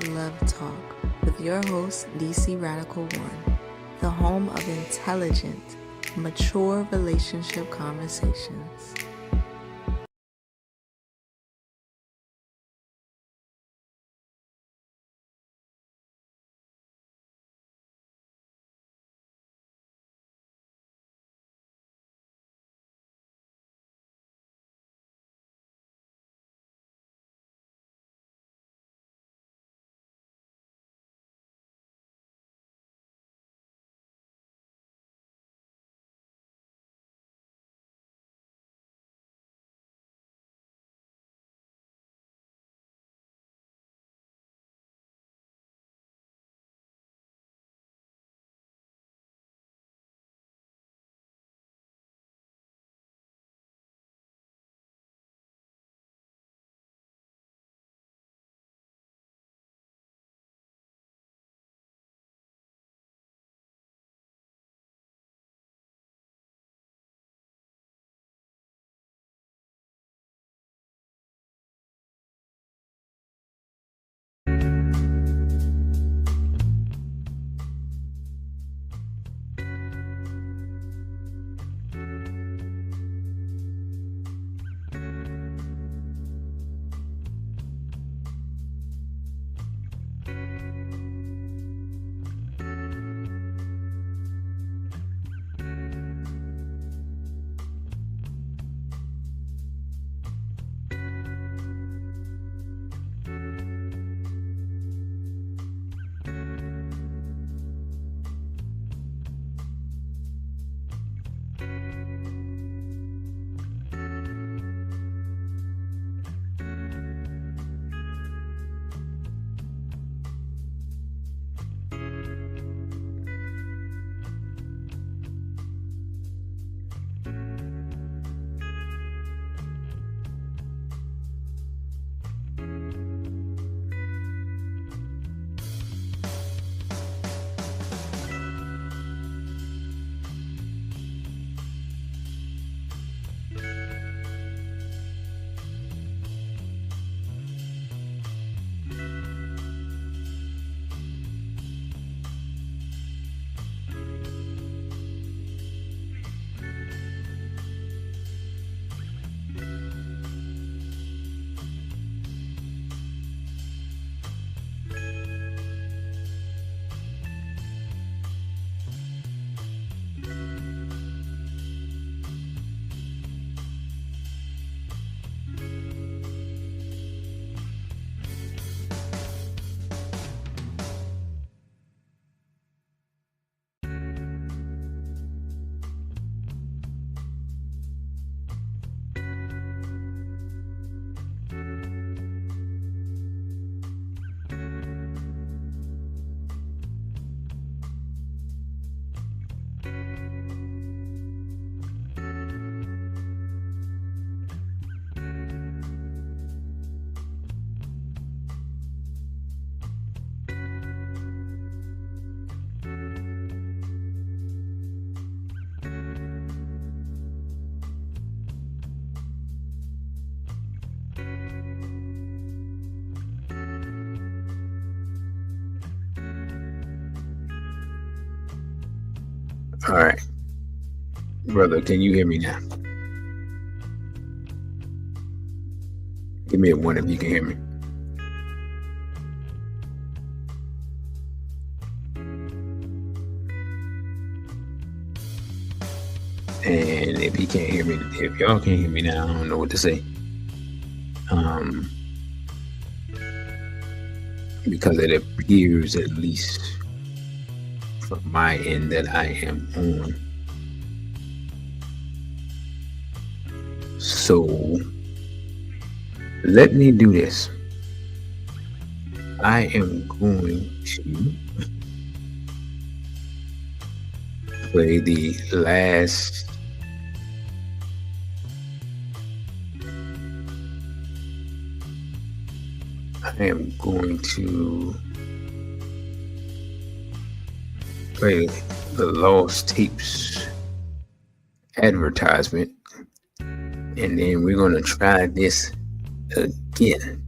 Love Talk with your host, DCRADICAL1, the home of intelligent, mature relationship conversations. All right, brother, can you hear me now? Give me a one if you can hear me. And if you can't hear me, if y'all can't hear me now, I don't know what to say. Because it appears, at least from my end, that I am on. So let me do this. I am going to play the last I am going to play the Lost Tapes advertisement, and then we're going to try this again.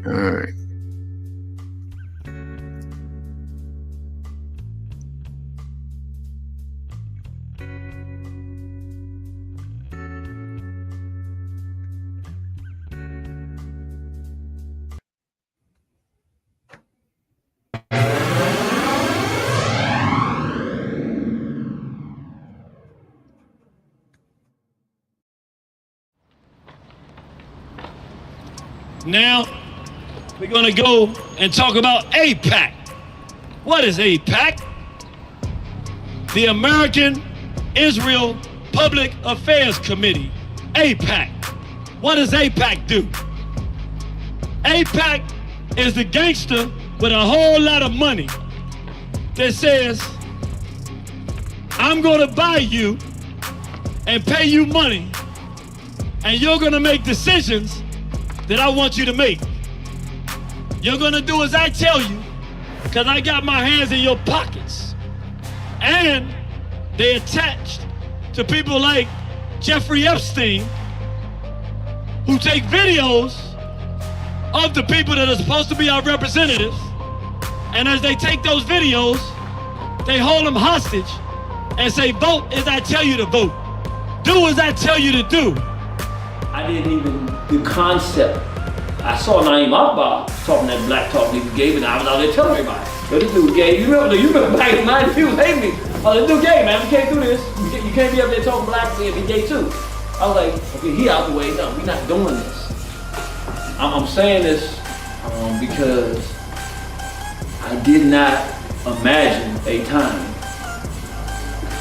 All right. Now, we're going to go and talk about AIPAC. What is AIPAC? The American Israel Public Affairs Committee. AIPAC. What does AIPAC do? AIPAC is the gangster with a whole lot of money that says, I'm going to buy you and pay you money, and you're going to make decisions that I want you to make. You're gonna do as I tell you, because I got my hands in your pockets. And they attached to people like Jeffrey Epstein, who take videos of the people that are supposed to be our representatives, and as they take those videos, they hold them hostage and say, vote as I tell you to vote. Do as I tell you to do. I didn't even, the concept. I saw Naeem Akbar talking that black talk nigga gave, and I was out there telling everybody, yo, this dude gay. You remember back in the 90s, people hated me. Oh, this dude gay, man, we can't do this. You can't be up there talking black and be gay too. I was like, okay, he out the way. No, we're not doing this. I'm saying this because I did not imagine a time,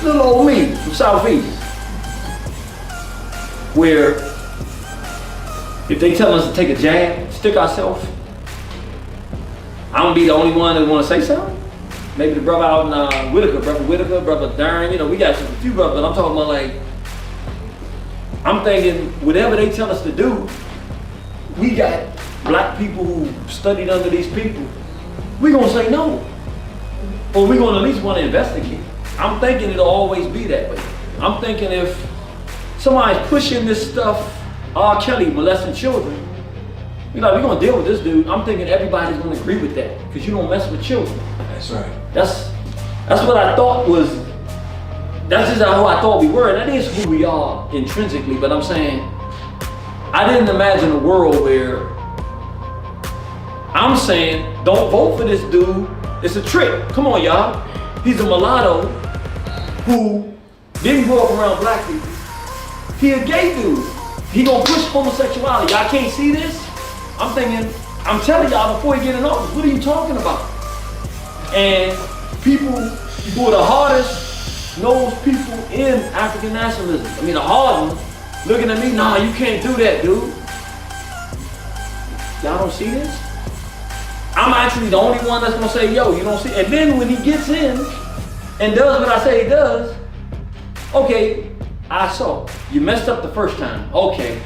little old me from Soufeese, where if they tell us to take a jab, stick ourselves, I'm gonna be the only one that wanna say something. Maybe the brother out in Whitaker, brother Darren, you know, we got a few brothers, but I'm talking about like, I'm thinking whatever they tell us to do, we got black people who studied under these people, we gonna say no. Or we gonna at least wanna investigate. I'm thinking it'll always be that way. I'm thinking if somebody's pushing this stuff, R. Kelly molesting children, you're like, we're gonna deal with this dude. I'm thinking everybody's gonna agree with that, because you don't mess with children. That's right. That's what I thought was, that's just how I thought we were. That is who we are intrinsically, but I'm saying, I didn't imagine a world where I'm saying, don't vote for this dude. It's a trick. Come on, y'all. He's a mulatto who didn't grow up around black people. He a gay dude. He gonna push homosexuality. Y'all can't see this? I'm thinking, I'm telling y'all before he get in office, what are you talking about? And people who are the hardest nosed people in African nationalism, I mean the hard ones, looking at me, nah, you can't do that, dude. Y'all don't see this? I'm actually the only one that's gonna say, yo, you don't see, and then when he gets in and does what I say he does, okay, I saw. You messed up the first time. Okay,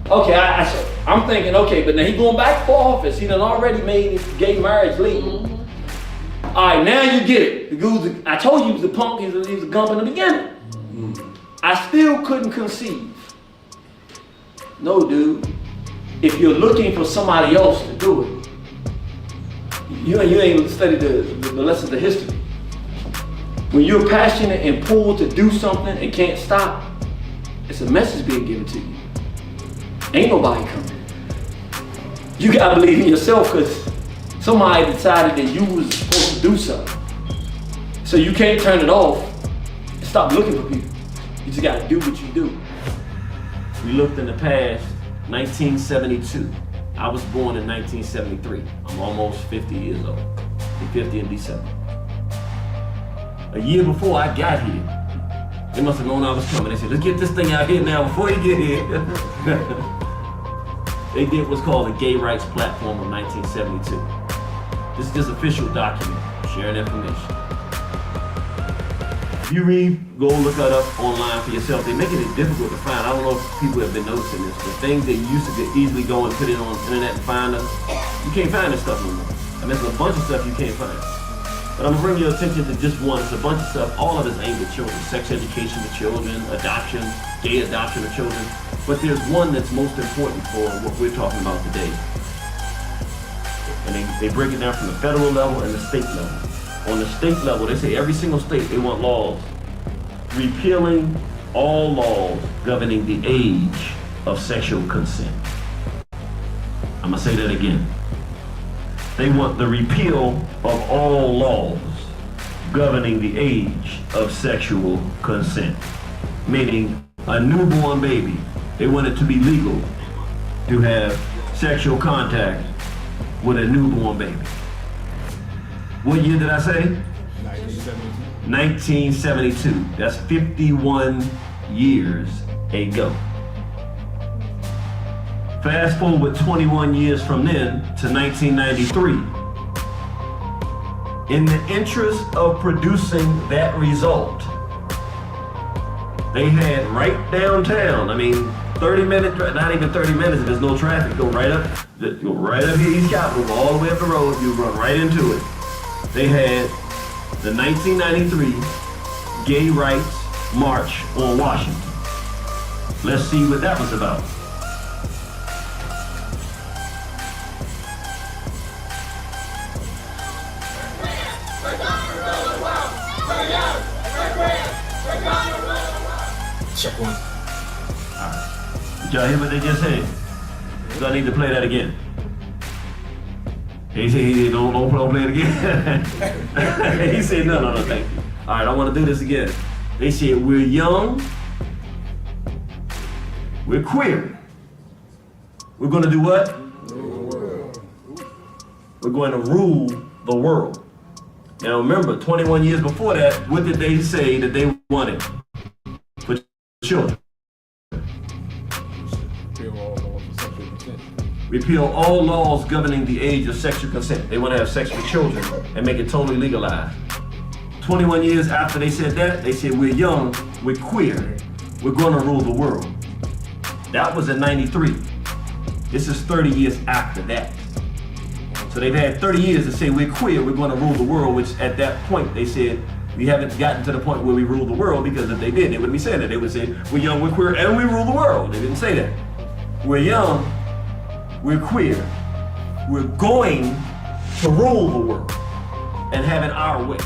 I saw. I'm thinking, okay, but now he going back for office. He done already made gay marriage legal. Mm-hmm. All right, now you get it. The dude, I told you he was a punk, he was a gump in the beginning. Mm-hmm. I still couldn't conceive. No, dude, if you're looking for somebody else to do it, you ain't studied the lessons of history. When you're passionate and pulled to do something and can't stop, it's a message being given to you. Ain't nobody coming. You gotta believe in yourself, because somebody decided that you was supposed to do something. So you can't turn it off and stop looking for people. You just gotta do what you do. We looked in the past, 1972. I was born in 1973. I'm almost 50 years old. I'm 50 in December. A year before I got here, they must have known I was coming. They said, let's get this thing out here now before you get here. They did what's called the Gay Rights Platform of 1972. This is just official document, sharing information. If you read, go look that up online for yourself. They're making it difficult to find. I don't know if people have been noticing this, but things that you used to easily go and put it on the internet and find them, you can't find this stuff no more. I mean, there's a bunch of stuff you can't find. But I'm gonna bring your attention to just one. It's a bunch of stuff, all of it's aimed at children. Sex education for children, adoption, gay adoption of children. But there's one that's most important for what we're talking about today. And they break it down from the federal level and the state level. On the state level, they say every single state, they want laws repealing all laws governing the age of sexual consent. I'm gonna say that again. They want the repeal of all laws governing the age of sexual consent. Meaning a newborn baby, they want it to be legal to have sexual contact with a newborn baby. What year did I say? 1972. That's 51 years ago. Fast forward 21 years from then to 1993. In the interest of producing that result, they had right downtown, 30 minutes, not even 30 minutes if there's no traffic, go right up here East Capitol, all the way up the road, you run right into it. They had the 1993 Gay Rights March on Washington. Let's see what that was about. Check one. All right. Did y'all hear what they just said? Do I need to play that again? He said, don't play it again. He said, no, thank you. All right, I want to do this again. They said, we're young, we're queer. We're going to do what? We're going to rule the world. Now remember, 21 years before that, what did they say that they wanted for children? Repeal all laws governing the age of sexual consent. They want to have sex with children and make it totally legalized. 21 years after they said that, they said, we're young, we're queer, we're going to rule the world. That was in 93. This is 30 years after that. So they've had 30 years to say we're queer, we're going to rule the world, which at that point they said, we haven't gotten to the point where we rule the world, because if they did, they wouldn't be saying that. They would say, we're young, we're queer, and we rule the world. They didn't say that. We're young, we're queer, we're going to rule the world and have it our way.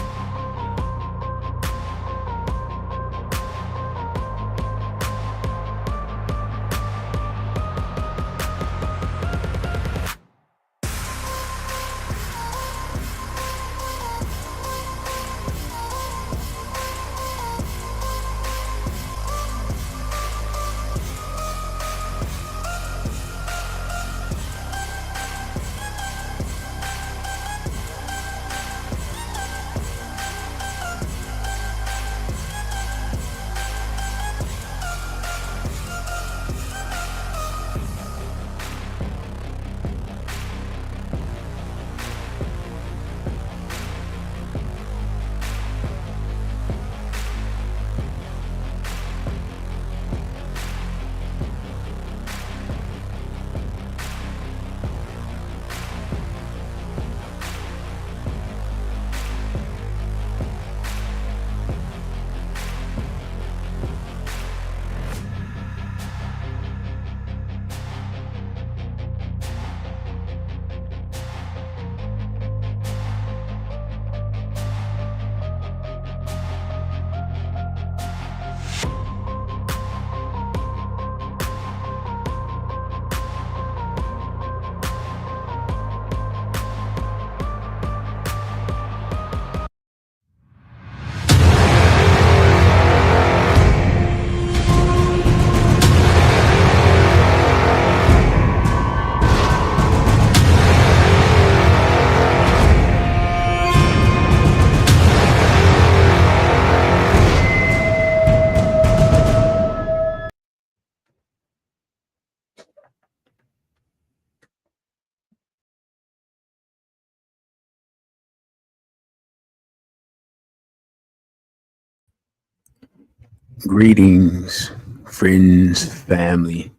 Greetings, friends, family,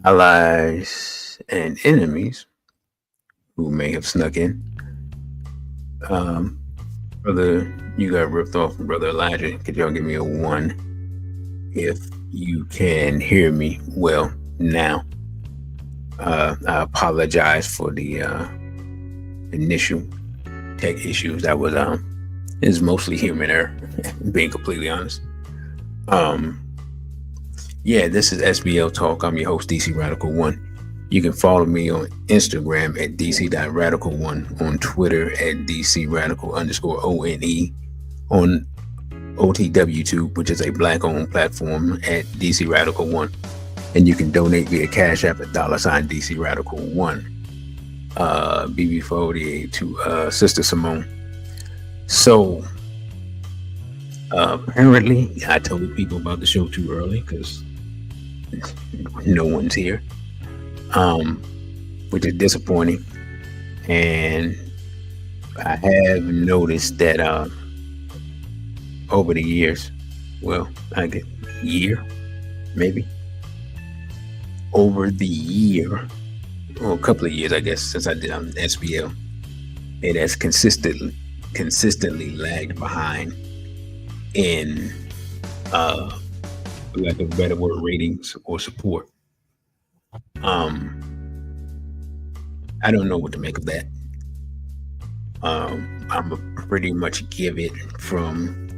allies, and enemies who may have snuck in. Brother, you got ripped off from Brother Elijah. Could y'all give me a 1 if you can hear me well now? I apologize for the initial tech issues. That was is mostly human error, being completely honest. Yeah, this is SBL Talk. I'm your host, DCRADICAL1. You can follow me on Instagram at dc.radical1, on Twitter at dcradical_one, on OTWTube, which is a black-owned platform, at DCRADICAL1. And you can donate via Cashapp at $DCRADICAL1. BB48 to Sister Simone. So apparently I told people about the show too early because no one's here, which is disappointing. And I have noticed that over the years, well, I get year, maybe over the year, or a couple of years, I guess, since I did SBL, it has consistently lagged behind in lack of better word, ratings or support. I don't know what to make of that. I'm pretty much give it from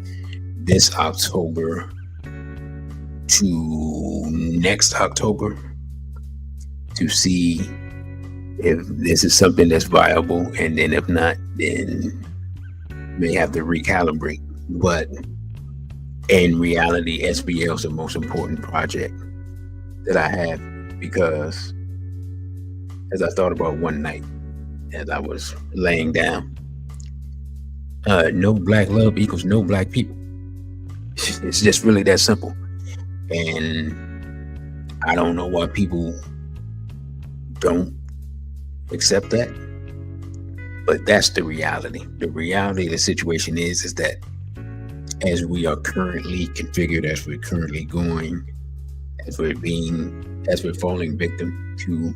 this October to next October to see if this is something that's viable, and then if not, then may have to recalibrate. But in reality, SBL is the most important project that I have, because as I thought about one night as I was laying down, no black love equals no black people. It's just really that simple. And I don't know why people don't accept that, but that's the reality. The reality of the situation is that as we are currently configured, as we're currently going, as we're falling victim to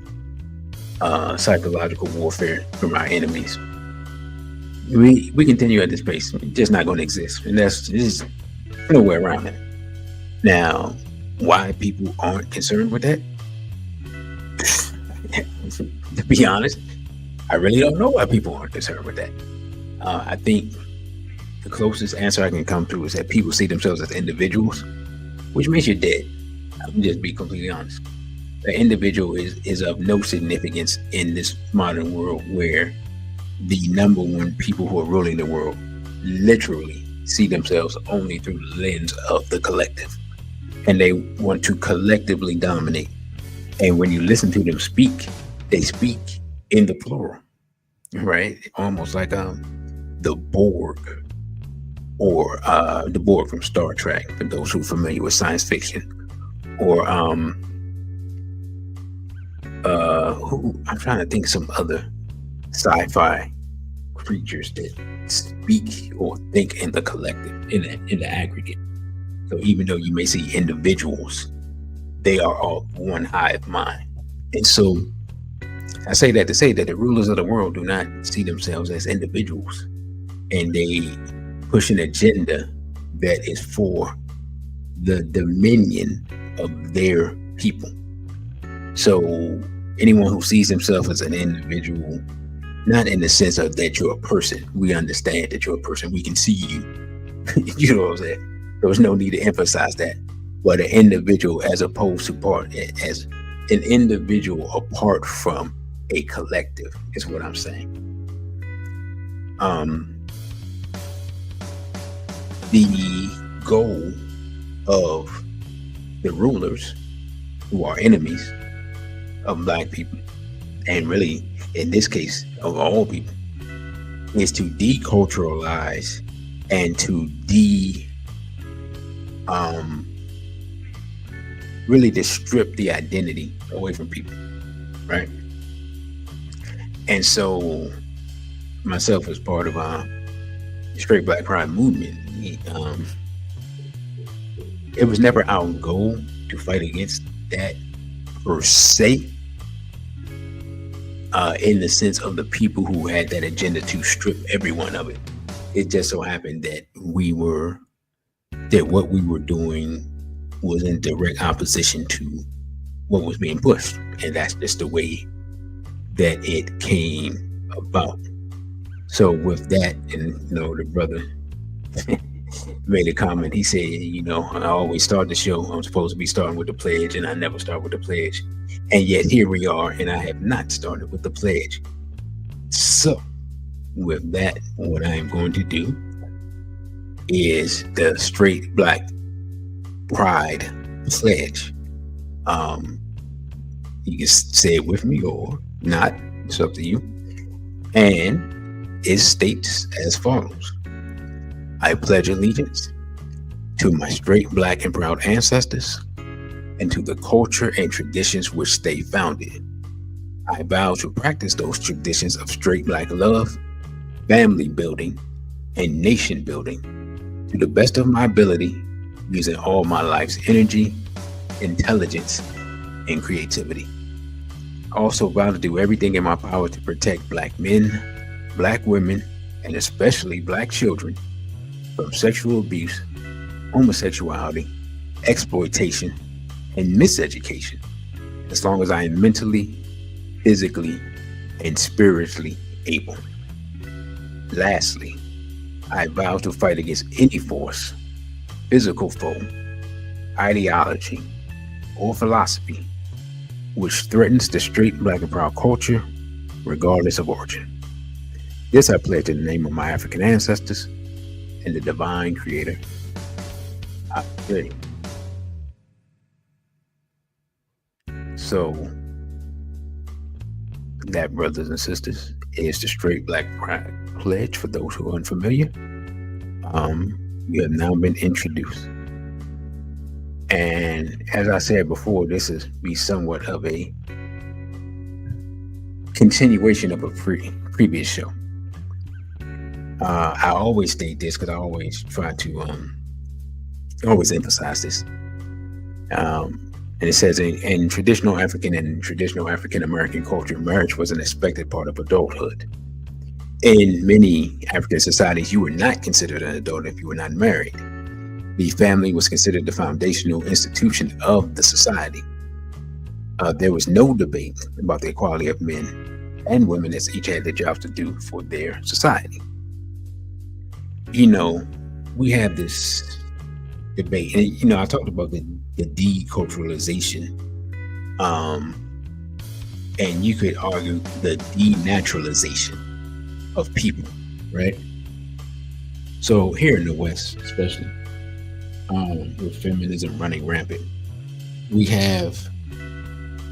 psychological warfare from our enemies, we continue at this pace. It's just not going to exist, and there's no way around it. Now, why people aren't concerned with that? To be honest, I really don't know why people aren't concerned with that. I think the closest answer I can come to is that people see themselves as individuals, which means you're dead. I'm just be completely honest. The individual is of no significance in this modern world, where the number one people who are ruling the world literally see themselves only through the lens of the collective, and they want to collectively dominate. And when you listen to them speak, they speak in the plural, right? Almost like the Borg, or the Borg from Star Trek, for those who are familiar with science fiction, or I'm trying to think of some other sci-fi creatures that speak or think in the collective, in the aggregate. So even though you may see individuals, they are all one hive mind. And so I say that to say that the rulers of the world do not see themselves as individuals, and they push an agenda that is for the dominion of their people. So anyone who sees himself as an individual, not in the sense of that you're a person, we understand that you're a person, we can see you, you know what I'm saying? There's no need to emphasize that. But an individual, as opposed to as an individual apart from a collective, is what I'm saying. The goal of the rulers, who are enemies of black people, and really in this case of all people, is to deculturalize and to really to strip the identity away from people, right? And so myself, as part of Straight Black Pride movement, it was never our goal to fight against that per se, in the sense of the people who had that agenda to strip everyone of it. It just so happened that what we were doing was in direct opposition to what was being pushed. And that's just the way that it came about. So with that, and the brother made a comment. He said, I always start the show, I'm supposed to be starting with the pledge, and I never start with the pledge. And yet here we are, and I have not started with the pledge. So with that, what I am going to do is the straight black pride pledge. You can say it with me or not, it's up to you. And it states as follows: I pledge allegiance to my straight black and proud ancestors and to the culture and traditions which they founded. I vow to practice those traditions of straight black love, family building, and nation building to the best of my ability, using all my life's energy, intelligence, and creativity. I also vow to do everything in my power to protect black men, black women, and especially black children from sexual abuse, homosexuality, exploitation, and miseducation, as long as I am mentally, physically, and spiritually able. Lastly, I vow to fight against any force, physical foe, ideology, or philosophy which threatens the straight black and proud culture, regardless of origin. This I pledge in the name of my African ancestors and the divine creator. I pray. So that, brothers and sisters, is the straight black pride pledge. For those who are unfamiliar, you have now been introduced. And as I said before, this is be somewhat of a continuation of a previous show. I always state this because I always try to always emphasize this. And it says in traditional African and traditional African American culture, marriage was an expected part of adulthood. In many African societies, you were not considered an adult if you were not married. The family was considered the foundational institution of the society. There was no debate about the equality of men and women, as each had their jobs to do for their society. We have this debate, and I talked about the deculturalization, and you could argue the denaturalization of people, right? So here in the West, especially, with feminism running rampant, we have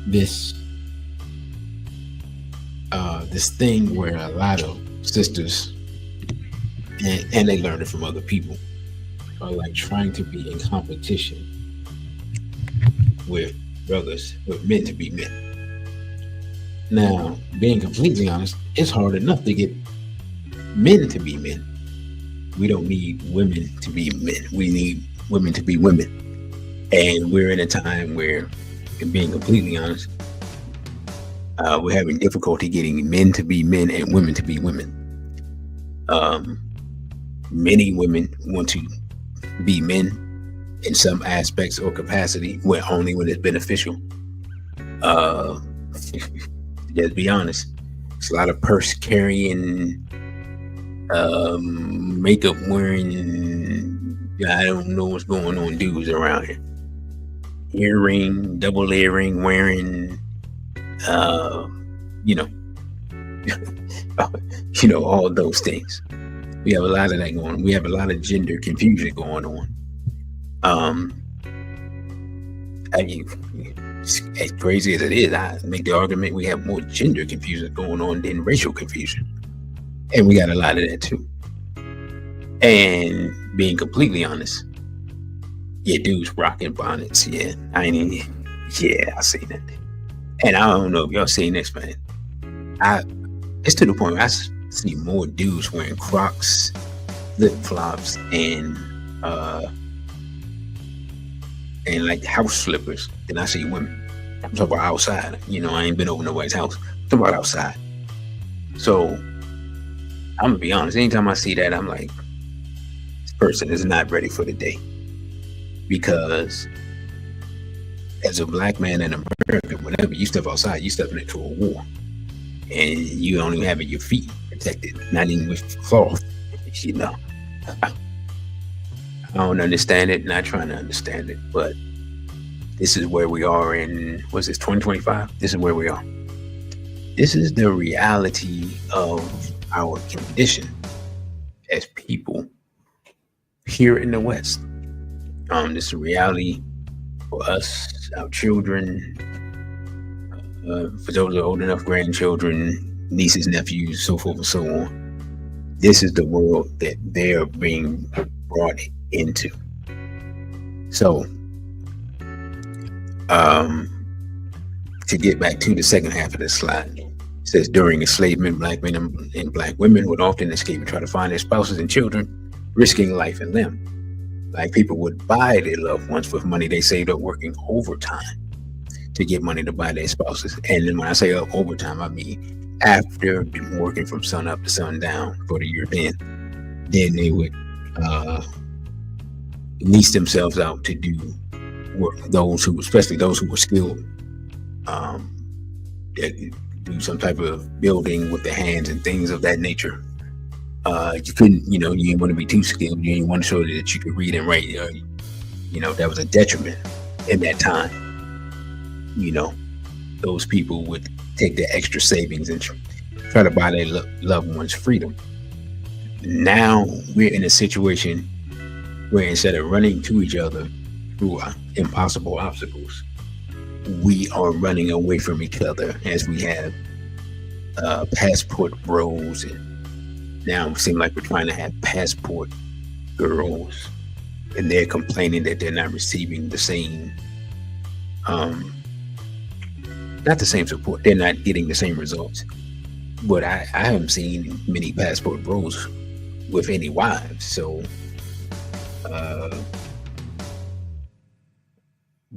this thing where a lot of sisters, and they learn it from other people, are like trying to be in competition with brothers, with men to be men. Now, being completely honest, it's hard enough to get men to be men. We don't need women to be men. We need women to be women. And we're in a time where, being completely honest, we're having difficulty getting men to be men and women to be women. Many women want to be men in some aspects or capacity, where only when it's beneficial. Let's be honest, it's a lot of purse carrying, makeup wearing, I don't know what's going on, dudes around here. Earring, double earring wearing, all those things. We have a lot of that going on. We have a lot of gender confusion going on. As crazy as it is, I make the argument we have more gender confusion going on than racial confusion. And we got a lot of that too. And being completely honest, dudes rocking bonnets. I seen that. And I don't know if y'all seen this, man. It's to the point where I see more dudes wearing Crocs, flip-flops, and like house slippers than I see women. I'm talking about outside. I ain't been over nobody's house. I'm talking about outside. So I'm gonna be honest. Anytime I see that, I'm like, this person is not ready for the day, because as a black man in America, whenever you step outside, you stepping into a war, and you don't even have your feet protected, not even with cloth. You know, I don't understand it, not trying to understand it, but this is where we are in, what's this, 2025? This is where we are. This is the reality of our condition as people here in the West. This is a reality for us, our children, for those who are old enough, grandchildren, nieces, nephews, so forth and so on. This is the world that they're being brought into. So, to get back to the second half of the slide, it says during enslavement, black men and black women would often escape and try to find their spouses and children, risking life and limb. Black people would buy their loved ones with money they saved up working overtime to get money to buy their spouses. And then when I say overtime, I mean after working from sun up to sundown for the year then they would lease themselves out to do work. Especially those who were skilled, do some type of building with the hands and things of that nature. You couldn't, you didn't want to be too skilled. You didn't want to show that you could read and write. That was a detriment in that time. Those people would take their extra savings and try to buy their loved ones freedom. Now we're in a situation where instead of running to each other through impossible obstacles, we are running away from each other as we have passport bros, and now it seems like we're trying to have passport girls, and they're complaining that they're not receiving the same, not the same support. They're not getting the same results. But I haven't seen many passport bros with any wives, so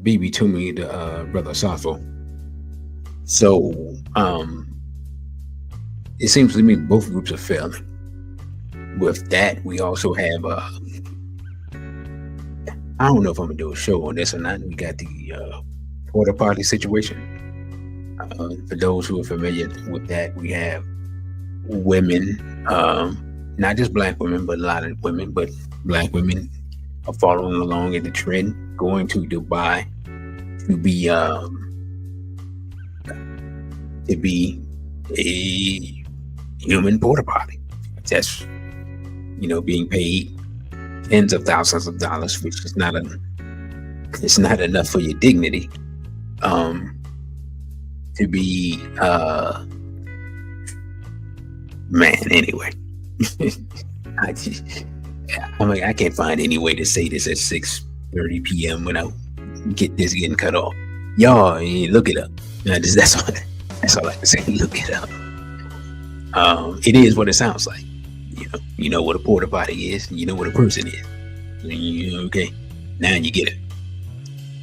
BB to me, the brother Safo. So it seems to me both groups are failing. With that, we also have I don't know if I'm gonna do a show on this or not. We got the porta potty situation. For those who are familiar with that, we have women, not just black women, but a lot of women, but black women are following along in the trend, going to Dubai to be a human porta potty. That's being paid tens of thousands of dollars, which is it's not enough for your dignity. To be man, anyway. I can't find any way to say this at 6:30 p.m. without getting cut off. Y'all, look it up. That's all I can say. Look it up. It is what it sounds like. You know what a porta potty is. You know what a person is. Okay, now you get it.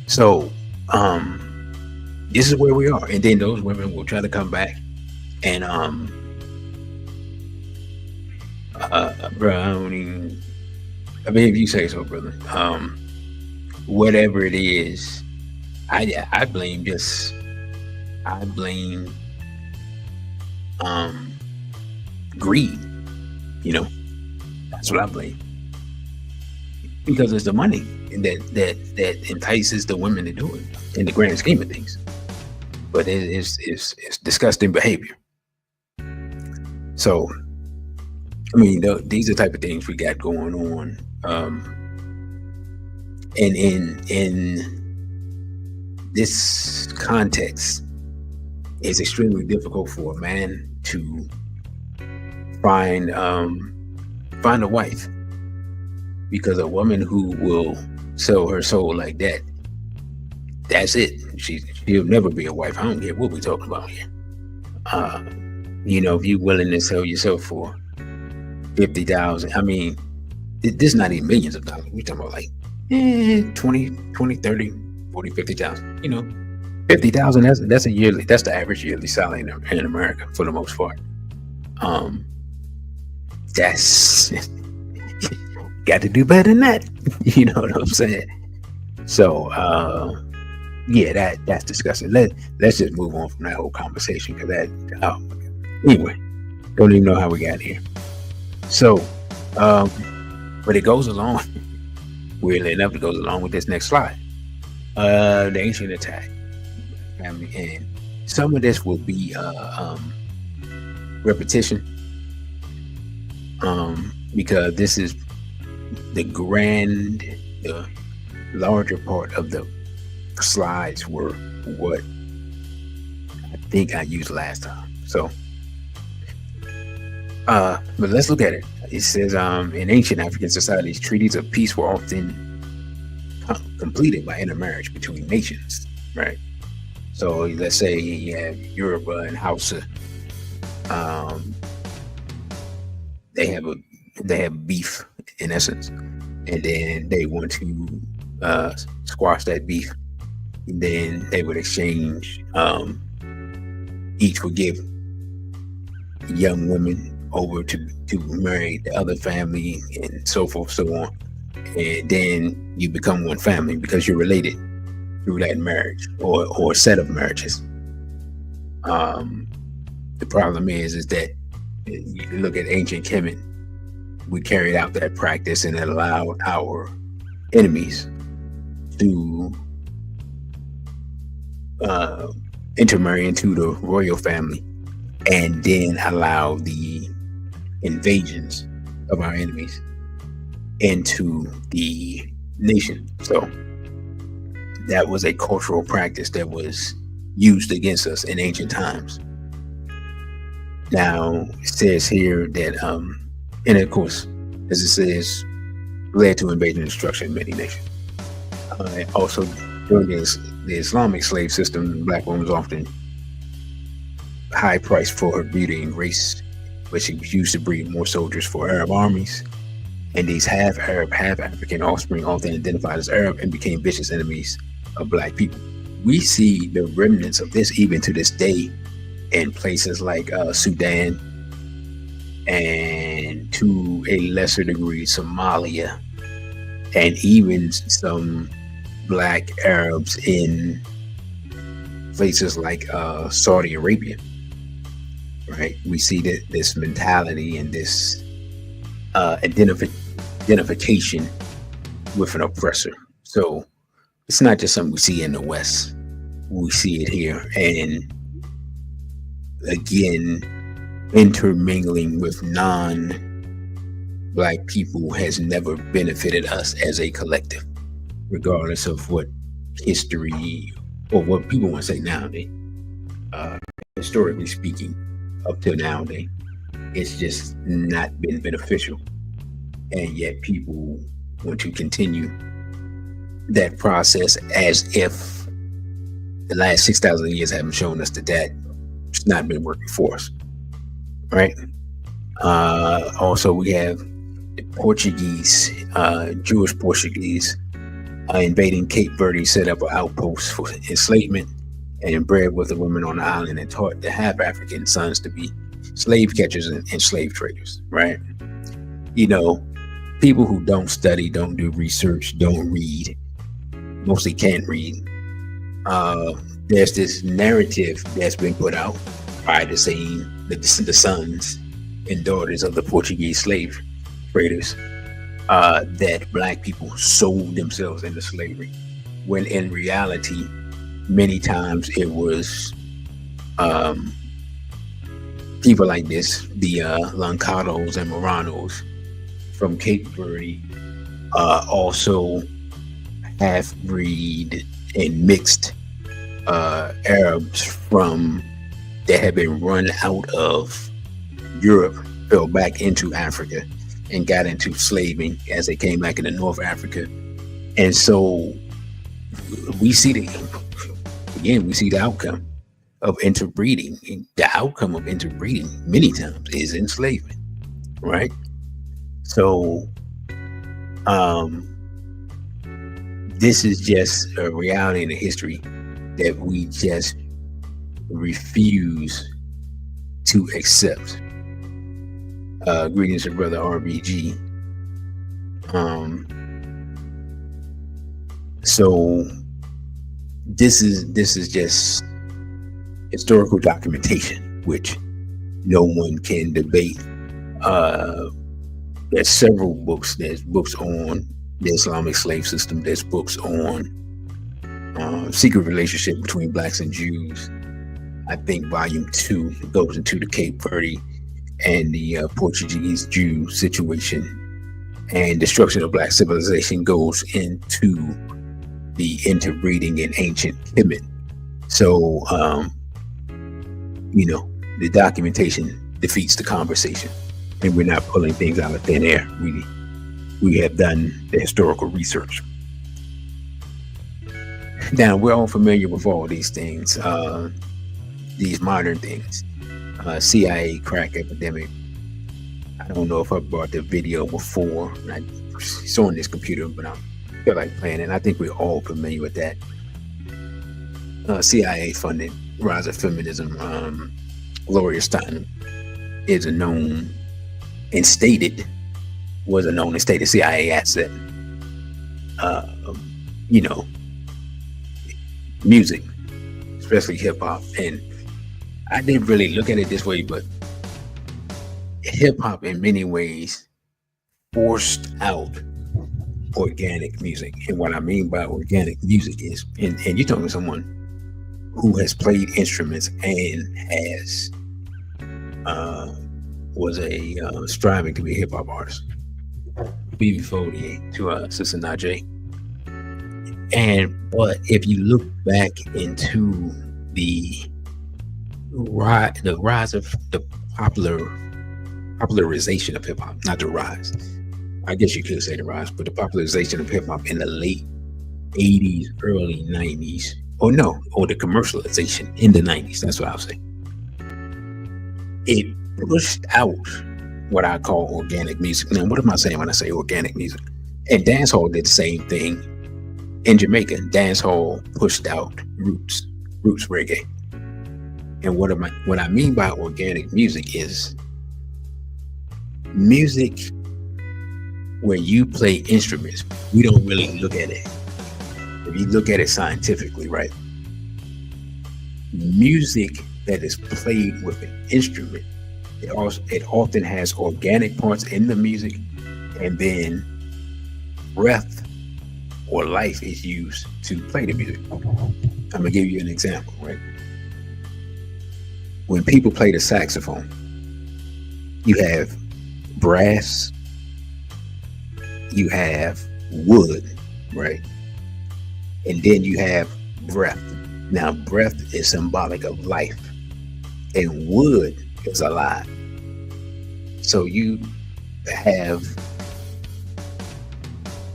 So, this is where we are, and then those women will try to come back and bro, if you say so, brother. Whatever it is, I blame greed. That's what I blame, because it's the money that entices the women to do it in the grand scheme of things. But it's disgusting behavior. So, these are the type of things we got going on. And in this context, it's extremely difficult for a man to find a wife, because a woman who will sell her soul like that, that's it. She'll never be a wife. I don't care what we're talking about here. If you're willing to sell yourself for $50,000, this is not even millions of dollars. We're talking about like 20, 30, 40, 50,000. 50,000. That's a yearly. That's the average yearly salary in America for the most part. That's got to do better than that. You know what I'm saying? So yeah, that's disgusting. Let's just move on from that whole conversation, because anyway, don't even know how we got here. So, but it goes along, weirdly enough, it goes along with this next slide. The ancient attack, and some of this will be repetition, because this is the larger part of the slides were what I think I used last time. So, but let's look at it. It says, in ancient African societies, treaties of peace were often completed by intermarriage between nations, right? So let's say you have Yoruba and Hausa. They have beef in essence, and then they want to squash that beef. And then they would exchange. Each would give young women over to marry the other family, and so forth, so on. And then you become one family because you're related through that marriage or a set of marriages. The problem is that you look at ancient Kemet, we carried out that practice, and it allowed our enemies to intermarry into the royal family, and then allow the invasions of our enemies into the nation. So that was a cultural practice that was used against us in ancient times. Now it says here that and of course, as it says, led to invasion and destruction in many nations. Also, during the Islamic slave system, black women was often high priced for her beauty and grace, but she was used to breed more soldiers for Arab armies. And these half Arab, half African offspring often identified as Arab and became vicious enemies of black people. We see the remnants of this even to this day in places like Sudan, and to a lesser degree Somalia, and even some black Arabs in places like Saudi Arabia. Right? We see that this mentality and this identification with an oppressor. So it's not just something we see in the West. We see it here, and again, intermingling with non-black people has never benefited us as a collective, regardless of what history or what people want to say nowadays. Historically speaking, up till nowadays, it's just not been beneficial, and yet people want to continue that process as if the last 6,000 years haven't shown us that it's not been working for us. Right. Also, we have the Portuguese, Jewish Portuguese, invading Cape Verde, set up an outpost for enslavement, and bred with the women on the island, and taught the half African sons to be slave catchers and slave traders. Right. You know, people who don't study, don't do research, don't read, mostly can't read. There's this narrative that's been put out by the saying that the sons and daughters of the Portuguese slave traders, that black people sold themselves into slavery, when in reality, many times it was people like this, the Lancados and Moranos from Cape Verde, also half-breed and mixed Arabs that had been run out of Europe, fell back into Africa and got into slaving as they came back into North Africa. And so we see the outcome of interbreeding. The outcome of interbreeding many times is enslavement, right? So this is just a reality in the history that we just refuse to accept. Greetings to brother RBG. So this is just historical documentation, which no one can debate. There's several books. There's books on the Islamic slave system. There's books on secret relationship between blacks and Jews. I think volume 2 goes into the Cape Verde and the Portuguese Jew situation, and destruction of black civilization goes into the interbreeding in ancient Kemet. So, the documentation defeats the conversation, and we're not pulling things out of thin air. We have done the historical research. Now, we're all familiar with all these things, these modern things. CIA crack epidemic. I don't know if I brought the video before. I saw on this computer, but I feel like playing it. I think we're all familiar with that. CIA funded rise of feminism. Gloria Steinem is a known and stated CIA asset. Music, especially hip hop. And I didn't really look at it this way, but hip hop in many ways forced out organic music. And what I mean by organic music is, and you're talking to someone who has played instruments and has was a striving to be a hip hop artist. BB40 to Sister Najee. But if you look back into the rise of the popularization of hip hop, not the rise. I guess you could say the rise, but the popularization of hip hop in the late 80s, early 90s, or the commercialization in the 90s. That's what I'll say. It pushed out what I call organic music. Now, what am I saying when I say organic music? And dancehall did the same thing in Jamaica. Dancehall pushed out roots reggae. And what I mean by organic music is music where you play instruments. We don't really look at it. If you look at it scientifically, right? Music that is played with an instrument, it often has organic parts in the music, and then breath or life is used to play the music. I'm gonna give you an example, right? When people play the saxophone, you have brass, you have wood, right? And then you have breath. Now, breath is symbolic of life, and wood is alive. So you have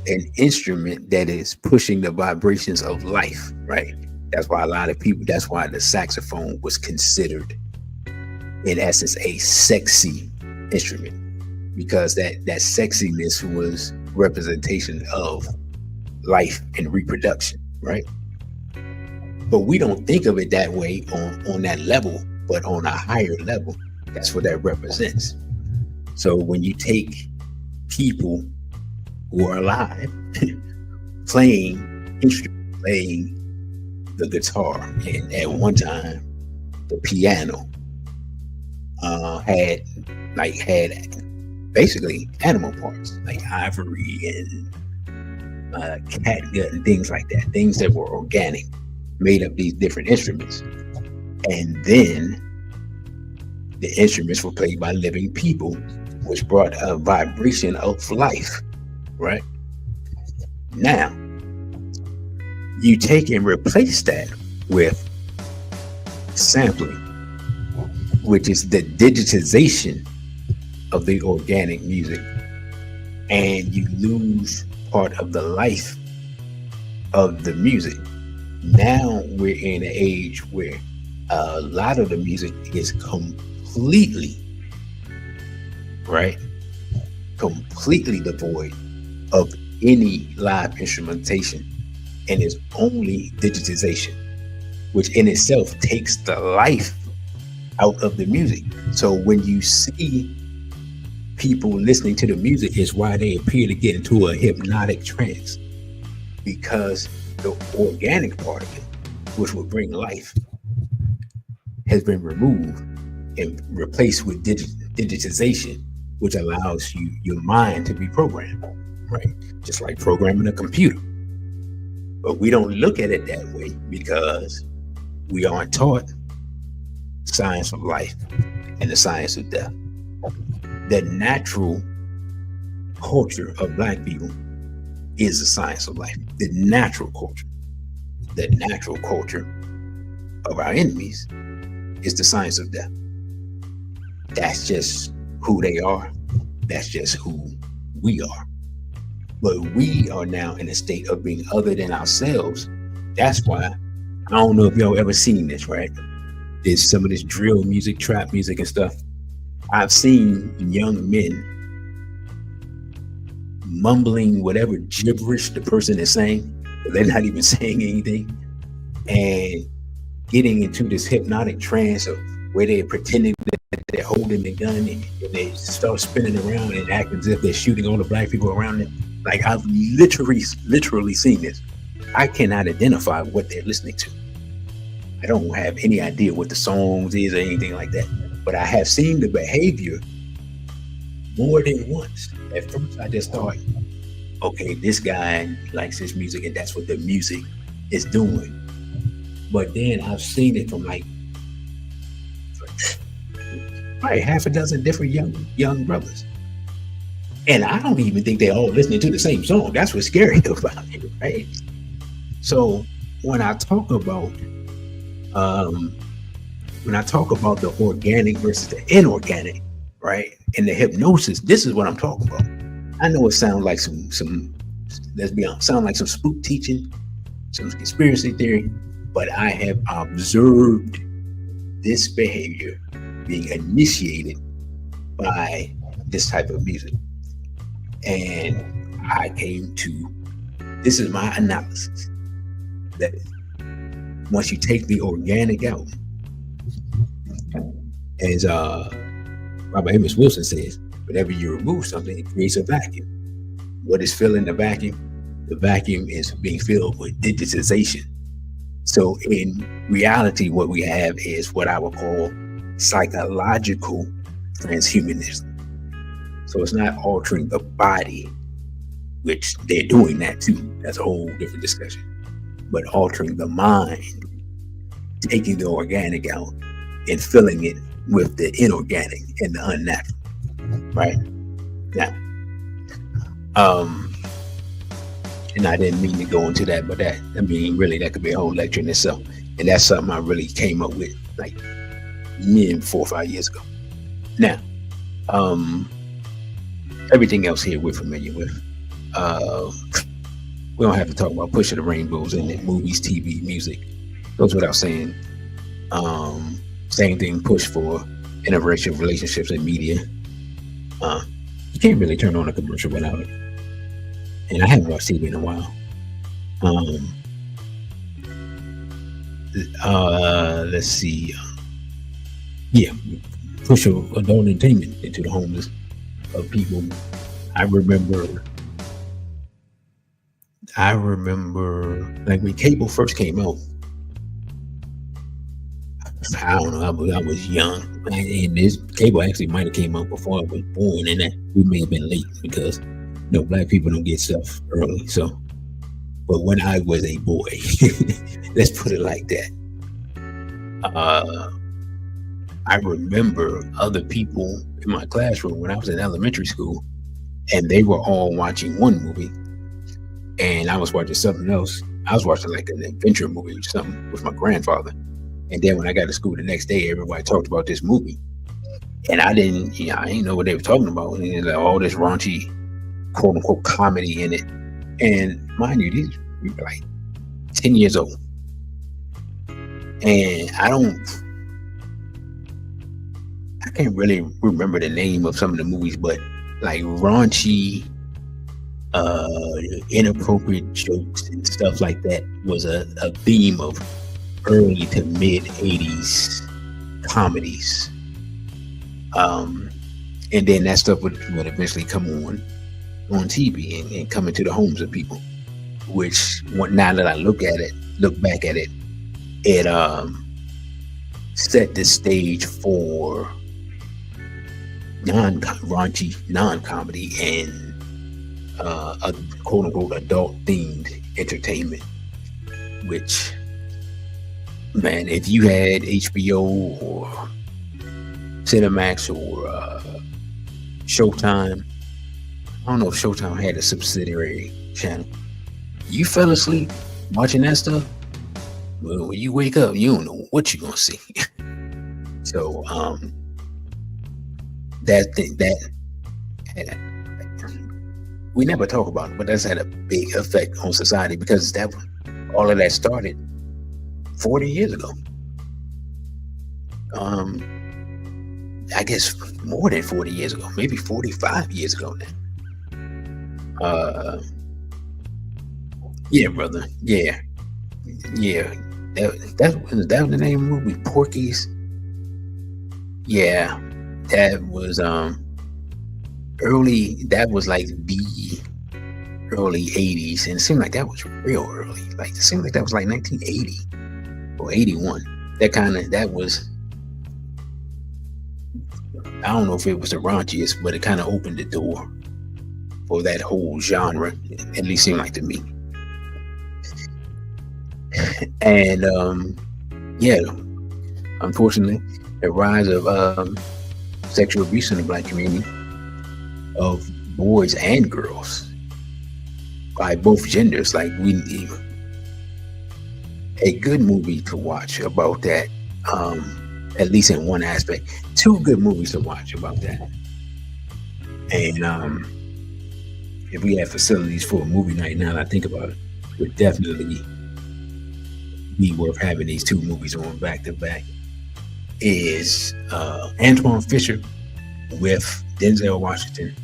an instrument that is pushing the vibrations of life, right? That's why that's why the saxophone was considered, in essence, a sexy instrument, because that sexiness was representation of life and reproduction, right? But we don't think of it that way on that level, but on a higher level, that's what that represents. So when you take people who are alive playing instruments, playing the guitar, and at one time the piano had basically animal parts like ivory and catgut and things like that, things that were organic, made up these different instruments. And then the instruments were played by living people, which brought a vibration of life, right? Now, you take and replace that with sampling, which is the digitization of the organic music, and you lose part of the life of the music. Now we're in an age where a lot of the music is completely devoid of any live instrumentation, and is only digitization, which in itself takes the life out of the music. So when you see people listening to the music, is why they appear to get into a hypnotic trance, because the organic part of it which would bring life, has been removed and replaced with digitization, which allows your mind to be programmed, right? Just like programming a computer. But we don't look at it that way because we aren't taught the science of life and the science of death. The natural culture of Black people is the science of life. The natural culture of our enemies is the science of death. That's just who they are. That's just who we are. But we are now in a state of being other than ourselves. That's why, I don't know if y'all ever seen this, right? There's some of this drill music, trap music and stuff. I've seen young men mumbling whatever gibberish the person is saying, but they're not even saying anything, and getting into this hypnotic trance of where they're pretending that they're holding the gun, and they start spinning around and acting as if they're shooting all the Black people around them. Like, I've literally seen this. I cannot identify what they're listening to. I don't have any idea what the songs is or anything like that, but I have seen the behavior more than once. At first, I just thought, okay, this guy likes his music and that's what the music is doing. But then I've seen it from like probably half a dozen different young brothers. And I don't even think they're all listening to the same song. That's what's scary about it, right? So when I talk about the organic versus the inorganic, right? And the hypnosis, this is what I'm talking about. I know it sounds like some let's be honest, sound like some spook teaching, some conspiracy theory, but I have observed this behavior being initiated by this type of music. And I came to, this is my analysis, that once you take the organic out, as Robert Amos Wilson says, whenever you remove something, it creates a vacuum. What is filling the vacuum? The vacuum is being filled with digitization. So in reality, what we have is what I would call psychological transhumanism. So it's not altering the body, which they're doing that too. That's a whole different discussion. But altering the mind, taking the organic out and filling it with the inorganic and the unnatural, right? Now, and I didn't mean to go into that, but that could be a whole lecture in itself. And that's something I really came up with like 4 or 5 years ago. Now, everything else here we're familiar with. We don't have to talk about pushing the rainbows in it, movies, TV, music. Goes without saying. Same thing, push for interracial relationships in media. You can't really turn on a commercial without it. And I haven't watched TV in a while. Let's see. Yeah, push adult entertainment into the homes of people. I remember like when cable first came out. I don't know, I was young, and this cable actually might have came out before I was born, and that we may have been late because Black people don't get stuff early. So, but when I was a boy, let's put it like that, I remember other people in my classroom when I was in elementary school, and they were all watching one movie, and I was watching something else. I was watching like an adventure movie or something with my grandfather. And then when I got to school the next day, everybody talked about this movie. And I didn't know what they were talking about. And like all this raunchy, quote unquote, comedy in it. And mind you, we were like 10 years old. And I can't really remember the name of some of the movies, but like raunchy, inappropriate jokes and stuff like that was a theme of early to mid 80s comedies. And then that stuff would eventually come on TV and come into the homes of people, which now that I look back at it, it set the stage for raunchy non-comedy and a quote-unquote adult-themed entertainment, which, man, if you had HBO or Cinemax or Showtime, I don't know if Showtime had a subsidiary channel, you fell asleep watching that stuff, well, when you wake up, you don't know what you're gonna see. So that we never talk about it, but that's had a big effect on society, because that all of that started 40 years ago. I guess more than 40 years ago, maybe 45 years ago now. Yeah, brother. Yeah. That was the name of the movie, Porky's. Yeah, that was early. That was like the early 80s, and it seemed like that was real early. Like, it seemed like that was like 1980 or 81. That was, I don't know if it was the raunchiest, but it kind of opened the door for that whole genre. At least seemed like to me. And yeah, unfortunately, the rise of sexual abuse in the Black community, of boys and girls, by both genders. Like, we need a good movie to watch about that, at least in one aspect. Two good movies to watch about that. And if we had facilities for a movie night, now that I think about it, would definitely be worth having these two movies on back to back. Is Antoine Fisher with Denzel Washington.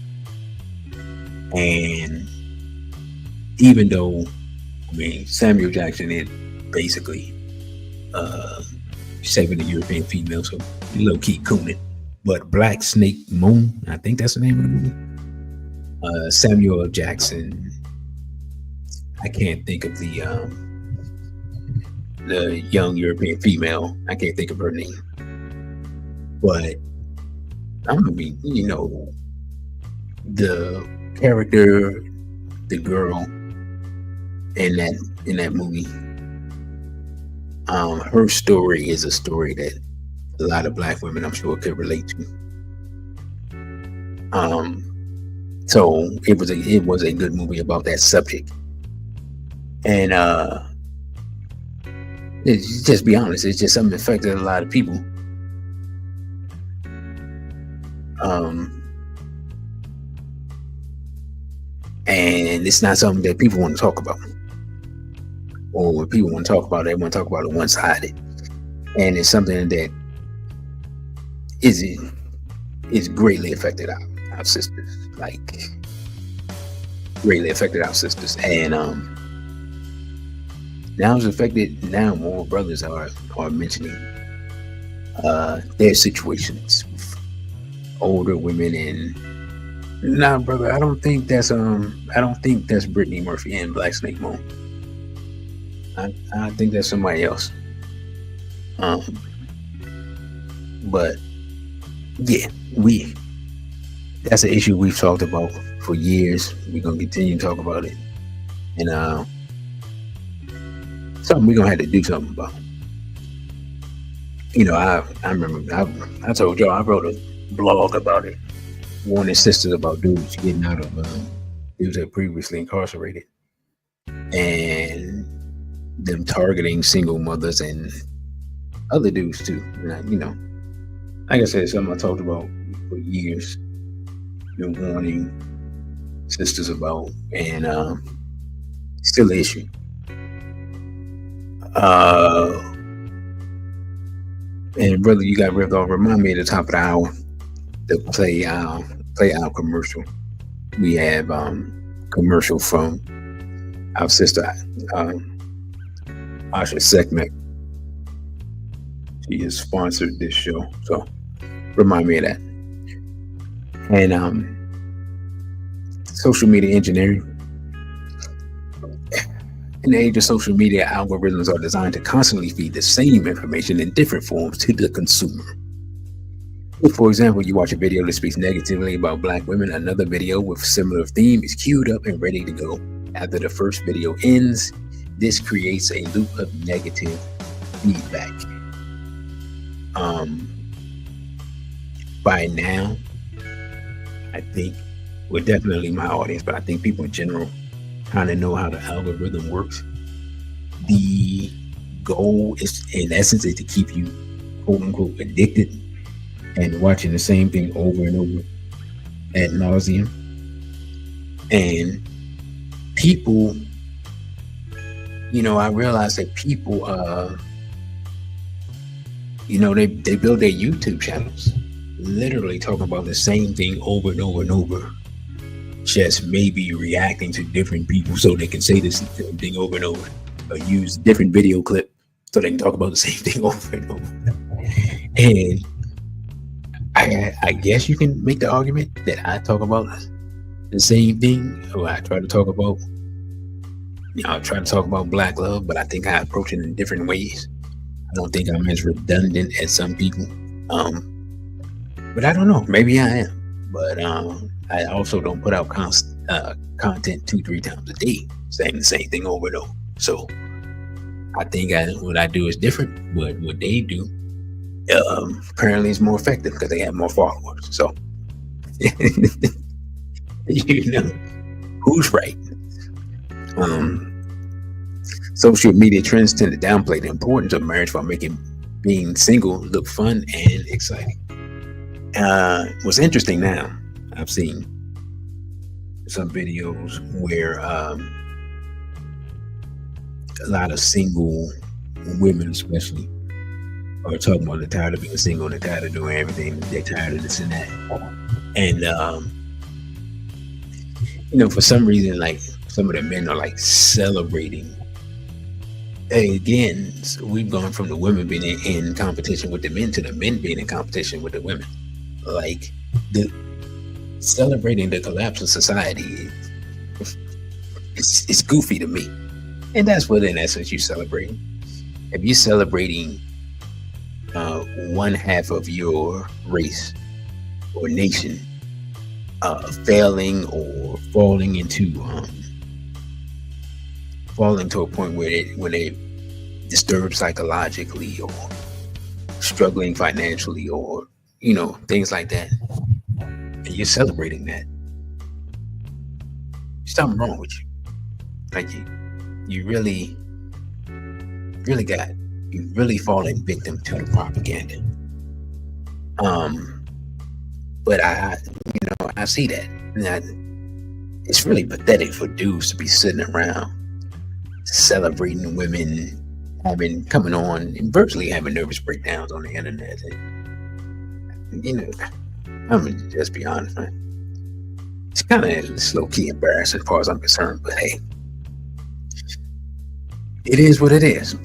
And even though, I mean, Samuel Jackson is basically saving the European female, so low key cooning. But Black Snake Moon, I think that's the name of the movie. Samuel Jackson, I can't think of the young European female. I can't think of her name. But I'm gonna be, the character, the girl in that movie, her story is a story that a lot of Black women, I'm sure, could relate to. So it was a good movie about that subject. And just be honest, it's just something that affected a lot of people. And it's not something that people want to talk about. Or when people want to talk about it, they want to talk about it one-sided. And it's something that is greatly affected our sisters. Like, greatly affected our sisters. And now it's affected, now more brothers are mentioning their situations with older women. And nah, brother, I don't think that's Brittany Murphy and Black Snake Moon. I think that's somebody else. But yeah, that's an issue we've talked about for years. We're gonna continue to talk about it, and something we're gonna have to do something about. I remember I told y'all I wrote a blog about it, warning sisters about dudes getting out of dudes that are previously incarcerated, and them targeting single mothers and other dudes too. And like I said, it's something I talked about for years, warning sisters about, and still an issue. And brother, you got ripped off. Remind me at the top of the hour to play our commercial. We have commercial from our sister Asha Sekhmet. She has sponsored this show, so remind me of that. And social media engineering. In the age of social media, algorithms are designed to constantly feed the same information in different forms to the consumer. If, for example, you watch a video that speaks negatively about Black women, another video with similar theme is queued up and ready to go. After the first video ends, this creates a loop of negative feedback. By now, I think, well, definitely my audience, but I think people in general kind of know how the algorithm works. The goal is, in essence, is to keep you, quote unquote, addicted and watching the same thing over and over ad nauseum. And people, I realize that people, they build their YouTube channels literally talking about the same thing over and over and over, just maybe reacting to different people so they can say the same thing over and over, or use different video clip so they can talk about the same thing over and over. And I guess you can make the argument that I talk about the same thing, or I try to talk about Black love, but I think I approach it in different ways. I don't think I'm as redundant as some people. But I don't know. Maybe I am. But I also don't put out content 2-3 times a day saying the same thing over and over. So I think what I do is different. But what they do apparently is more effective because they have more followers. So who's right? Social media trends tend to downplay the importance of marriage while making being single look fun and exciting. What's interesting now, I've seen some videos where a lot of single women, especially, are talking about they're tired of being single, they're tired of doing everything, they're tired of this and that. And for some reason, like, some of the men are like celebrating. Again, so we've gone from the women being in competition with the men to the men being in competition with the women. Like, celebrating the collapse of society, it's goofy to me. And that's what, in essence, you're celebrating. If you're celebrating one half of your race or nation failing or falling to a point where they disturbed psychologically or struggling financially or things like that, and you're celebrating that, there's something wrong with you. Like, you really falling victim to the propaganda. But I see that. And it's really pathetic for dudes to be sitting around celebrating women coming on and virtually having nervous breakdowns on the internet. And, I'm gonna just be honest, man. It's kind of low-key embarrassing as far as I'm concerned, but hey, it is what it is.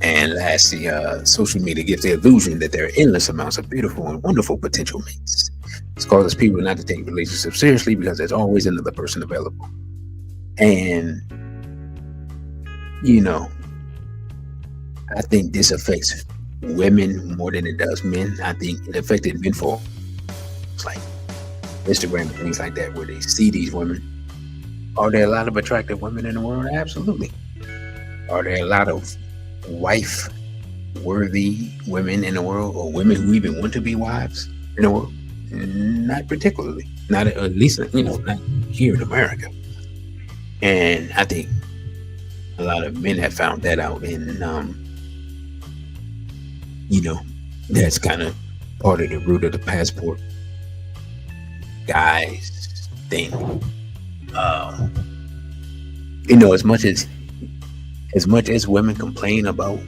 And lastly, social media gives the illusion that there are endless amounts of beautiful and wonderful potential mates. This causes people not to take relationships seriously because there's always another person available. And, I think this affects women more than it does men. I think it affected men for like Instagram and things like that, where they see these women. Are there a lot of attractive women in the world? Absolutely. Are there a lot of wife-worthy women in the world, or women who even want to be wives in the world? Not particularly. Not at least, not here in America. And I think a lot of men have found that out, and that's kind of part of the root of the passport guys thing. As much as women complain about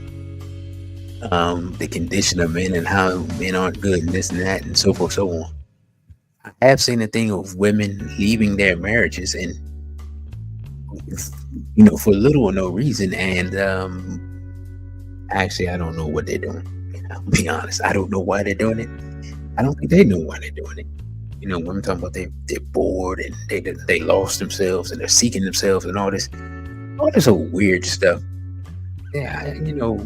the condition of men and how men aren't good and this and that and so forth, so on, I have seen a thing of women leaving their marriages and for little or no reason. And actually, I don't know what they're doing. I'll be honest, I don't know why they're doing it. I don't think they know why they're doing it. women talking about they're bored and they lost themselves and they're seeking themselves and all this old weird stuff. Yeah, you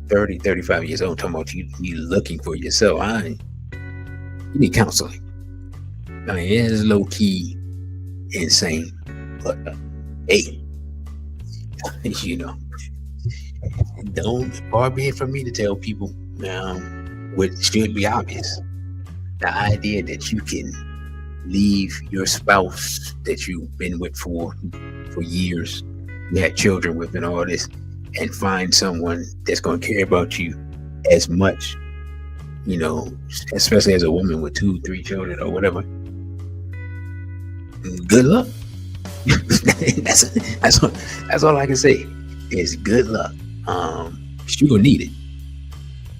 30, 35 years old talking about you looking for yourself. You need counseling. I mean, it is low key insane, but hey, don't far be it from me to tell people what should be obvious. The idea that you can leave your spouse that you've been with for years, you had children with and all this, and find someone that's going to care about you as much, especially as a woman with 2-3 children or whatever. Good luck. that's all I can say is good luck. You're gonna need it,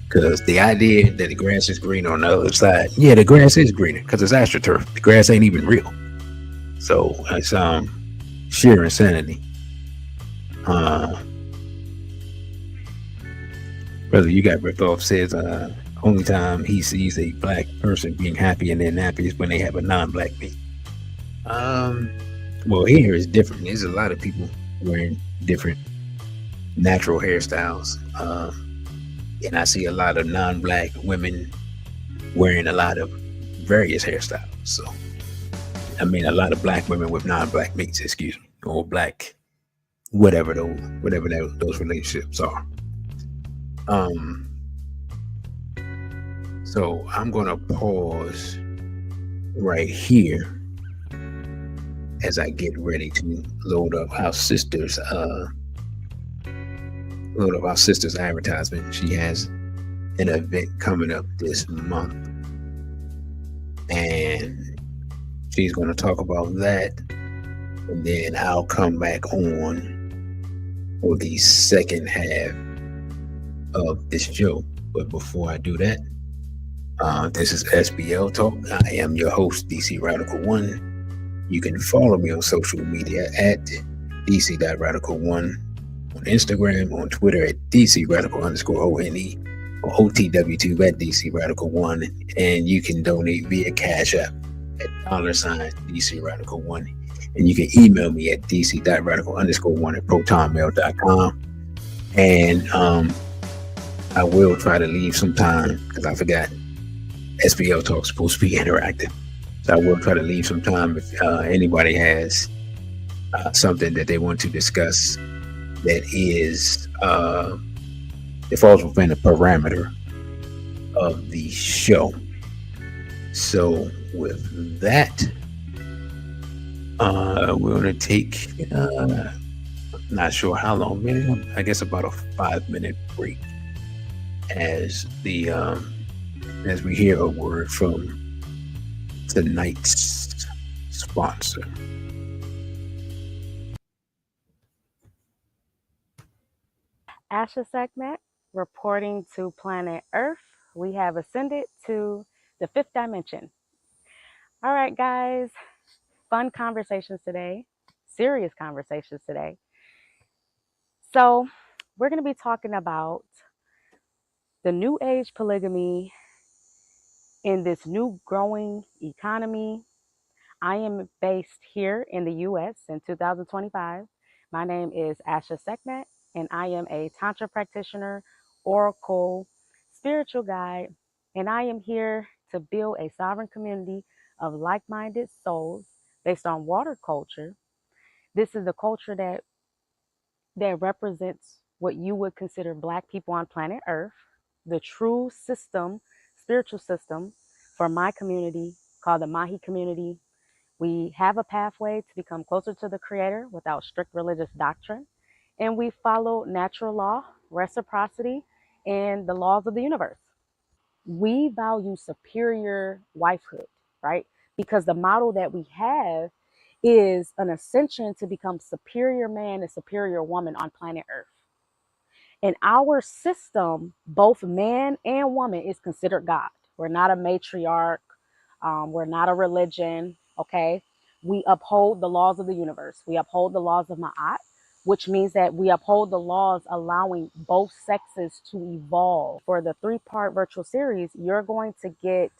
because the idea that the grass is greener on the other side, yeah, the grass is greener because it's astroturf. The grass ain't even real. So it's sheer insanity. Brother, you got ripped off says only time he sees a black person being happy and then happy is when they have a non-black mate. Well, here is different. There's a lot of people wearing different natural hairstyles, and I see a lot of non-black women wearing a lot of various hairstyles. So, I mean, a lot of black women with non-black mates, excuse me, or black, whatever those relationships are. So I'm gonna pause right here as I get ready to load up our sister's advertisement. She has an event coming up this month, and she's going to talk about that, and then I'll come back on for the second half of this show. But before I do that, this is SBL Talk. I am your host, DCRADICAL1. You can follow me on social media at DC.Radical1, on Instagram, on Twitter at DCRadical_ONE, or OTW2 at DCRadical1, and you can donate via Cashapp at $DCRadical1, and you can email me at DC.Radical_1 at protonmail.com, and I will try to leave some time, because I forgot SBL Talk is supposed to be interactive. So I will try to leave some time if anybody has something that they want to discuss that is it falls within the parameter of the show. So with that, we're going to take not sure how long, maybe I guess about a 5-minute break as we hear a word from tonight's sponsor. Asha segment, reporting to planet Earth. We have ascended to the 5th dimension. All right, guys, fun conversations today, serious conversations today. So we're going to be talking about the new age polygamy in this new growing economy. I am based here in the U.S. in 2025. My name is Asha Sekmet, and I am a Tantra practitioner, oracle, spiritual guide, and I am here to build a sovereign community of like-minded souls based on water culture. This is a culture that represents what you would consider Black people on planet Earth, the true system, spiritual system for my community called the Mahi community. We have a pathway to become closer to the Creator without strict religious doctrine, and we follow natural law, reciprocity, and the laws of the universe. We value superior wifehood, right? Because the model that we have is an ascension to become superior man and superior woman on planet Earth. In our system, both man and woman is considered God. We're not a matriarch. We're not a religion, okay? We uphold the laws of the universe. We uphold the laws of Ma'at, which means that we uphold the laws allowing both sexes to evolve. For the 3-part virtual series, you're going to get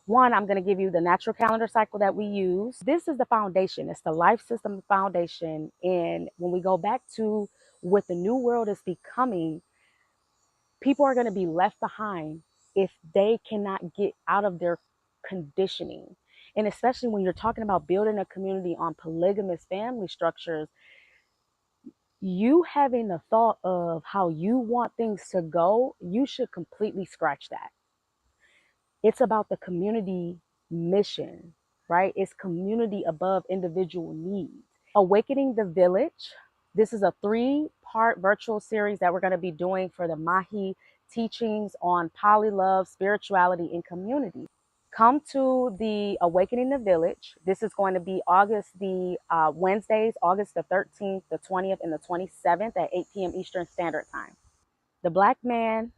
One, I'm going to give you the natural calendar cycle that we use. This is the foundation. It's the life system foundation. And when we go back to what the new world is becoming, people are going to be left behind if they cannot get out of their conditioning. And especially when you're talking about building a community on polygamous family structures, you having the thought of how you want things to go, you should completely scratch that. It's about the community mission, right? It's community above individual needs. Awakening the Village. This is a 3-part virtual series that we're going to be doing for the Mahi teachings on poly love, spirituality, and community. Come to the Awakening the Village. This is going to be Wednesdays, August the 13th, the 20th, and the 27th at 8 p.m. Eastern Standard Time. The Black man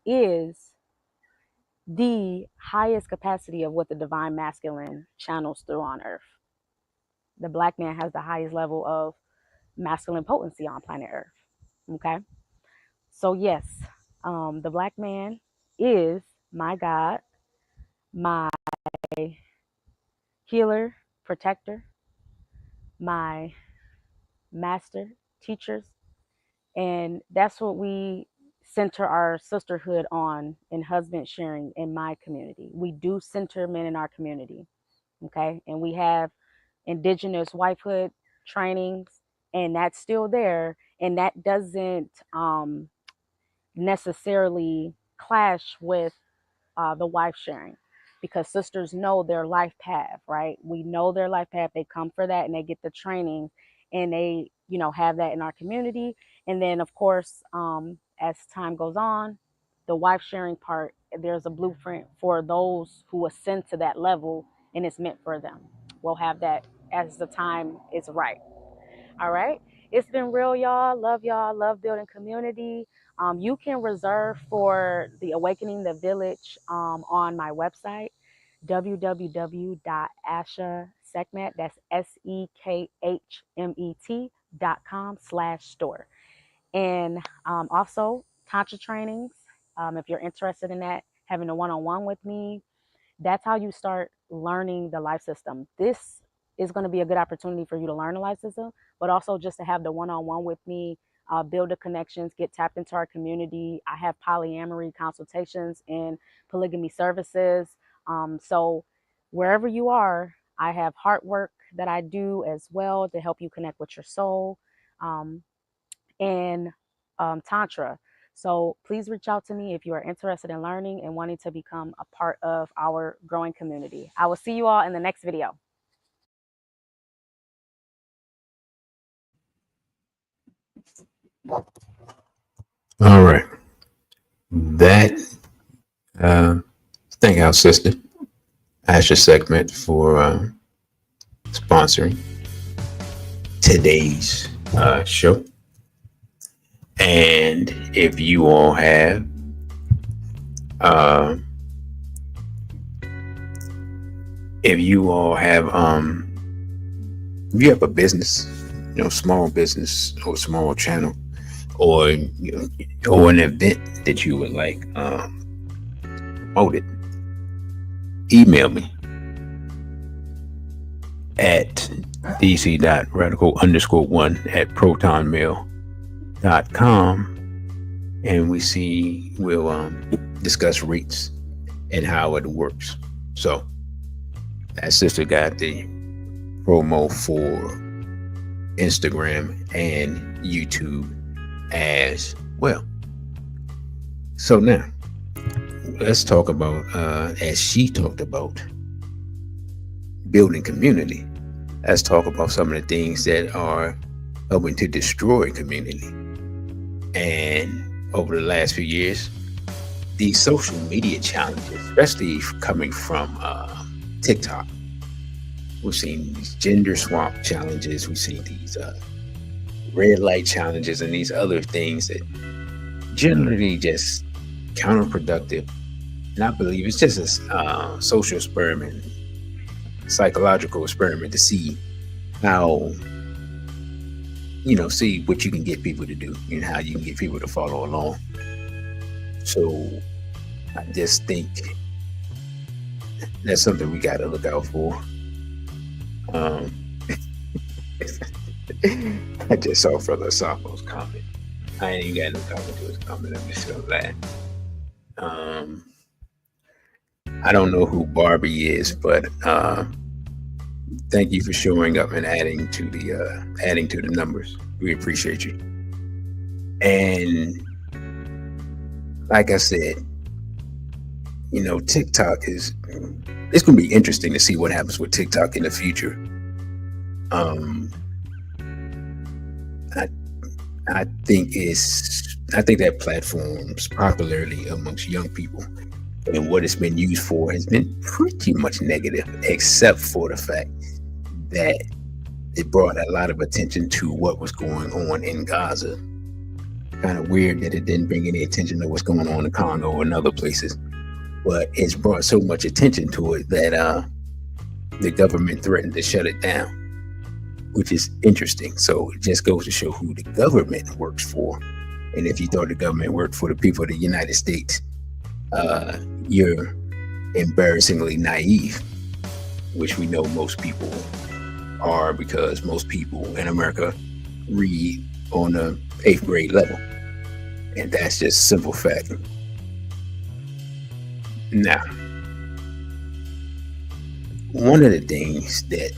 is the highest capacity of what the divine masculine channels through on earth. The Black man has the highest level of masculine potency on planet earth. Okay. So yes, the Black man is my God, my healer, protector, my master, teachers. And that's what we center our sisterhood on in husband sharing in my community. We do center men in our community. Okay. And we have indigenous wifehood trainings, and that's still there. And that doesn't necessarily clash with the wife sharing, because sisters know their life path, right? We know their life path. They come for that and they get the training, and they, have that in our community. And then of course, as time goes on, the wife sharing part, there's a blueprint for those who ascend to that level, and it's meant for them. We'll have that as the time is right. All right. It's been real, y'all. Love building community. You can reserve for the Awakening the Village on my website, www.ashasecmet, that's SEKHMET.com/store. And also Tantra trainings. If you're interested in that, having a one-on-one with me, that's how you start learning the life system. This is going to be a good opportunity for you to learn the life system, but also just to have the one-on-one with me, build the connections, get tapped into our community. I have polyamory consultations and polygamy services. So wherever you are, I have heart work that I do as well to help you connect with your soul, and Tantra. So please reach out to me if you are interested in learning and wanting to become a part of our growing community. I will see you all in the next video. All right. That thank our sister Asha Segment for sponsoring today's show. And if you all have if you have a business, small business or small channel, or or an event that you would like promoted, email me at dc.radical_1@protonmail.com, and we'll discuss rates and how it works. So that sister got the promo for Instagram and YouTube as well. So now let's talk about, as she talked about, building community. Let's talk about some of the things that are helping to destroy community. And over the last few years, these social media challenges, especially coming from TikTok, we've seen these gender swap challenges, we've seen these red light challenges, and these other things that generally just counterproductive. And I believe it's just a social experiment, psychological experiment to see how, see what you can get people to do and how you can get people to follow along. So I just think that's something we got to look out for. I just saw Brother Safo's comment. I ain't even got no comment to his comment. I'm just gonna laugh. I don't know who Barbie is, but thank you for showing up and adding to the numbers. We appreciate you. And like I said, you know, TikTok it's going to be interesting to see what happens with TikTok in the future. I think that platform's popularity amongst young people and what it's been used for has been pretty much negative, except for the fact that it brought a lot of attention to what was going on in Gaza. Kind of weird that it didn't bring any attention to what's going on in Congo and other places, but it's brought so much attention to it that the government threatened to shut it down, which is interesting. So it just goes to show who the government works for. And if you thought the government worked for the people of the United States, you're embarrassingly naive, which we know most people are, because most people in America read on the 8th grade level. And that's just simple fact. Now, one of the things that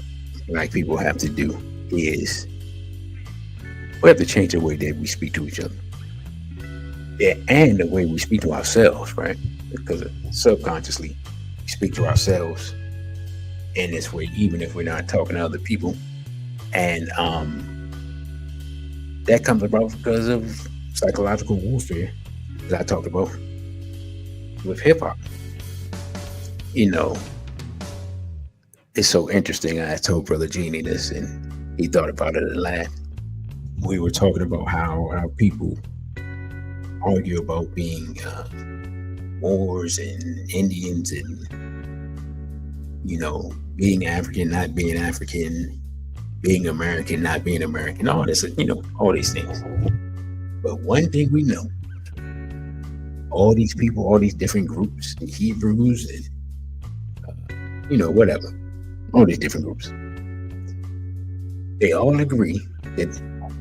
Black people have to do is we have to change the way that we speak to each other. Yeah, and the way we speak to ourselves, right? Because subconsciously we speak to ourselves in this way, even if we're not talking to other people. And that comes about because of psychological warfare that I talked about with hip hop. You know, it's so interesting. I told Brother Genie this and he thought about it and laughed. We were talking about how people argue about being Moors and Indians and, you know, being African, not being African, being American, not being American, all this, you know, all these things. But one thing we know, all these people, all these different groups, the Hebrews and, you know, whatever, all these different groups, they all agree that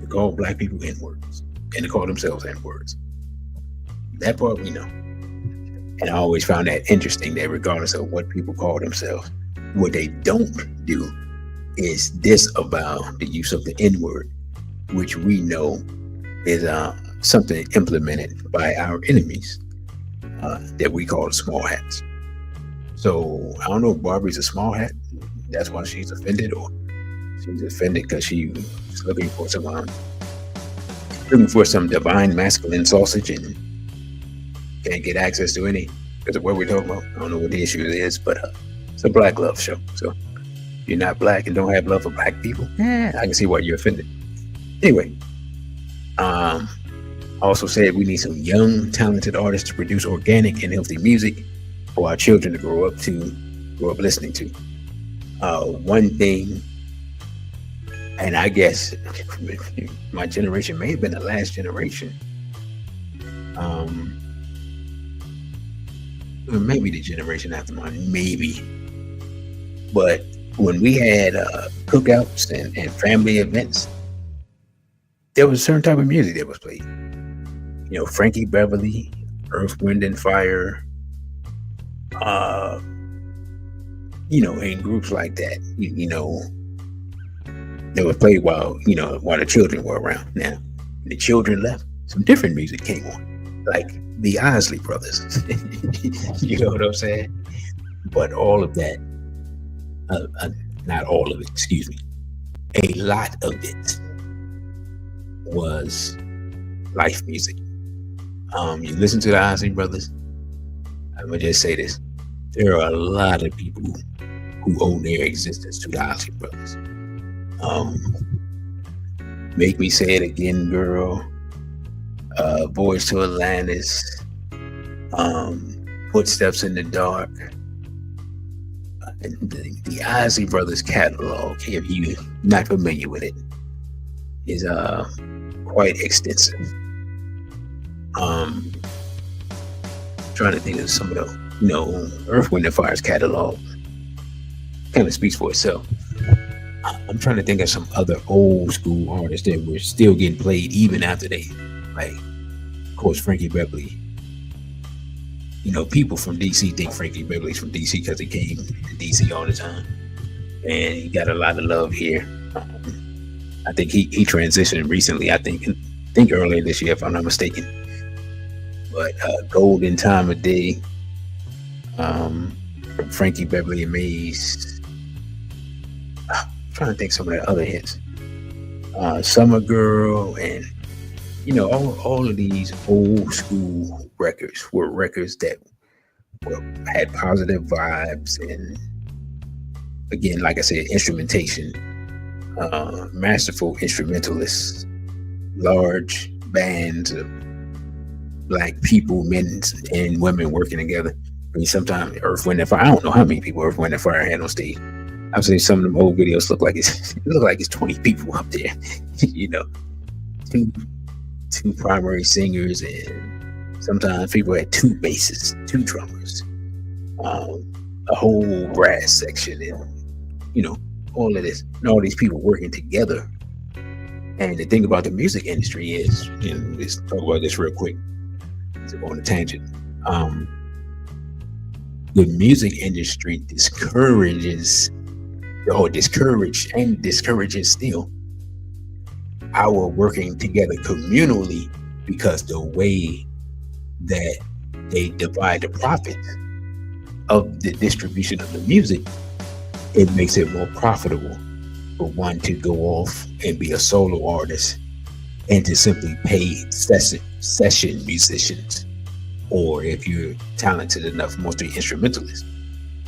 to call Black people N-words and to call themselves N-words. That part we know. And I always found that interesting that regardless of what people call themselves, what they don't do is disavow the use of the N-word, which we know is something implemented by our enemies that we call the small hats. So I don't know if Barbie's a small hat. That's why she's offended, or she's offended because she's looking for some divine masculine sausage and can't get access to any because of what we're talking about. I don't know what the issue is, but it's a Black love show. So if you're not Black and don't have love for Black people, I can see why you're offended. Anyway, also said we need some young, talented artists to produce organic and healthy music for our children to grow up listening to. One thing, and I guess my generation may have been the last generation, maybe the generation after mine, maybe. But when we had cookouts and family events, there was a certain type of music that was played. You know, Frankie Beverly, Earth, Wind and Fire, you know, in groups like that, you know, they were played while the children were around. Now, when the children left, some different music came on, like the Isley Brothers. You know what I'm saying? But all of that, not all of it, excuse me, a lot of it was life music. You listen to the Isley Brothers, I'm gonna just say this: there are a lot of people who owe their existence to the Isley Brothers. Make Me Say It Again, Girl, Voice to Atlantis, Footsteps in the Dark. The Isley Brothers catalog, if you're not familiar with it, is quite extensive. Trying to think of some of Earth, Wind, and Fire's catalog kind of speaks for itself. I'm trying to think of some other old school artists that were still getting played even after they, like, of course, Frankie Beverly. People from DC think Frankie Beverly's from DC because he came to DC all the time, and he got a lot of love here. I think he transitioned recently. I think earlier this year, if I'm not mistaken. But Golden Time of Day, Frankie Beverly and Maze. I'm trying to think some of the other hits. Summer Girl, and all of these old school records were records that had positive vibes, and again, like I said, instrumentation, masterful instrumentalists, large bands of Black people, men and women working together. I mean, sometimes Earth, Wind, and Fire. I don't know how many people Earth, Wind, and Fire had on stage. I've seen some of them old videos look like it's 20 people up there. Two primary singers, and sometimes people had 2 basses, 2 drummers, a whole brass section, and all of this, and all these people working together. And the thing about the music industry is, let's talk about this real quick. To go on a tangent. The music industry discourages still our working together communally, because the way that they divide the profits of the distribution of the music, it makes it more profitable for one to go off and be a solo artist and to simply pay session musicians, or if you're talented enough, mostly instrumentalists,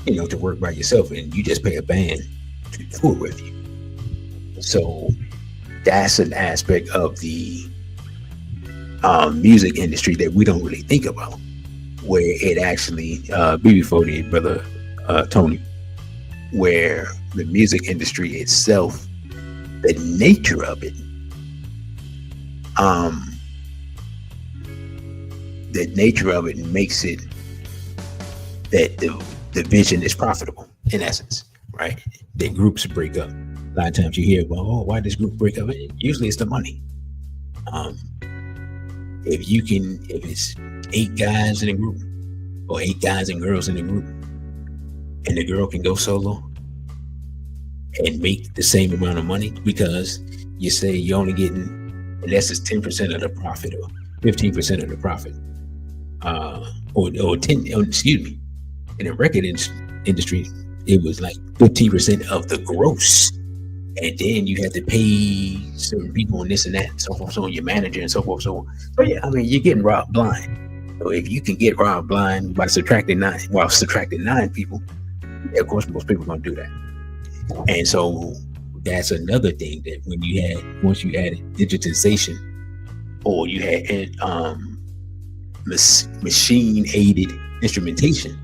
to work by yourself, and you just pay a band to tour with you. So that's an aspect of the music industry that we don't really think about, where it actually, BB40, brother Tony, where the music industry itself, the nature of it, makes it that the vision is profitable, in essence, right? That groups break up. A lot of times you hear, well, why does group break up? Usually it's the money. If it's 8 guys in a group, or 8 guys and girls in a group, and the girl can go solo and make the same amount of money, because you say you're only getting, unless it's 10% of the profit or 15% of the profit, or 10, excuse me, in the record industry, it was like 15% of the gross. And then you have to pay certain people and this and that, and so forth, so on, your manager and so forth, so on. So yeah, I mean, you're getting robbed blind. So if you can get robbed blind by subtracting 9 people, yeah, of course, most people are going to do that. And so that's another thing, that once you added digitization, or you had machine-aided instrumentation,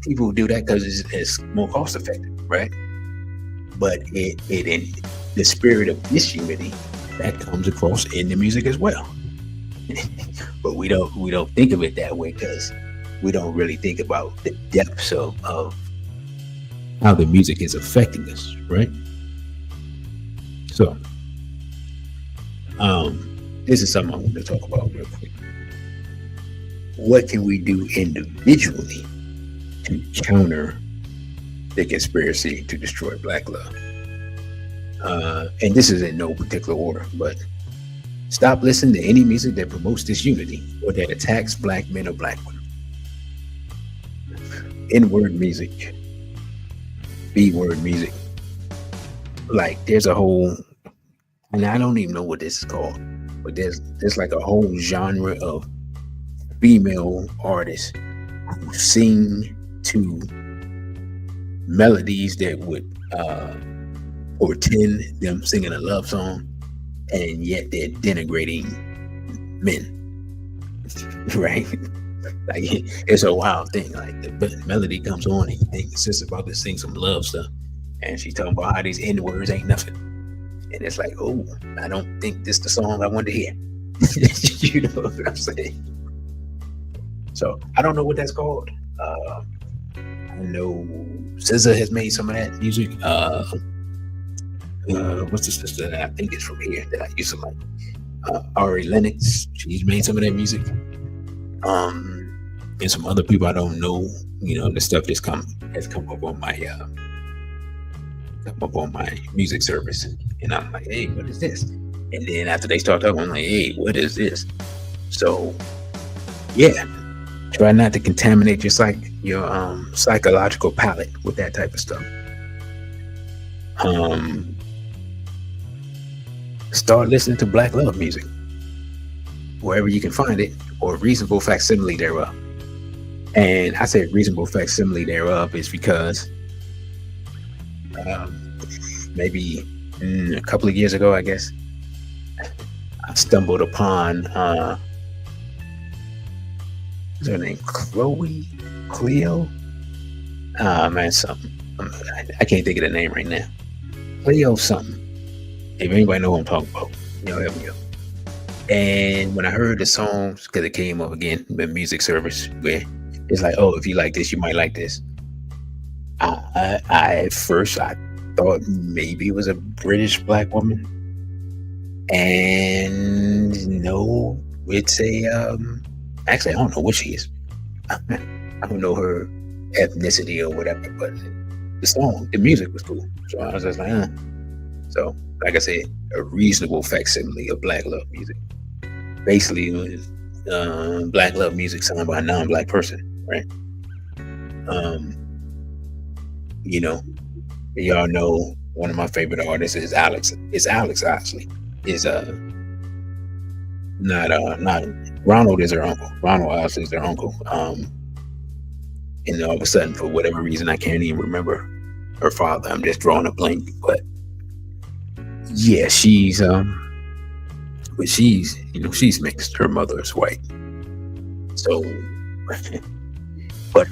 people do that because it's more cost effective, right? But it in the spirit of disunity, that comes across in the music as well. But we don't think of it that way, because we don't really think about the depths of how the music is affecting us, right? So this is something I want to talk about real quick. What can we do individually to counter the conspiracy to destroy Black love? And this is in no particular order, but stop listening to any music that promotes disunity or that attacks Black men or Black women. N-word music, B-word music. Like, there's a whole, and I don't even know what this is called, but there's like a whole genre of female artists who sing to melodies that would portend them singing a love song, and yet they're denigrating men, right? Like, it's a wild thing. Like, the melody comes on and you think it's just about to sing some love stuff, and she's talking about how these N-words ain't nothing, and it's like, oh, I don't think this is the song I want to hear. You know what I'm saying? So I don't know what that's called. I know SZA has made some of that music. What's the sister that I think is from here that I used to like? Ari Lennox. She's made some of that music. And some other people I don't know. The stuff that's has come up on my music service, and I'm like, hey, what is this? And then after they start talking, I'm like, hey, what is this? So yeah, try not to contaminate your psychological palate with that type of stuff. Start listening to Black love music wherever you can find it, or reasonable facsimile thereof. And I said reasonable facsimile thereof is because maybe a couple of years ago, I guess, I stumbled upon what's her name? Cleo? Man, something. I can't think of the name right now. Cleo something. If anybody know what I'm talking about, help me out. And when I heard the songs, because it came up again, the music service, where it's like, oh, if you like this, you might like this. At first I thought maybe it was a British Black woman, and no, it's a actually I don't know what she is. I don't know her ethnicity or whatever, but the music was cool, so I was just like, So, like I said, a reasonable facsimile of Black love music. Basically, it was Black love music sung by a non-Black person, right? Y'all know one of my favorite artists is Alex. It's Alex, actually. Is not Ronald is her uncle. Ronald obviously is their uncle. And all of a sudden, for whatever reason, I can't even remember her father. I'm just drawing a blank. But yeah, she's she's mixed. Her mother is white. So, but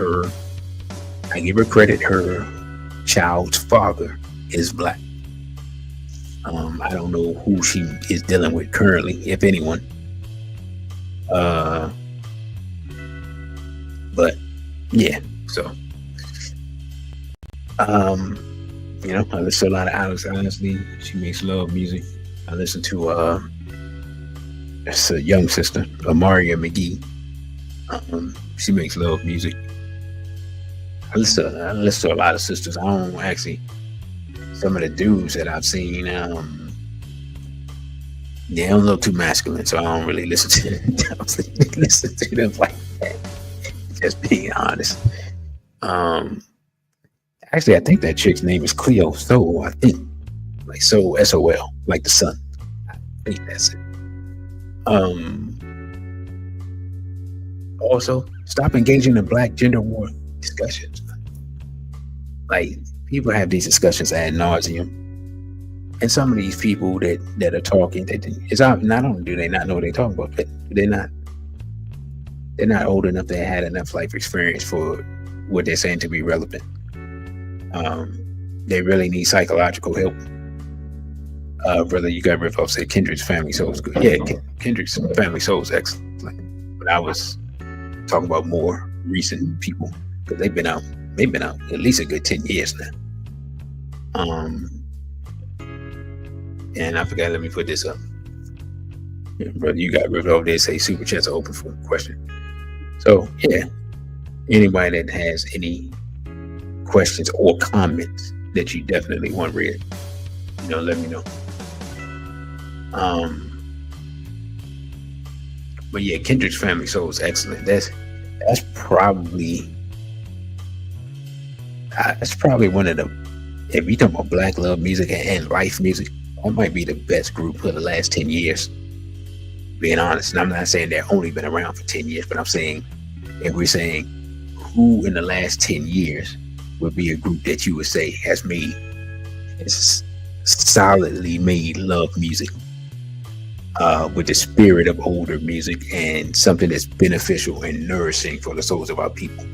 I give her credit. Her child's father is Black. I don't know who she is dealing with currently, if anyone. But yeah, so I listen to a lot of Alex. Honestly, she makes love music. I listen to it's a young sister, Amaria McGee. She makes love music. I listen to a lot of sisters. I don't actually. Some of the dudes that I've seen, they don't look too masculine, so I don't really listen to them. Listen to them like that. Just being honest. Actually, I think that chick's name is Cleo Soul. I think, like Soul, SOL, like the sun. I think that's it. Also, stop engaging in Black gender war discussions. Like, people have these discussions ad nauseum, and some of these people that are talking, not only do they not know what they're talking about, but they're not old enough to have had enough life experience for what they're saying to be relevant. They really need psychological help. Brother, you got ripped off. Said Kendrick's Family Soul is good. Yeah, Kendrick's Family Soul is excellent. But I was talking about more recent people, because they've been out at least a good 10 years now. And I forgot, let me put this up. Brother, you got ripped off there. Say super chats are open for question. So yeah, anybody that has any questions or comments that you definitely want read, let me know. But yeah, Kendrick's Family Soul is excellent. That's probably one of the, if you talk about Black love music and life music, that might be the best group for the last 10 years. Being honest, and I'm not saying they've only been around for 10 years, but I'm saying, if we're saying who in the last 10 years would be a group that you would say has solidly made love music with the spirit of older music and something that's beneficial and nourishing for the souls of our people.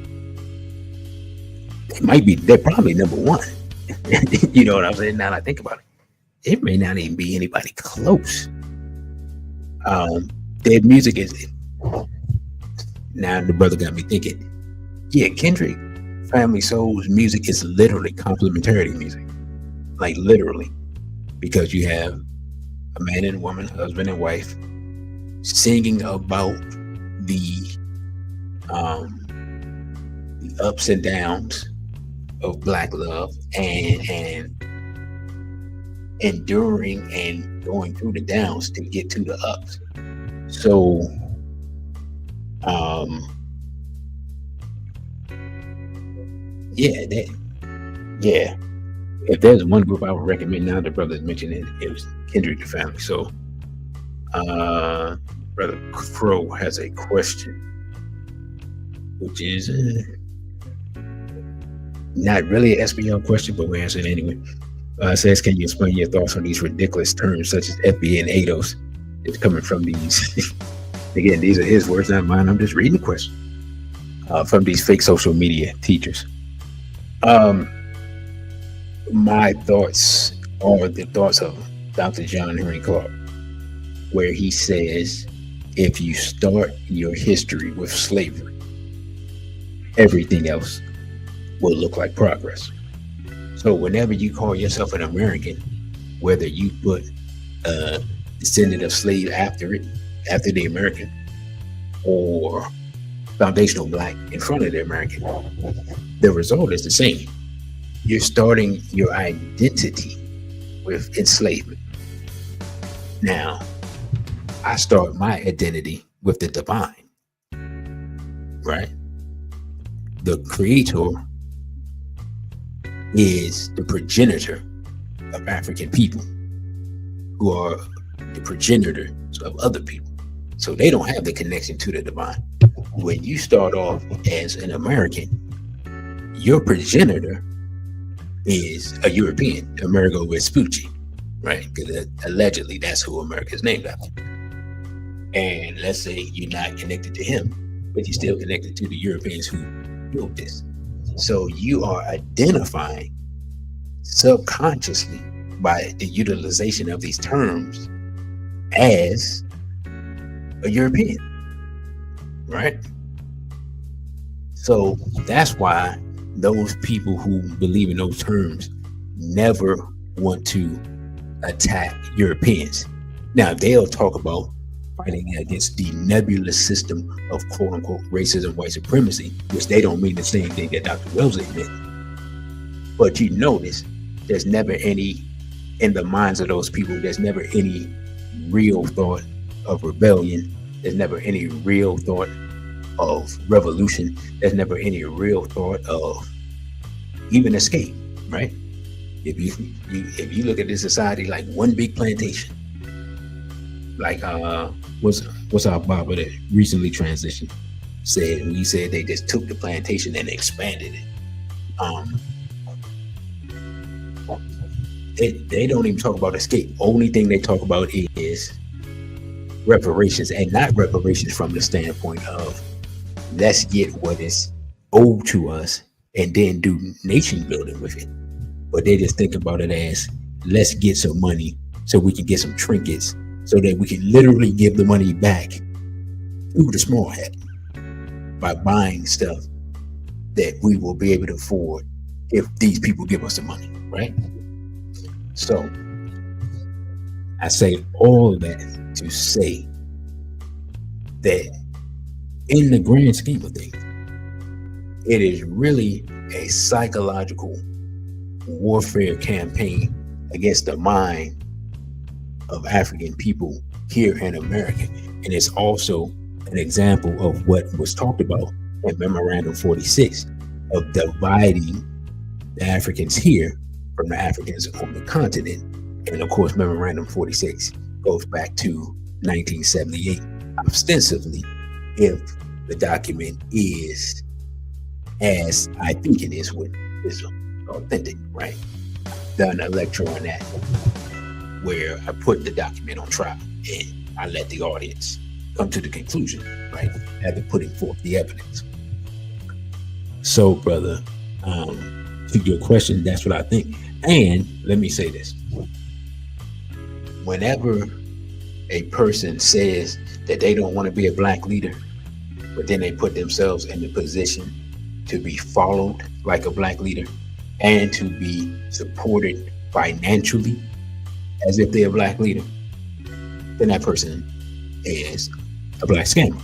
They're probably number one. You know what I'm saying? Now that I think about it, it may not even be anybody close. Their music is, Now the brother got me thinking, yeah, Kendrick Family Soul's music is literally complementarity music. Like literally. Because you have a man and woman, husband and wife, singing about the ups and downs of Black love and enduring and going through the downs to get to the ups. So if there's one group I would recommend, now the brothers mentioned it was Kendrick the Family. So Brother Crow has a question, which is not really an SBL question, but we'll answer it anyway. It says, can you explain your thoughts on these ridiculous terms such as FBA and ADOS? It's coming from these, again, these are his words, not mine. I'm just reading the question from these fake social media teachers. My thoughts are the thoughts of Dr. John Henry Clark, where he says, if you start your history with slavery, everything else will look like progress. So whenever you call yourself an American, whether you put a descendant of slave after the American, or foundational Black in front of the American, the result is the same. You're starting your identity with enslavement. Now, I start my identity with the divine, right? The creator is the progenitor of African people, who are the progenitors of other people. So they don't have the connection to the divine. When you start off as an American, your progenitor is a European, Amerigo Vespucci, right? Because allegedly that's who America is named after. And let's say you're not connected to him, but you're still connected to the Europeans who built this. So you are identifying subconsciously by the utilization of these terms as a European, right? So that's why those people who believe in those terms never want to attack Europeans. Now, they'll talk about fighting against the nebulous system of quote unquote racism, white supremacy, which they don't mean the same thing that Dr. Wellesley meant. But you notice there's never any, in the minds of those people, there's never any real thought of rebellion. There's never any real thought of revolution. There's never any real thought of even escape, right? If you look at this society like one big plantation, like what's our Baba that recently transitioned said, when he said they just took the plantation and expanded it. They don't even talk about escape. Only thing they talk about is reparations, and not reparations from the standpoint of let's get what is owed to us and then do nation building with it. But they just think about it as let's get some money so we can get some trinkets so that we can literally give the money back to the small hat by buying stuff that we will be able to afford if these people give us the money, right? So I say all of that to say that in the grand scheme of things, it is really a psychological warfare campaign against the mind of African people here in America. And it's also an example of what was talked about in Memorandum 46 of dividing the Africans here from the Africans on the continent. And of course, Memorandum 46 goes back to 1978, ostensibly, if the document is as I think it is, what is authentic, right? Done a lecture on that where I put the document on trial and I let the audience come to the conclusion, right? After putting forth the evidence. So, brother, to your question, that's what I think. And let me say this. Whenever a person says that they don't want to be a black leader, but then they put themselves in the position to be followed like a black leader and to be supported financially as if they're a black leader, then that person is a black scammer.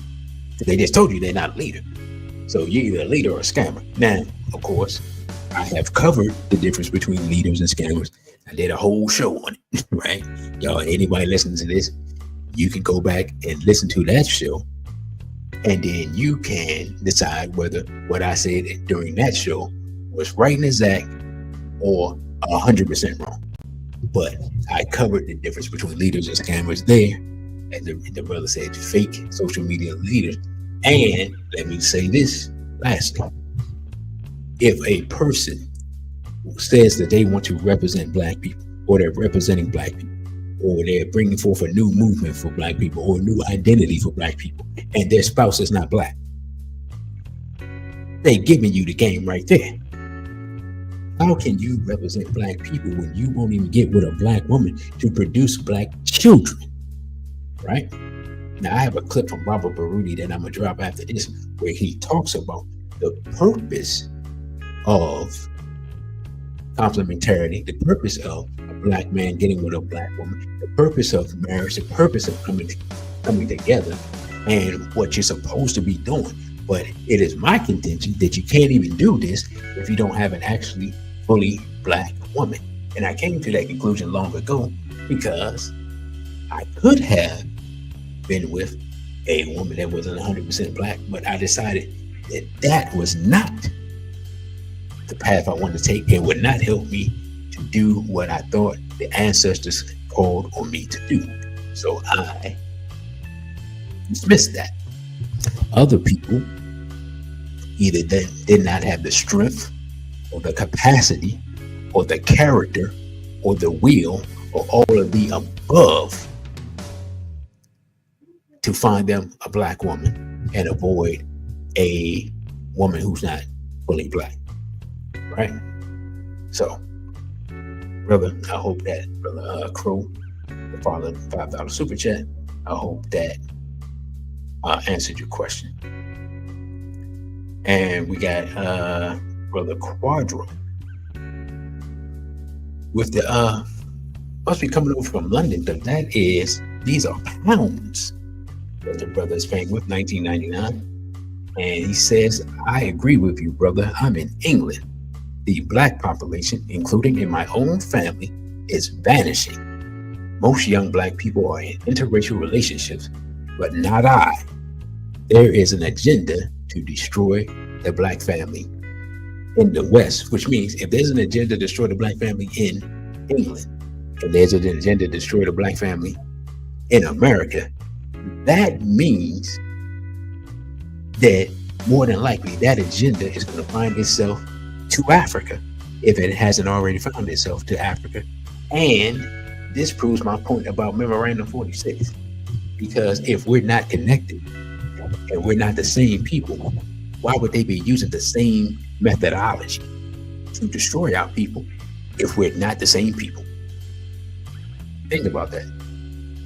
They just told you they're not a leader. So you're either a leader or a scammer. Now, of course, I have covered the difference between leaders and scammers. I did a whole show on it, right? Y'all, anybody listening to this, you can go back and listen to that show, and then you can decide whether what I said during that show was right and exact or 100% wrong. But I covered the difference between leaders and scammers there, as the brother said, fake social media leaders. And let me say this lastly. If a person says that they want to represent black people, or they're representing black people, or they're bringing forth a new movement for black people, or a new identity for black people, and their spouse is not black, they're giving you the game right there. How can you represent black people when you won't even get with a black woman to produce black children, right? Now, I have a clip from Robert Baruti that I'm going to drop after this, where he talks about the purpose of complementarity, the purpose of a black man getting with a black woman, the purpose of marriage, the purpose of coming together, and what you're supposed to be doing. But it is my contention that you can't even do this if you don't have an actually fully black woman. And I came to that conclusion long ago because I could have been with a woman that wasn't 100% black, but I decided that that was not the path I wanted to take. It would not help me to do what I thought the ancestors called on me to do. So I dismissed that. Other people either did not have the strength or the capacity or the character or the will or all of the above to find them a black woman and avoid a woman who's not fully black, right? So, brother, I hope that brother Crow, the father of the $5 super chat, I hope that answered your question. And we got brother Quadro with the must be coming over from London, but these are pounds that the brother is paying with, $19.99. And he says, I agree with you, brother. I'm in England. The black population, including in my own family, is vanishing. Most young black people are in interracial relationships, but not I. There is an agenda to destroy the black family in the West, which means if there's an agenda to destroy the black family in England, and there's an agenda to destroy the black family in America, that means that more than likely that agenda is going to find itself to Africa, if it hasn't already found itself to Africa. And this proves my point about Memorandum 46, because if we're not connected and we're not the same people, why would they be using the same methodology to destroy our people if we're not the same people? Think about that.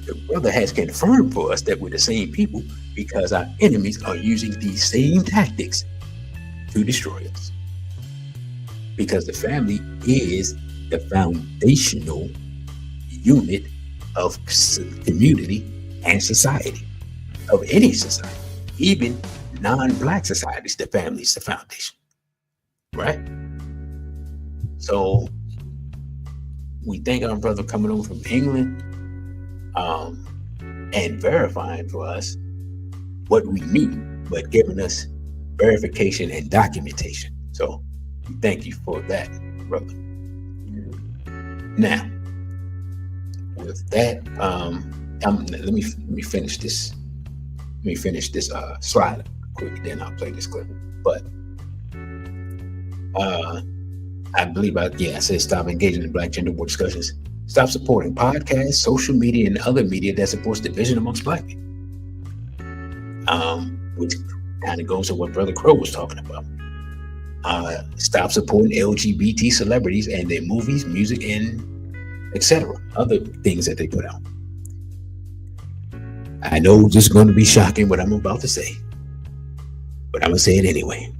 The brother has confirmed for us that we're the same people because our enemies are using these same tactics to destroy us. Because the family is the foundational unit of community and society, of any society, even non-black societies. The family is the foundation, right? So we thank our brother coming over from England and verifying for us what we knew, but giving us verification and documentation. So we thank you for that, brother. Now, with that, let me finish this. Let me finish this slide quick, then I'll play this clip. But I believe I said stop engaging in black gender war discussions. Stop supporting podcasts, social media, and other media that supports division amongst black people. Which kind of goes to what Brother Crow was talking about. Stop supporting LGBT celebrities and their movies, music, and etc. Other things that they put out. I know this is going to be shocking what I'm about to say, but I'm gonna say it anyway.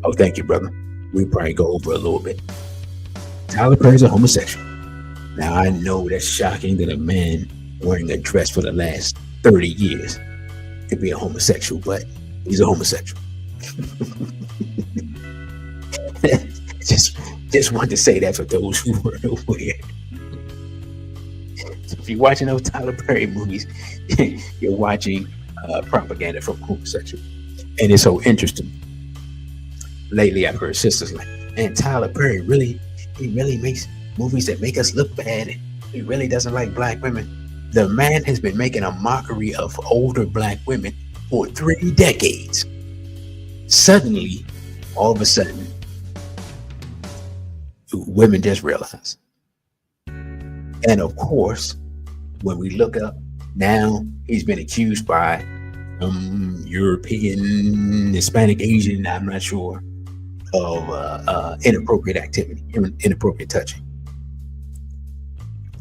Oh, thank you, brother. We probably go over a little bit. Tyler Perry's a homosexual. Now, I know that's shocking that a man wearing a dress for the last 30 years could be a homosexual, but he's a homosexual. Just wanted to say that for those who weren't aware. So if you're watching those Tyler Perry movies, you're watching propaganda from homosexual. And it's so interesting. Lately, I've heard sisters like, man, Tyler Perry really makes movies that make us look bad, and he really doesn't like black women. The man has been making a mockery of older black women for 3 decades. Suddenly, all of a sudden, women just realize. And of course, when we look up now, he's been accused by European, Hispanic, Asian, I'm not sure, of inappropriate activity, inappropriate touching.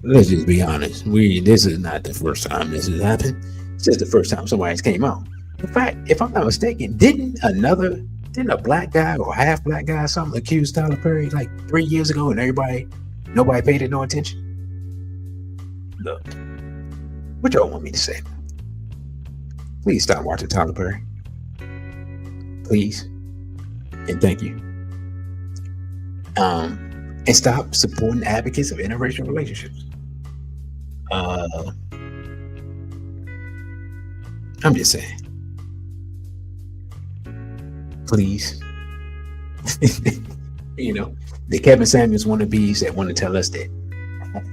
Let's just be honest. This is not the first time this has happened. It's just the first time somebody's came out. In fact, if I'm not mistaken, didn't a black guy or half black guy or something accuse Tyler Perry like 3 years ago, and nobody paid it no attention? Look, what y'all want me to say? Please stop watching Tyler Perry. Please. And thank you. And stop supporting advocates of interracial relationships. I'm just saying. Please. You know, the Kevin Samuels wannabes that want to tell us that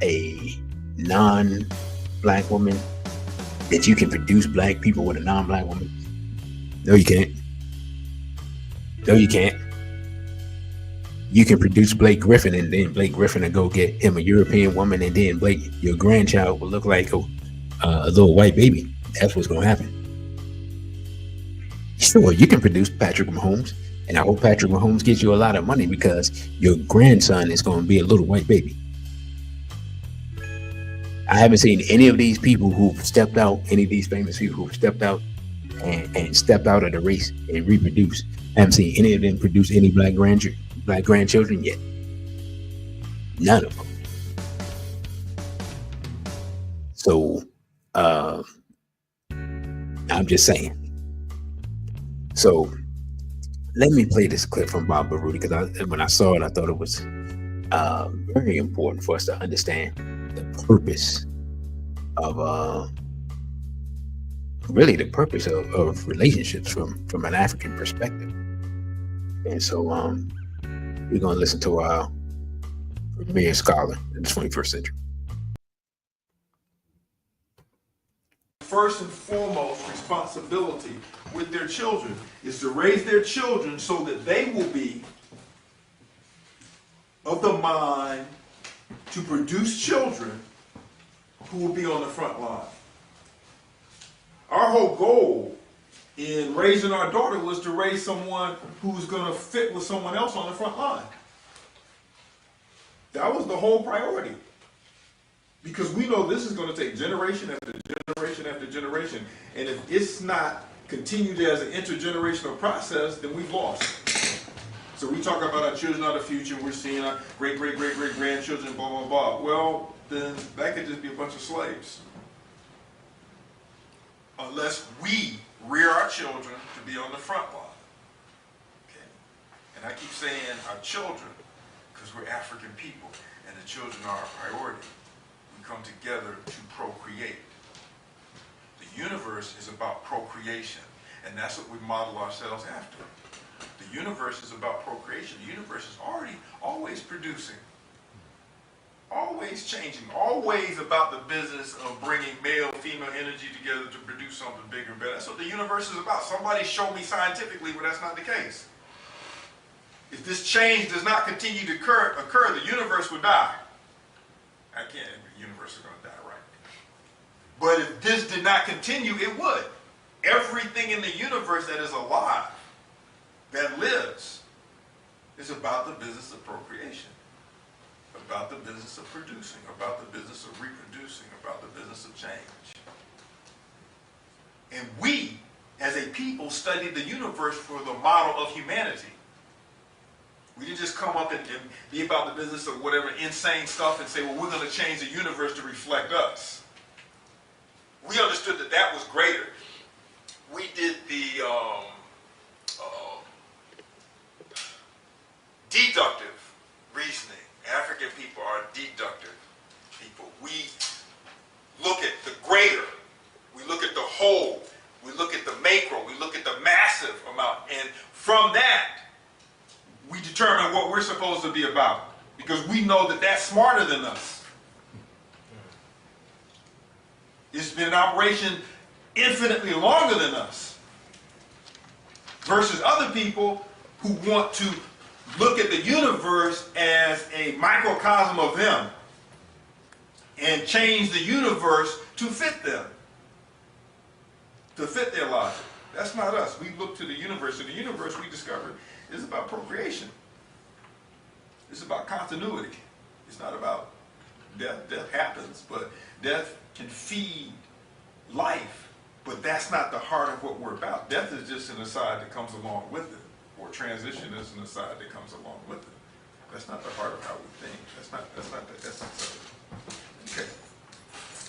a non-black woman, that you can produce black people with a non-black woman. No, you can't. No, you can't. You can produce Blake Griffin, and then Blake Griffin will go get him a European woman, and then your grandchild will look like a little white baby. That's what's going to happen. Sure, you can produce Patrick Mahomes, and I hope Patrick Mahomes gets you a lot of money because your grandson is going to be a little white baby. I haven't seen any of these people who've stepped out, any of these famous people who've stepped out and stepped out of the race and reproduced. I haven't seen any of them produce any black grandchildren yet. None of them. So, I'm just saying. So, let me play this clip from Bob Baruti, because when I saw it, I thought it was very important for us to understand the purpose of really the purpose of relationships from an African perspective. And so we're going to listen to our premier scholar in the 21st century. First and foremost responsibility with their children is to raise their children so that they will be of the mind to produce children who will be on the front line. Our whole goal in raising our daughter was to raise someone who's going to fit with someone else on the front line. That was the whole priority. Because we know this is going to take generation after generation after generation. And if it's not continued as an intergenerational process, then we've lost. So we talk about our children are the future, and we're seeing our great-great-great-great-grandchildren, blah, blah, blah. Well, then that could just be a bunch of slaves. Unless we rear our children to be on the front line. Okay? And I keep saying our children, because we're African people, and the children are our priority. We come together to procreate. The universe is about procreation, and that's what we model ourselves after. The universe is about procreation. The universe is always producing, always changing, always about the business of bringing male, female energy together to produce something bigger and better. That's what the universe is about. Somebody show me scientifically where that's not the case. If this change does not continue to occur, the universe will die. The universe is going to die, right? But if this did not continue, it would. Everything in the universe that is alive, that lives, is about the business of procreation, about the business of producing, about the business of reproducing, about the business of change. And we as a people, studied the universe for the model of humanity. We didn't just come up and be about the business of whatever insane stuff and say, well, we're going to change the universe to reflect us. We understood that that was greater. We did the deductive reasoning. African people are deductive people. We look at the greater. We look at the whole. We look at the macro. We look at the massive amount. And from that, we determine what we're supposed to be about. Because we know that that's smarter than us. It's been in operation infinitely longer than us. Versus other people who want to look at the universe as a microcosm of them and change the universe to fit them, to fit their logic. That's not us. We look to the universe, and the universe we discovered is about procreation. It's about continuity. It's not about death. Death happens, but death can feed life, but that's not the heart of what we're about. Death is just an aside that comes along with it. Or transition is an aside that comes along with it. That's not the heart of how we think. That's not the essence of it. Okay.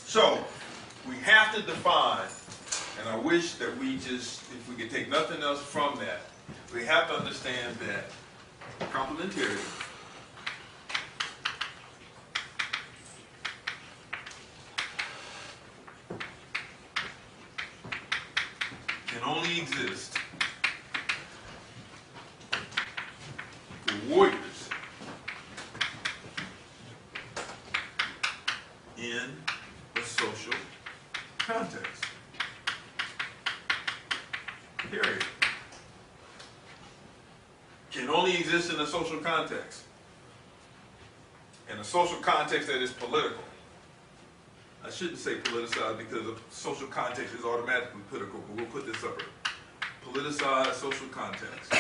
So we have to define, and I wish that we just, if we could take nothing else from that, we have to understand that complementarity can only exist warriors in a social context. Period. Can only exist in a social context. In a social context that is political. I shouldn't say politicized because a social context is automatically political, but we'll put this up. Politicized social context.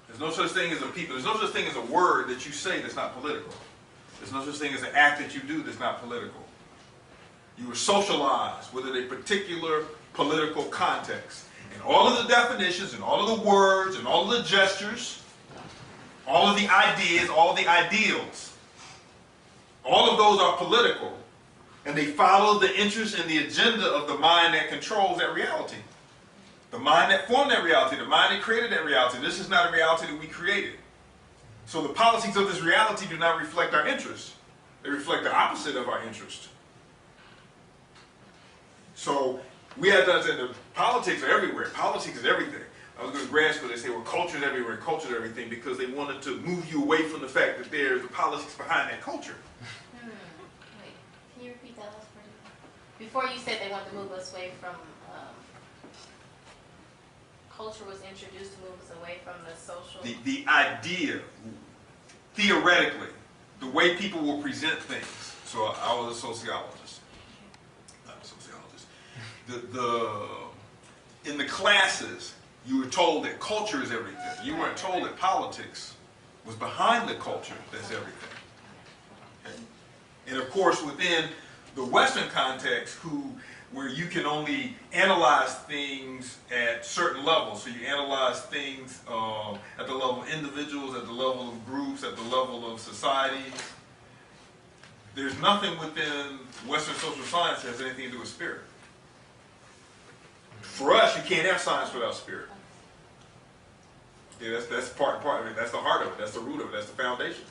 There's no such thing as a people. There's no such thing as a word that you say that's not political. There's no such thing as an act that you do that's not political. You were socialized within a particular political context. And all of the definitions and all of the words and all of the gestures, all of the ideas, all the ideals, all of those are political. And they follow the interest and the agenda of the mind that controls that reality. The mind that formed that reality, the mind that created that reality. This is not a reality that we created. So the politics of this reality do not reflect our interest. They reflect the opposite of our interest. So we have to understand that politics are everywhere. Politics is everything. I was going to grad school, they say, well, culture is everywhere, culture is everything, because they wanted to move you away from the fact that there's the politics behind that culture. Wait, can you repeat that last part? Before you said they wanted to move us away from culture was introduced to move us away from the social. The idea, theoretically, the way people will present things. So I was a sociologist, not a sociologist. In the classes, you were told that culture is everything. You weren't told that politics was behind the culture that's everything. Okay? And of course, within the Western context, where you can only analyze things at certain levels. So you analyze things at the level of individuals, at the level of groups, at the level of societies. There's nothing within Western social science that has anything to do with spirit. For us, you can't have science without spirit. Yeah, that's part. I mean, that's the heart of it. That's the root of it. That's the foundation.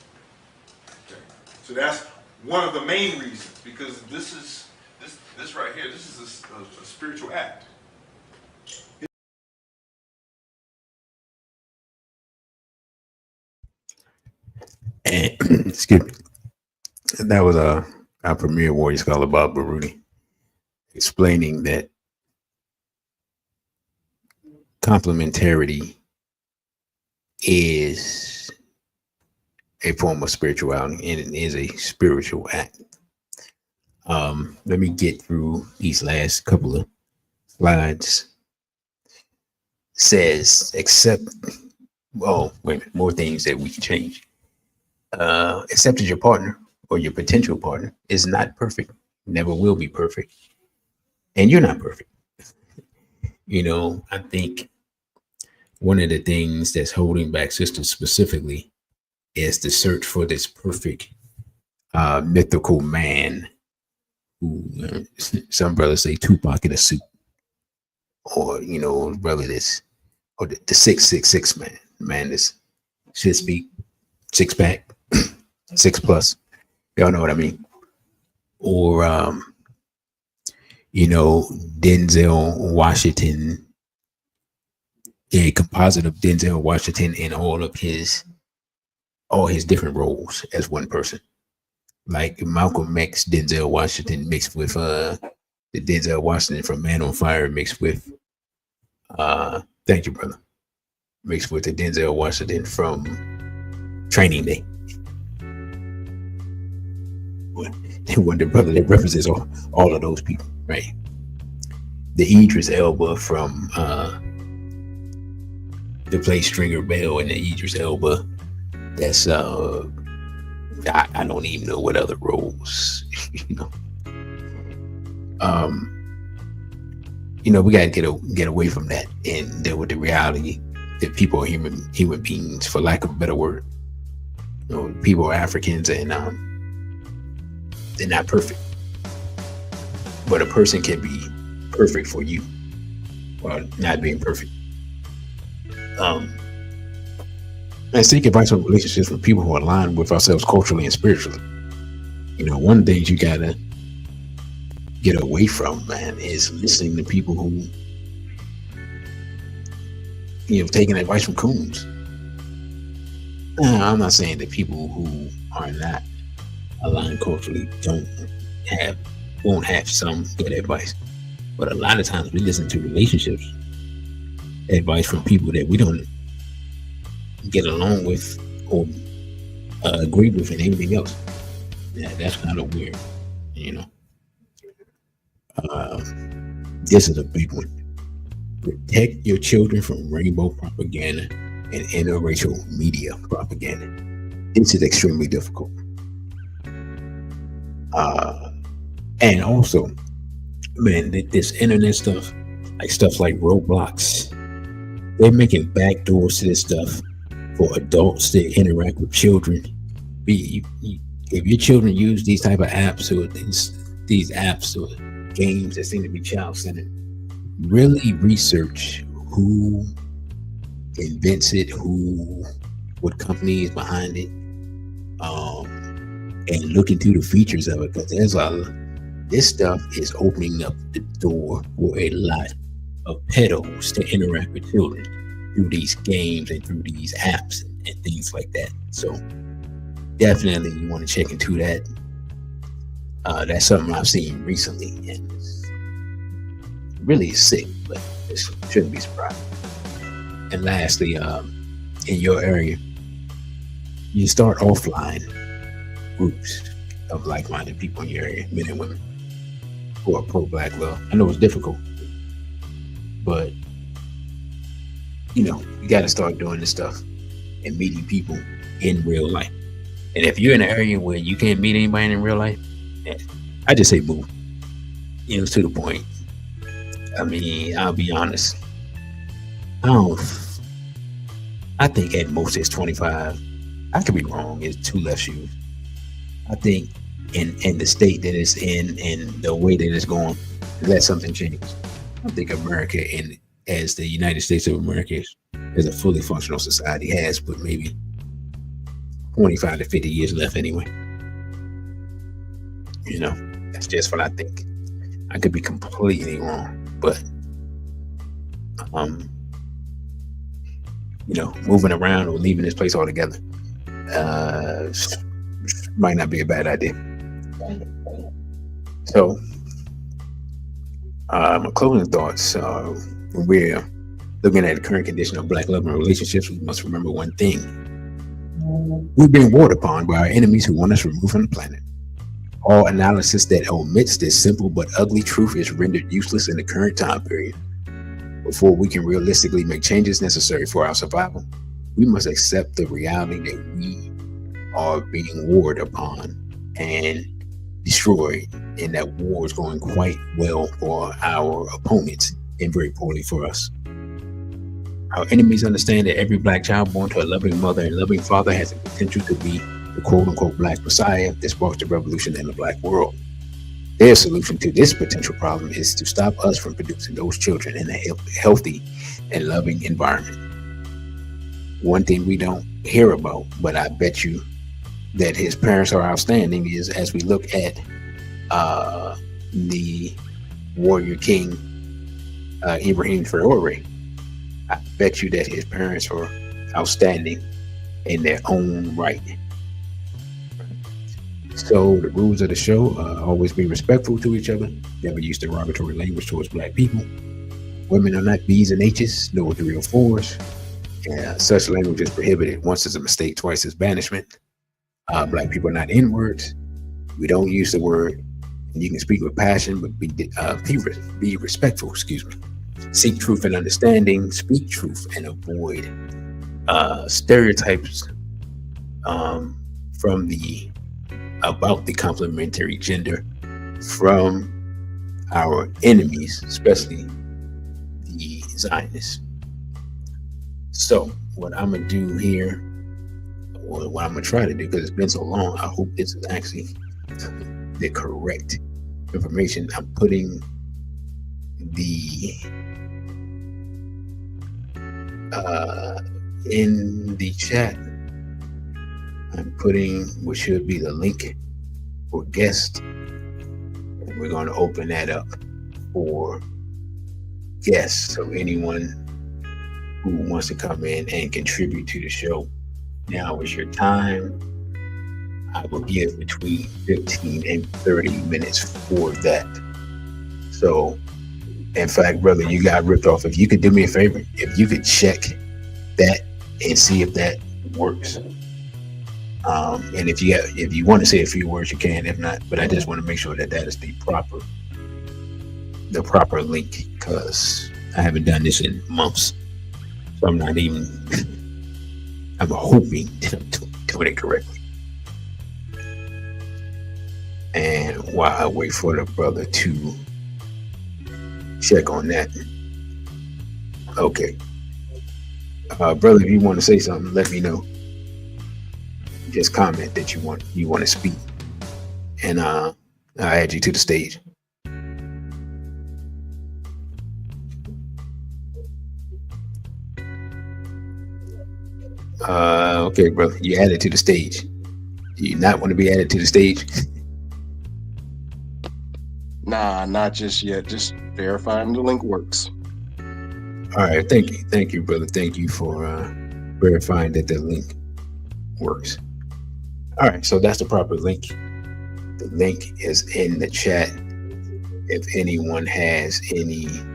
Okay. So that's one of the main reasons, because this right here, this is a spiritual act. And excuse me, that was our premier warrior scholar, Bob Baruti, explaining that complementarity is a form of spirituality, and it is a spiritual act. Let me get through these last couple of slides. Says, except, oh, wait a minute, more things that we can change. Except as your partner or your potential partner is not perfect, never will be perfect. And you're not perfect. I think one of the things that's holding back sisters specifically is the search for this perfect mythical man who some brothers say Tupac in a suit, or brother this, or the 666 man this 6 feet, 6-pack, 6+. Y'all know what I mean? Or Denzel Washington, a composite of Denzel Washington in all his different roles as one person. Like Malcolm X, Denzel Washington mixed with the Denzel Washington from Man on Fire mixed with thank you, brother. Mixed with the Denzel Washington from Training Day. When the brother that represents all of those people, right? The Idris Elba from to play Stringer Bell, and the Idris Elba that's I don't even know what other roles, we gotta get away from that and deal with the reality that people are human beings, for lack of a better word. People are Africans, and they're not perfect, but a person can be perfect for you while not being perfect. And seek advice on relationships with people who align with ourselves culturally and spiritually. One of the things you gotta get away from, man, is listening to people who, taking advice from coons. I'm not saying that people who are not aligned culturally won't have some good advice, but a lot of times we listen to relationships advice from people that we don't get along with or agree with and everything else. Yeah, that's kind of weird, This is a big one. Protect your children from rainbow propaganda and interracial media propaganda. This is extremely difficult. And also, man, this internet stuff, stuff like Roblox, they're making backdoors to this stuff for adults to interact with children. If your children use these type of apps or these apps or games that seem to be child-centered, really research who invents it, what company is behind it, and look into the features of it, because this stuff is opening up the door for a lot of pedos to interact with children through these games and through these apps and things like that. So definitely you want to check into that. That's something I've seen recently, and it's really sick, but it shouldn't be surprising. And lastly, in your area, you start offline groups of like-minded people in your area, men and women who are pro-Black love. I know it's difficult, but you got to start doing this stuff and meeting people in real life. And if you're in an area where you can't meet anybody in real life, I just say move. To the point. I mean, I'll be honest. I think at most it's 25. I could be wrong. It's 2 left shoes. I think in the state that it's in and the way that it's going, let something change. I think America, as the United States of America is a fully functional society, has but maybe 25 to 50 years left anyway. That's just what I think. I could be completely wrong, but moving around or leaving this place altogether might not be a bad idea. So my closing thoughts, when we're looking at the current condition of Black love and relationships, we must remember one thing. We've been warred upon by our enemies who want us removed from the planet. All analysis that omits this simple but ugly truth is rendered useless in the current time period. Before we can realistically make changes necessary for our survival, we must accept the reality that we are being warred upon and destroyed, and that war is going quite well for our opponents and very poorly for us. Our enemies understand that every black child born to a loving mother and loving father has the potential to be the quote-unquote black messiah that sparks the revolution in the black world. Their solution to this potential problem is to stop us from producing those children in a healthy and loving environment. One thing we don't hear about, but I bet you that his parents are outstanding, is as we look at the warrior king Ibrahim Traore. I bet you that his parents are outstanding in their own right. So the rules of the show: always be respectful to each other. Never use derogatory language towards black people. Women are not B's and H's, nor 304s. Such language is prohibited. Once is a mistake, twice is banishment. Black people are not N-words. We don't use the word. And you can speak with passion, but be respectful. Excuse me. Seek truth and understanding. Speak truth and avoid stereotypes about the complementary gender from our enemies, especially the Zionists. So what I'm gonna do here, or what I'm gonna try to do, because it's been so long, I hope this is actually the correct information. I'm putting the in the chat. I'm putting what should be the link for guests, and we're going to open that up for guests. So anyone who wants to come in and contribute to the show, now is your time. I will give between 15 and 30 minutes for that. So, in fact, brother, you got ripped off. If you could do me a favor, if you could check that and see if that works. And if you want to say a few words, you can. If not, but I just want to make sure that that is the proper link, because I haven't done this in months. So I'm not even. I'm hoping that I'm doing it correctly. And while I wait for the brother to check on that, okay, brother, if you want to say something, let me know. Just comment that you want to speak, and I'll add you to the stage. Okay, brother, you added to the stage. Do you not want to be added to the stage? Nah, not just yet. Just verifying the link works. All right, thank you, brother. Thank you for verifying that the link works. All right, so that's the proper link. The link is in the chat. If anyone has anything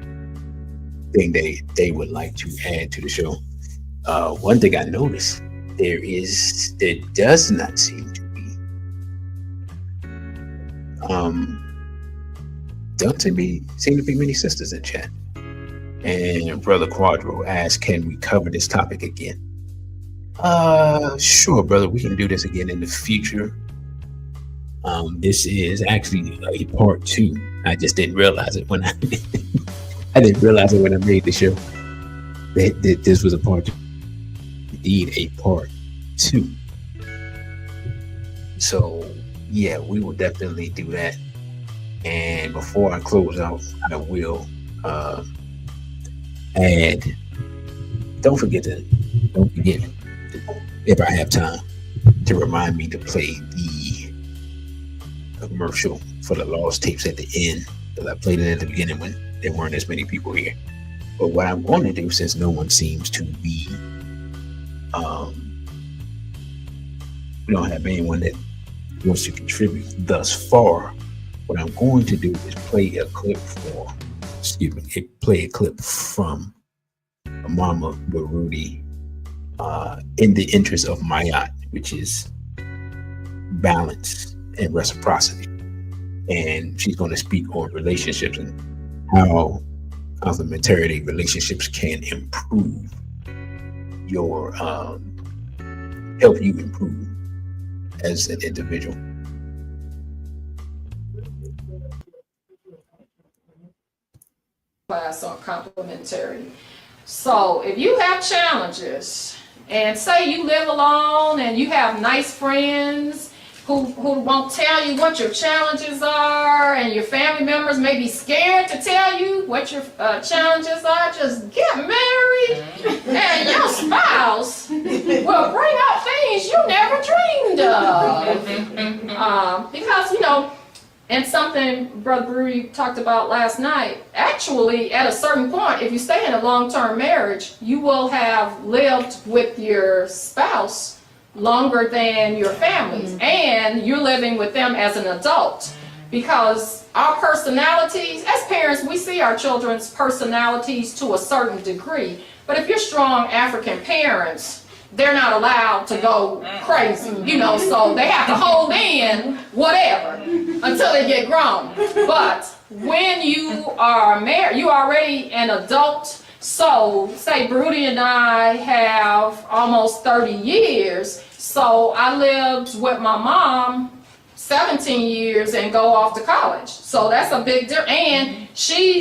they would like to add to the show. One thing I noticed, there does not seem to be seem to be many sisters in chat. And Brother Quadro asked, can we cover this topic again? Sure, brother, we can do this again in the future. This is actually a part 2. I just didn't realize it when I made the show that this was a part 2. Indeed, a part 2. So yeah, we will definitely do that. And before I close out, I will add. Don't forget, if I have time, to remind me to play the commercial for the Lost Tapes at the end, because I played it at the beginning when there weren't as many people here. But what I'm going to do, since no one seems to be, we don't have anyone that wants to contribute thus far, what I'm going to do is play a clip from Mama Baruti, in the interest of Mayat, which is balance and reciprocity. And she's going to speak on relationships and how complementarity relationships can improve help you improve as an individual. class on complementary. So if you have challenges, and say you live alone and you have nice friends who won't tell you what your challenges are, and your family members may be scared to tell you what your challenges are, just get married and your spouse will bring out things you never dreamed of. Because, you know, and something Brother Brewery talked about last night, actually at a certain point, if you stay in a long-term marriage, you will have lived with your spouse longer than your families, and you're living with them as an adult. Because our personalities, as parents, we see our children's personalities to a certain degree. But if you're strong African parents, they're not allowed to go crazy, you know, so they have to hold in whatever until they get grown. But when you are married, you're already an adult. So say Broody and I have almost 30 years. So I lived with my mom 17 years and go off to college. So that's a big difference. And she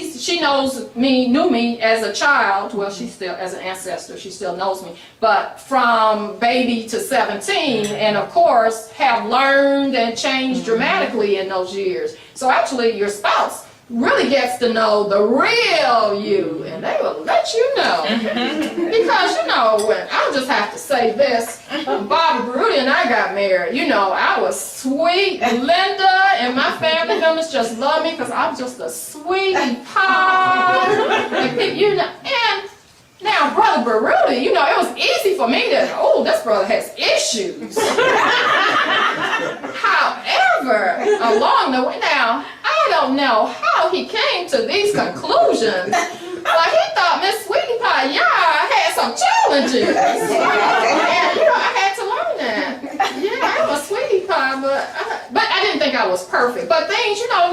knew me as a child. Well, she still, as an ancestor, she still knows me. But from baby to 17, and of course, have learned and changed dramatically in those years. So actually, your spouse really gets to know the real you, and they will let you know. Because, you know, when I'll just have to say this, Bob Broody and I got married, you know, I was sweet. Linda and my family members just love me because I'm just a sweetie pie. You know, and now Brother Broody, you know, it was easy for me to, oh, this brother has issues. However, along the way, now, I don't know how he came to these conclusions, but he thought Miss Sweetie Pie had some challenges. And, you know, I had to learn that. Yeah, I'm a sweetie pie, but I didn't think I was perfect. But things, you know,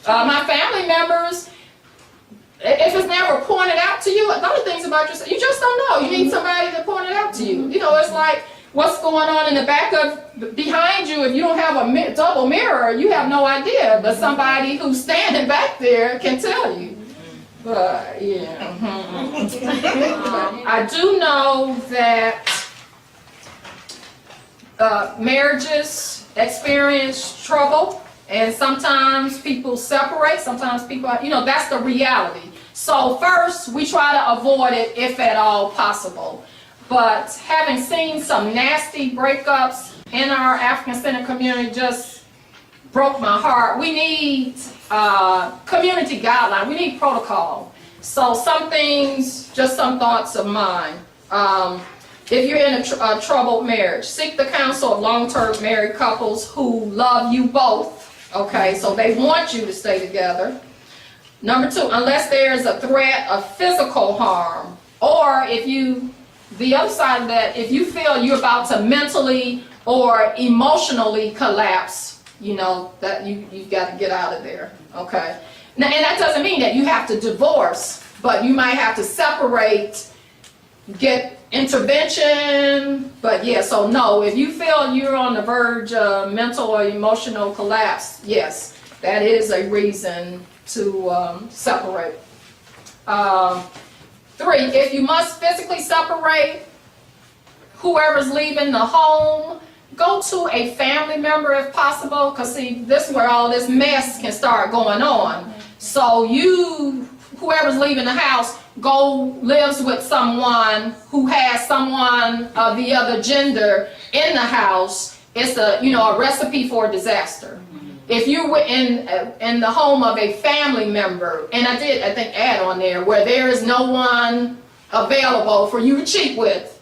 my family members, if it's never pointed out to you, other things about yourself, you just don't know. You need somebody to point it out to you. You know, it's like what's going on in the back of, behind you. If you don't have a double mirror, you have no idea. But somebody who's standing back there can tell you. But, yeah. I do know that marriages experience trouble. And sometimes people separate, sometimes people, you know, that's the reality. So first, we try to avoid it if at all possible. But having seen some nasty breakups in our African-centered community just broke my heart. We need community guidelines. We need protocol. So some things, just some thoughts of mine. If you're in a troubled marriage, seek the counsel of long-term married couples who love you both. Okay, so they want you to stay together. Number two, unless there is a threat of physical harm, or the other side of that, if you feel you're about to mentally or emotionally collapse, you know, that you've got to get out of there, okay? Now, and that doesn't mean that you have to divorce, but you might have to separate, get intervention. But yeah, so no, if you feel you're on the verge of mental or emotional collapse, yes, that is a reason to separate. 3, if you must physically separate, whoever's leaving the home, go to a family member if possible, because see, this is where all this mess can start going on. So whoever's leaving the house, lives with someone who has someone of the other gender in the house. It's a recipe for disaster. If you were in the home of a family member, and I think add on there, where there is no one available for you to cheat with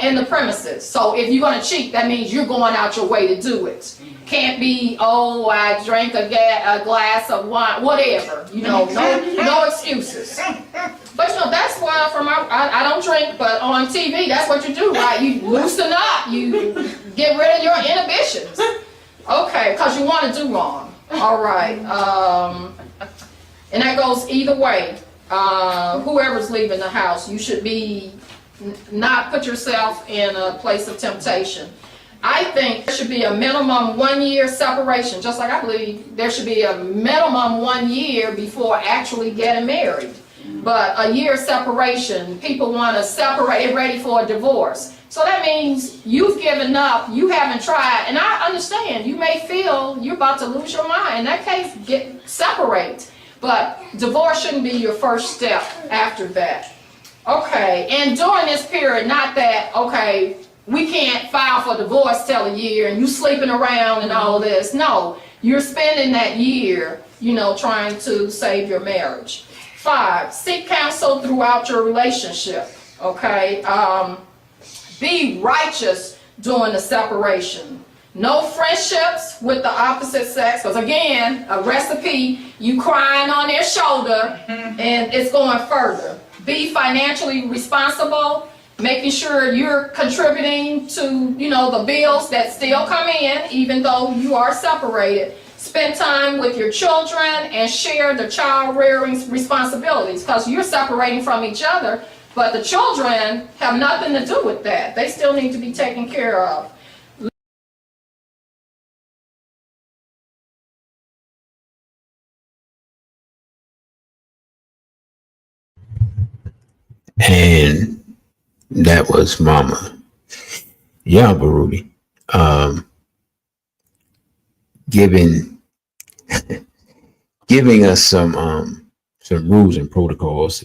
in the premises. So if you're going to cheat, that means you're going out your way to do it. Can't be, oh, I drank a glass of wine, whatever. You know, no excuses. But you know, that's why I don't drink, but on TV, that's what you do, right? You loosen up, you get rid of your inhibitions. Okay, because you want to do wrong. All right. And that goes either way. Whoever's leaving the house, you should not put yourself in a place of temptation. I think there should be a minimum 1 year separation, just like I believe there should be a minimum 1 year before actually getting married. But a year separation, people want to separate, ready for a divorce. So that means you've given up, you haven't tried, and I understand, you may feel you're about to lose your mind. In that case, separate. But divorce shouldn't be your first step after that. Okay, and during this period, not that, okay, we can't file for divorce till a year and you sleeping around and all this. No, you're spending that year, trying to save your marriage. 5, seek counsel throughout your relationship, okay? Be righteous during the separation. No friendships with the opposite sex, because again, a recipe, you crying on their shoulder and it's going further. Be financially responsible, making sure you're contributing to, the bills that still come in, even though you are separated. Spend time with your children and share the child rearing responsibilities, because you're separating from each other, but the children have nothing to do with that. They still need to be taken care of. And that was Mama Baruti, giving us some rules and protocols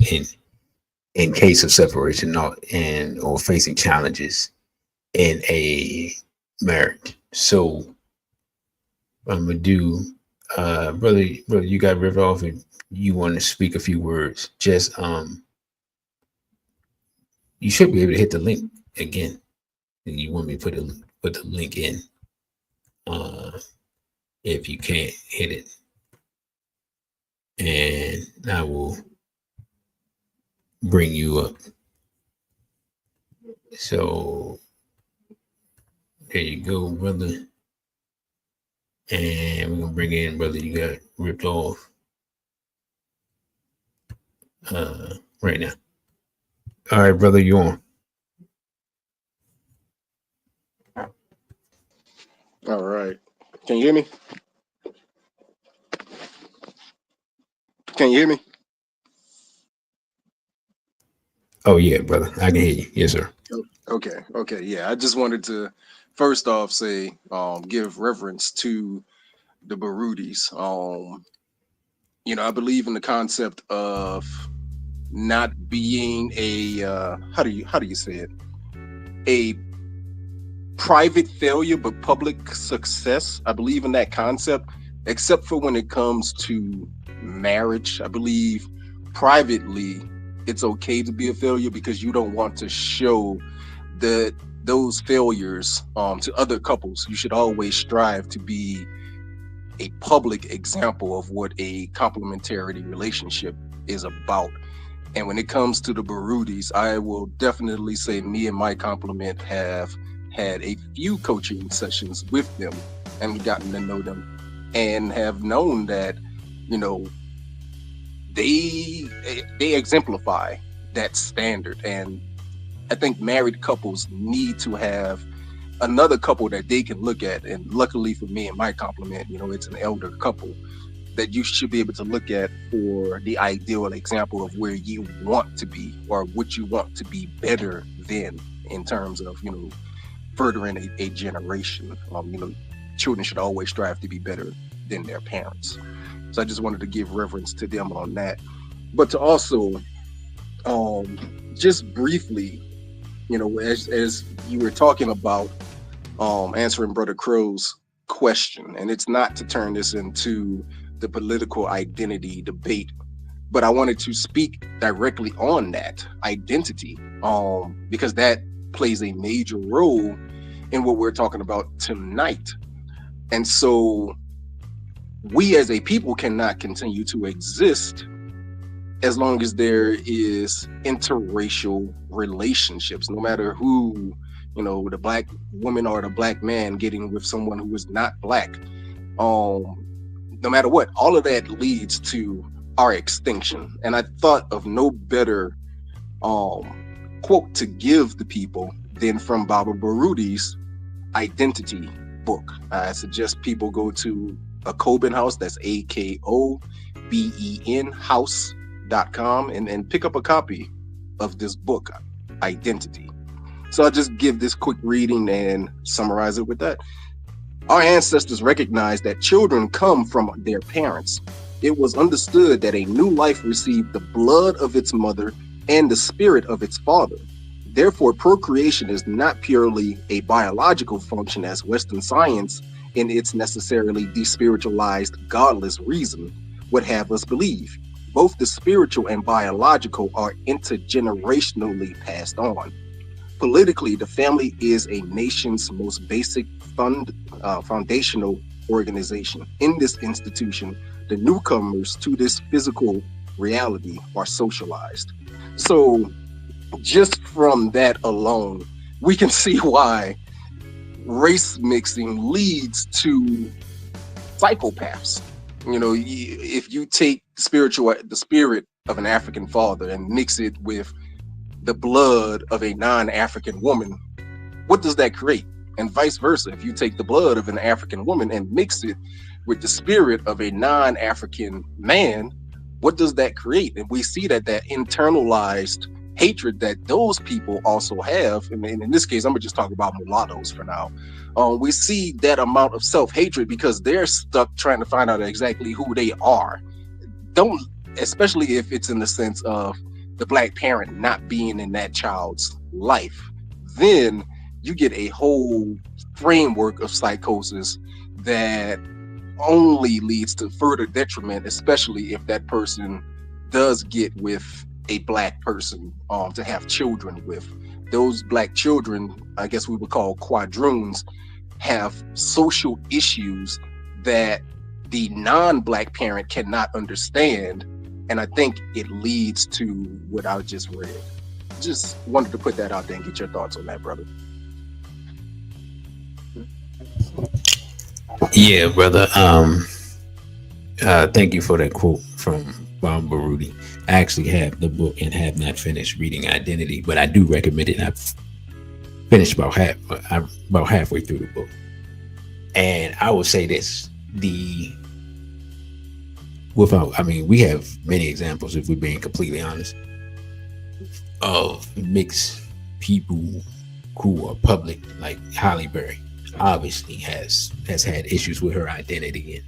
in case of separation or facing challenges in a marriage. So I'm gonna do, brother, you got ripped off and you want to speak a few words. Just you should be able to hit the link again. And you want me to put the link in. If you can't hit it. And I will bring you up. So there you go, brother. And we're gonna bring in brother you got ripped off right now. All right, brother, you on. All right. Can you hear me? Can you hear me? Oh yeah, brother. I can hear you. Yes, sir. Okay. Yeah, I just wanted to first off say, give reverence to the Barutis. I believe in the concept of not being a how do you say it? A private failure but public success. I believe in that concept, except for when it comes to marriage. I believe privately it's okay to be a failure because you don't want to show those failures to other couples. You should always strive to be a public example of what a complementarity relationship is about. And when it comes to the Barutis, I will definitely say me and my complement have had a few coaching sessions with them and gotten to know them and have known that, they exemplify that standard. And I think married couples need to have another couple that they can look at. And luckily for me and my complement, it's an elder couple that you should be able to look at for the ideal example of where you want to be or what you want to be better than in terms of, furthering a generation. Children should always strive to be better than their parents. So I just wanted to give reverence to them on that. But to also, just briefly, as you were talking about answering Brother Crow's question, and it's not to turn this into the political identity debate, but I wanted to speak directly on that identity, because that plays a major role in what we're talking about tonight. And so we as a people cannot continue to exist as long as there is interracial relationships, no matter who, the black woman or the black man getting with someone who is not black. No matter what, all of that leads to our extinction. And I thought of no better quote to give the people than from Baba Baruti's Identity book. I suggest people go to Akoben House, that's AKOBEN house.com, and pick up a copy of this book, Identity. So I'll just give this quick reading and summarize it with that. Our ancestors recognized that children come from their parents. It was understood that a new life received the blood of its mother and the spirit of its father. Therefore, procreation is not purely a biological function as Western science, in its necessarily despiritualized, godless reason, would have us believe. Both the spiritual and biological are intergenerationally passed on. Politically, the family is a nation's most basic foundational organization. In this institution, the newcomers to this physical reality are socialized. So just from that alone, we can see why race mixing leads to psychopaths. You know, if you take the spirit of an African father and mix it with the blood of a non-African woman, what does that create? And vice versa, if you take the blood of an African woman and mix it with the spirit of a non-African man, what does that create? And we see that internalized hatred that those people also have, and in this case, I'm gonna just talk about mulattoes for now. We see that amount of self-hatred because they're stuck trying to find out exactly who they are. Especially if it's in the sense of the black parent not being in that child's life, then you get a whole framework of psychosis that only leads to further detriment, especially if that person does get with a black person to have children with. Those black children, I guess we would call quadroons, have social issues that the non-black parent cannot understand. And I think it leads to what I just read. Just wanted to put that out there and get your thoughts on that, brother. Yeah, brother. Thank you for that quote from Bob Baruti. I actually have the book and have not finished reading Identity, but I do recommend it. I've finished about halfway through the book. And I will say this, we have many examples, if we're being completely honest, of mixed people who are public, like Halle Berry obviously has had issues with her identity and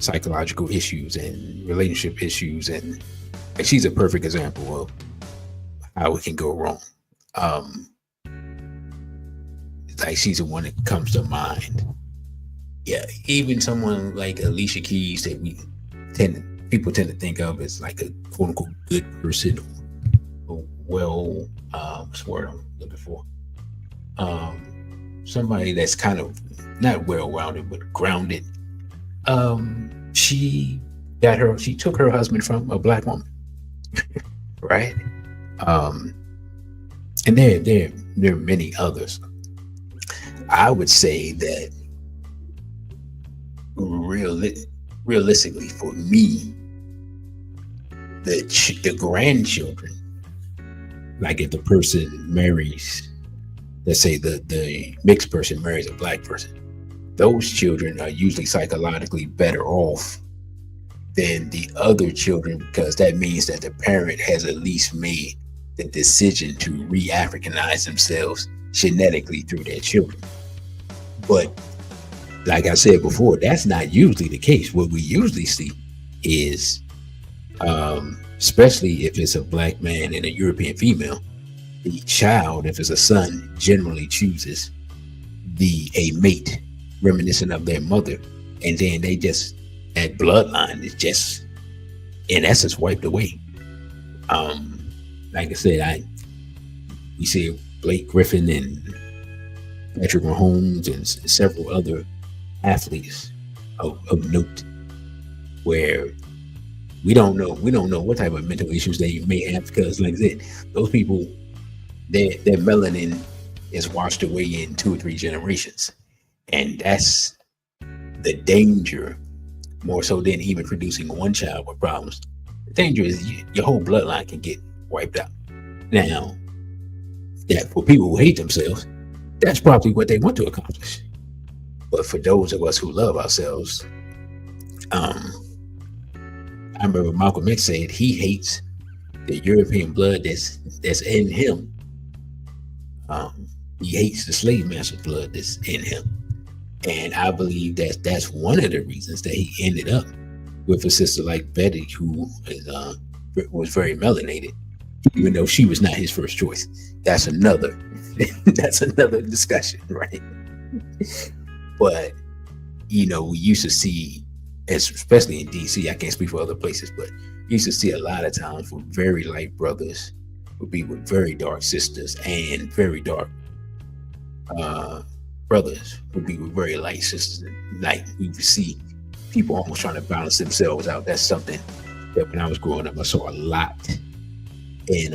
psychological issues and relationship issues, and she's a perfect example of how it can go wrong. Like, she's the one that comes to mind. Yeah, even someone like Alicia Keys that people tend to think of as like a quote unquote good person, or what's the word I'm looking for? Somebody that's kind of not well-rounded but grounded. She took her husband from a black woman, right? And there are many others. I would say that realistically, for me, the grandchildren, like if the person marries, let's say the mixed person marries a black person, those children are usually psychologically better off than the other children, because that means that the parent has at least made the decision to re-Africanize themselves genetically through their children. But like I said before, that's not usually the case. What we usually see is, especially if it's a black man and a European female, the child, if it's a son, generally chooses a mate reminiscent of their mother, and then that bloodline is just in essence wiped away. Like I said, we see Blake Griffin and Patrick Mahomes and several other athletes of note, where we don't know what type of mental issues they may have, because like I said, those people, their melanin is washed away in 2 or 3 generations, and that's the danger, more so than even producing one child with problems. The danger is your whole bloodline can get wiped out. Now, yeah, for people who hate themselves, That's probably what they want to accomplish. But for those of us who love ourselves, I remember Malcolm X said he hates the European blood that's in him. He hates the slave master's blood that's in him. And I believe that that's one of the reasons that he ended up with a sister like Betty, who was very melanated, even though she was not his first choice. That's another discussion, right? But, you know, we used to see, especially in DC, I can't speak for other places, but you used to see a lot of times where very light brothers would be with very dark sisters, and very dark brothers would be with very light sisters. Like, we would see people almost trying to balance themselves out. That's something that when I was growing up, I saw a lot in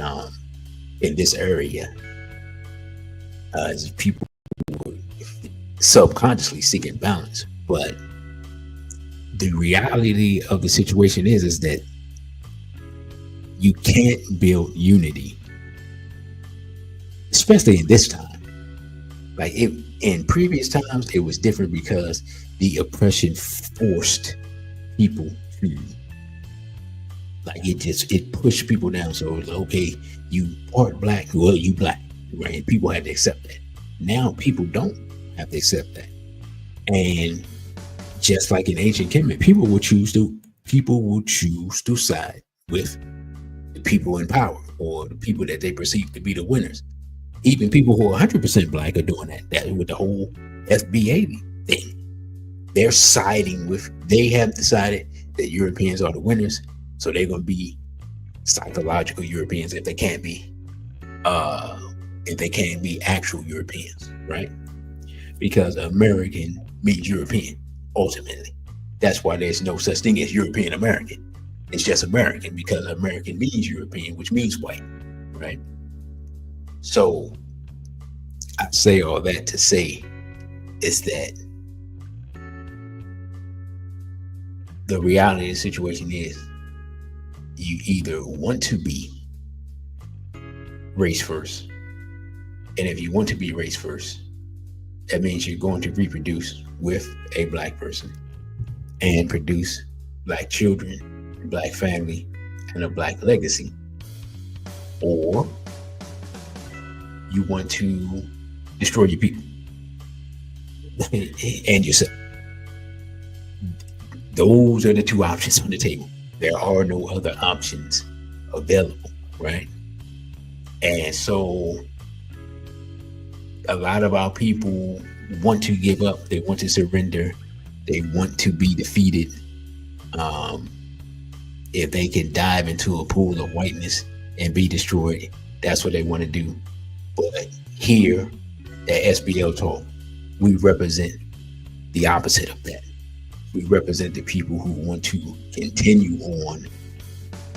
this area. As people were subconsciously seeking balance. But the reality of the situation is that you can't build unity, especially in this time. Like, in previous times, it was different because the oppression forced people to, like, it pushed people down. So it was okay, you part black, well, you black, right? People had to accept that. Now people don't have to accept that. And just like in ancient Kemet, people will choose to side with the people in power, or the people that they perceive to be the winners. Even people who are 100% black are doing that with the whole FBA thing. They're siding with, they have decided that Europeans are the winners, so they're going to be psychological Europeans if they can't be actual Europeans, right? Because American means European, ultimately. That's why there's no such thing as European American. It's just American, because American means European, which means white, right? So I say all that to say is that the reality of the situation is you either want to be race first, and if you want to be race first, that means you're going to reproduce with a black person and produce black children, black family, and a black legacy. Or you want to destroy your people and yourself. Those are the two options on the table. There are no other options available, right? And so a lot of our people want to give up. They want to surrender. They want to be defeated. If they can dive into a pool of whiteness and be destroyed, that's what they want to do. But here at SBL Talk, we represent the opposite of that. We represent the people who want to continue on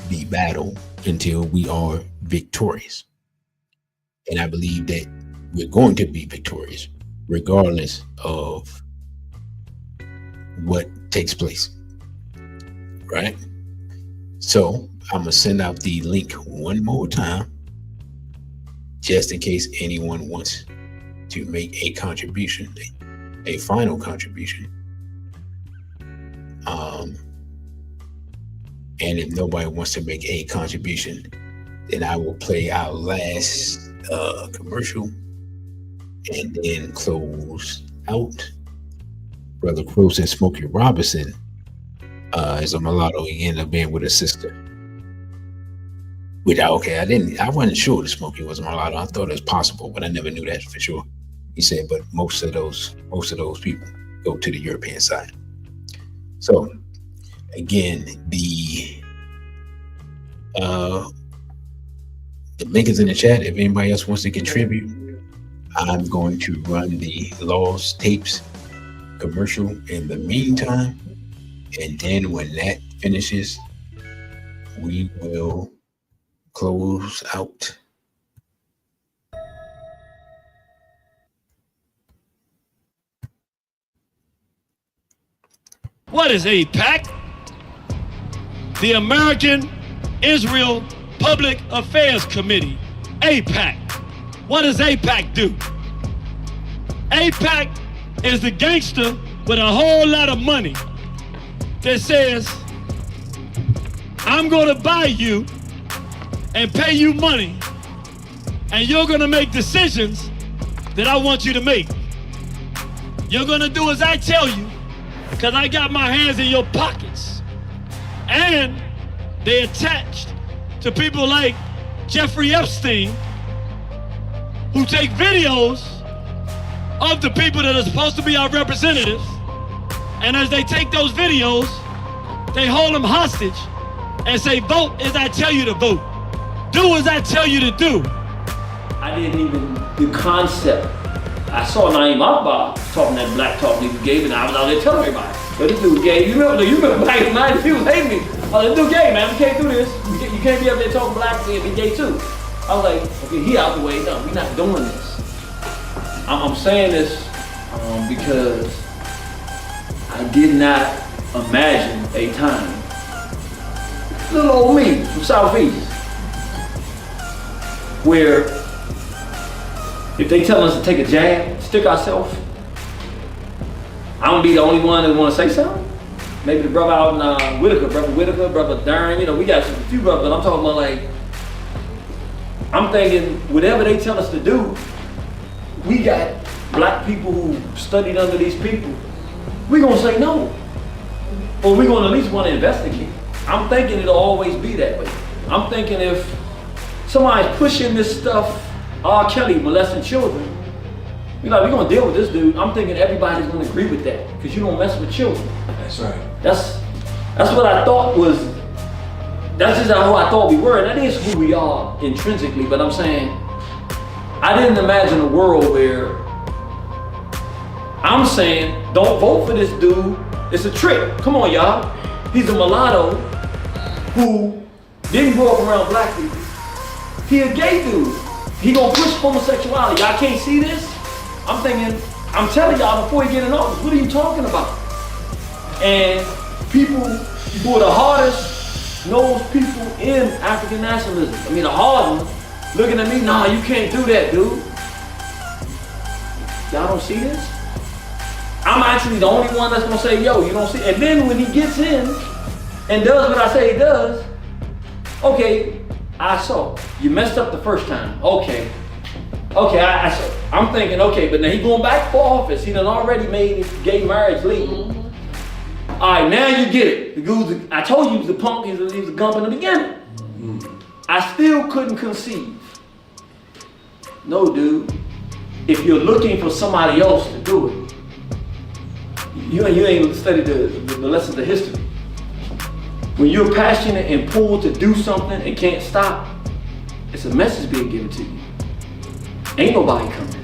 the battle until we are victorious. And I believe that we're going to be victorious regardless of what takes place, right? So I'm gonna send out the link one more time, just in case anyone wants to make a contribution, a final contribution. And if nobody wants to make a contribution, then I will play our last commercial and then close out. Brother Crow said Smokey Robinson is a mulatto. He ended up being with his sister. I wasn't sure that Smokey was a mulatto. I thought it was possible, but I never knew that for sure. He said, but most of those people go to the European side. So again, the link is in the chat. If anybody else wants to contribute, I'm going to run the Lost Tapes commercial in the meantime, and then when that finishes, we will close out. What is AIPAC? The American Israel Public Affairs Committee. AIPAC. What does AIPAC do? APAC is the gangster with a whole lot of money that says, I'm gonna buy you and pay you money, and you're gonna make decisions that I want you to make. You're gonna do as I tell you, because I got my hands in your pockets. And they attached to people like Jeffrey Epstein, who take videos of the people that are supposed to be our representatives, and as they take those videos, they hold them hostage and say, vote as I tell you to vote. Do as I tell you to do. I didn't even, the concept. I saw Naeem Akbar talking that black talk he gave, and I was out there telling everybody, but this dude gay. You remember back in the 90s, he was hating me. Oh, this dude gay, man, we can't do this. You can't be up there talking black and be gay too. I was like, okay, he out the way. No, we're not doing this. I'm saying this because I did not imagine a time, little old me from Soufeese, where if they tell us to take a jab, stick ourselves, I'm gonna be the only one that wanna say something. Maybe the brother out in Whitaker, brother Darren, we got a few brothers, but I'm talking about like, I'm thinking whatever they tell us to do, we got black people who studied under these people, we gonna say no. Or we gonna at least wanna investigate. I'm thinking it'll always be that way. I'm thinking if somebody's pushing this stuff, R. Kelly molesting children, we're gonna deal with this dude. I'm thinking everybody's gonna agree with that, because you don't mess with children. That's right. That's what I thought was, that's just how I thought we were. And that is who we are intrinsically, but I'm saying, I didn't imagine a world where I'm saying, don't vote for this dude. It's a trick. Come on, y'all. He's a mulatto who didn't grow up around black people. He a gay dude. He gonna push homosexuality. Y'all can't see this? I'm thinking, I'm telling y'all before he get in office, what are you talking about? And people who are the hardest nosed people in African nationalism, the hard ones, looking at me, nah, you can't do that, dude. Y'all don't see this? I'm actually the only one that's gonna say, yo, you don't see. And then when he gets in and does what I say he does, okay, I saw. You messed up the first time. Okay, I saw. I'm thinking, okay, but now he going back for office. He done already made gay marriage legal. All right, now you get it. The dude, I told you he was a punk, he was a gump in the beginning. I still couldn't conceive. No, dude, if you're looking for somebody else to do it, you ain't studied the lessons of history. When you're passionate and pulled to do something and can't stop, it's a message being given to you. Ain't nobody coming.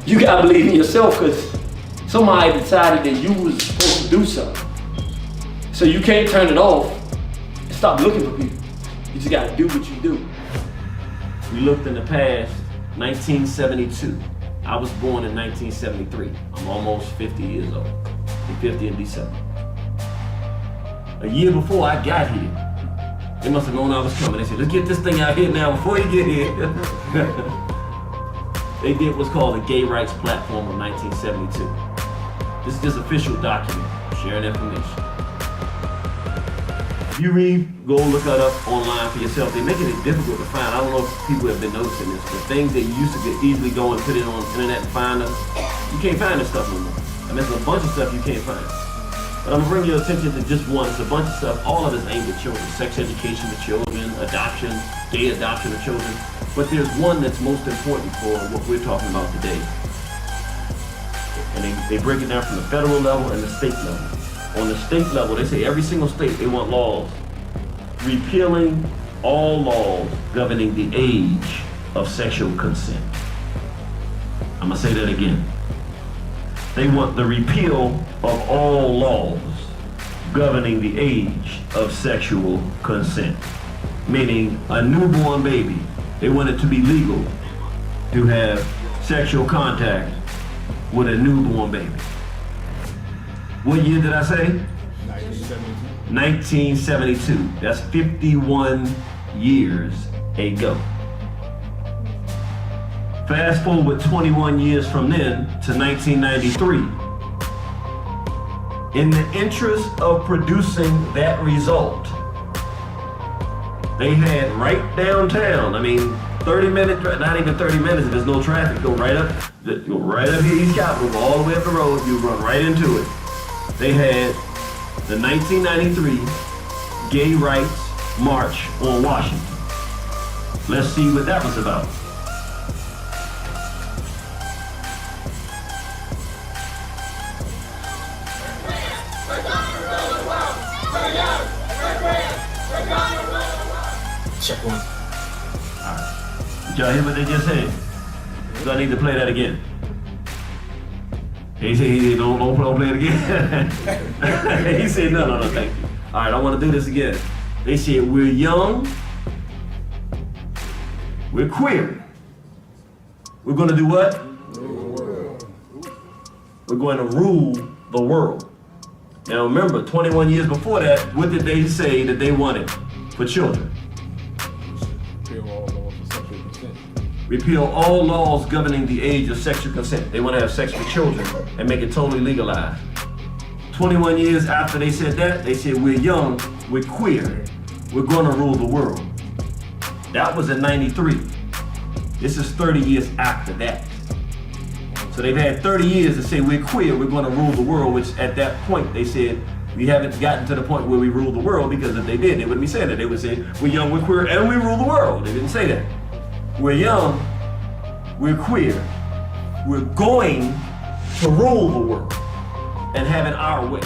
You gotta believe in yourself, because somebody decided that you was supposed to do something. So you can't turn it off and stop looking for people. You just gotta do what you do. We looked in the past, 1972. I was born in 1973. I'm almost 50 years old. I'm 50 in December. A year before I got here, they must have known I was coming. They said, let's get this thing out here now before you get here. They did what's called the Gay Rights Platform of 1972. This is just official document, sharing information. If you read, go look it up online for yourself. They're making it difficult to find. I don't know if people have been noticing this, but things that you used to get easily go and put it on the internet and find them, you can't find this stuff no more. There's a bunch of stuff you can't find. But I'm gonna bring your attention to just one. It's a bunch of stuff. All of it's aimed at children. Sex education for children, adoption, gay adoption of children. But there's one that's most important for what we're talking about today. And they break it down from the federal level and the state level. On the state level, they say every single state, they want laws repealing all laws governing the age of sexual consent. I'm gonna say that again. They want the repeal of all laws governing the age of sexual consent. Meaning a newborn baby, they want it to be legal to have sexual contact with a newborn baby. What year did I say? 1972. That's 51 years ago. Fast forward 21 years from then to 1993. In the interest of producing that result, they had right downtown, 30 minutes, not even 30 minutes if there's no traffic, go right up here East Capitol, go all the way up the road, you run right into it. They had the 1993 Gay Rights March on Washington. Let's see what that was about. Check one. Did y'all hear what they just said? Do I need to play that again? He said, don't play it again. He said, no, thank you. All right, I want to do this again. They said, we're young, we're queer. We're going to do what? We're going to rule the world. Now remember, 21 years before that, what did they say that they wanted for children? Repeal all laws governing the age of sexual consent. They want to have sex with children and make it totally legalized. 21 years after they said that, they said, we're young, we're queer, we're going to rule the world. That was in 93. This is 30 years after that. So they've had 30 years to say we're queer, we're going to rule the world, which at that point they said, we haven't gotten to the point where we rule the world, because if they did, they wouldn't be saying that. They would say, we're young, we're queer, and we rule the world. They didn't say that. We're young, we're queer, we're going to rule the world and have it our way.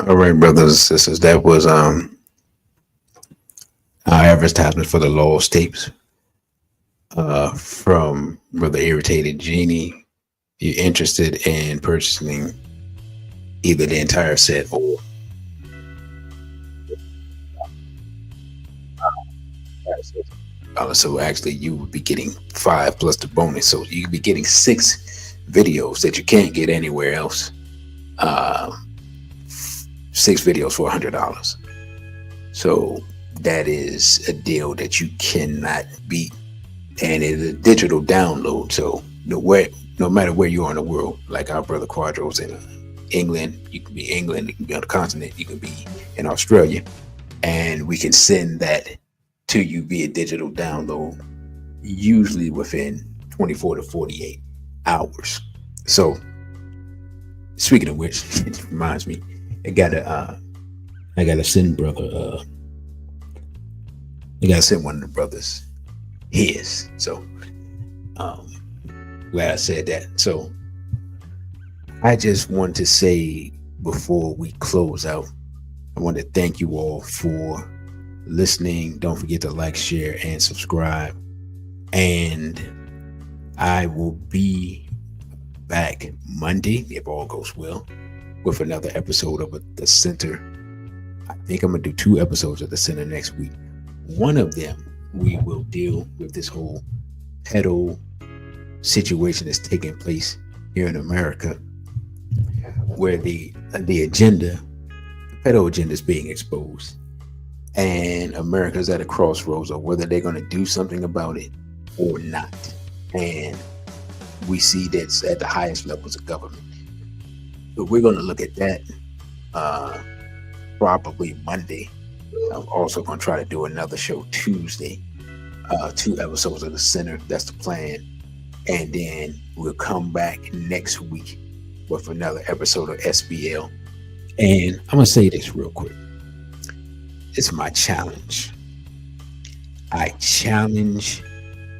All right, brothers and sisters, that was our advertisement for the Lost tapes from Brother Irritated Genie. If you're interested in purchasing either the entire set or so actually you would be getting 5 plus the bonus, so you could be getting 6 videos that you can't get anywhere else. 6 videos for $100. So that is a deal that you cannot beat, and it's a digital download. So no matter where you are in the world, like our brother Quadro's in England, you can be England, you can be on the continent, you can be in Australia, and we can send that to you via digital download, usually within 24 to 48 hours. So speaking of which, it reminds me, I gotta send brother. I gotta send one of the brothers his. So Glad I said that. So I just want to say before we close out, I want to thank you all for listening. Don't forget to like, share, and subscribe. And I will be back Monday, if all goes well, with another episode of The Center. I think I'm going to do 2 episodes of The Center next week. One of them, we will deal with this whole pedo situation that's taking place here in America, where the agenda, the pedo agenda, is being exposed, and America's at a crossroads of whether they're going to do something about it or not. And we see that's at the highest levels of government. But we're going to look at that probably Monday. I'm also going to try to do another show Tuesday, 2 episodes of The Center. That's the plan. And then we'll come back next week with another episode of SBL. And I'm going to say this real quick. It's my challenge. I challenge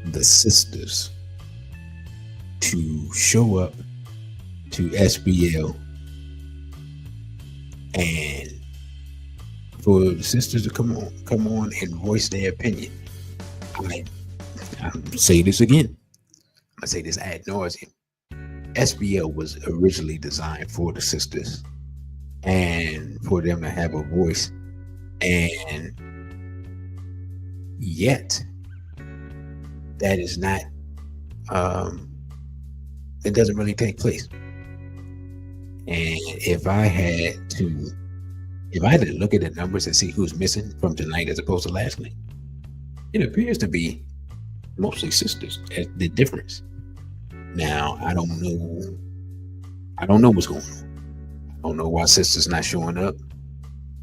the sisters to show up to SBL and for the sisters to come on and voice their opinion. I'll say this again. I say this ad nauseum. SBL was originally designed for the sisters and for them to have a voice, and yet that is not it doesn't really take place. And if I had to look at the numbers and see who's missing from tonight as opposed to last night, it appears to be mostly sisters as the difference. Now, I don't know what's going on. I don't know why sisters not showing up.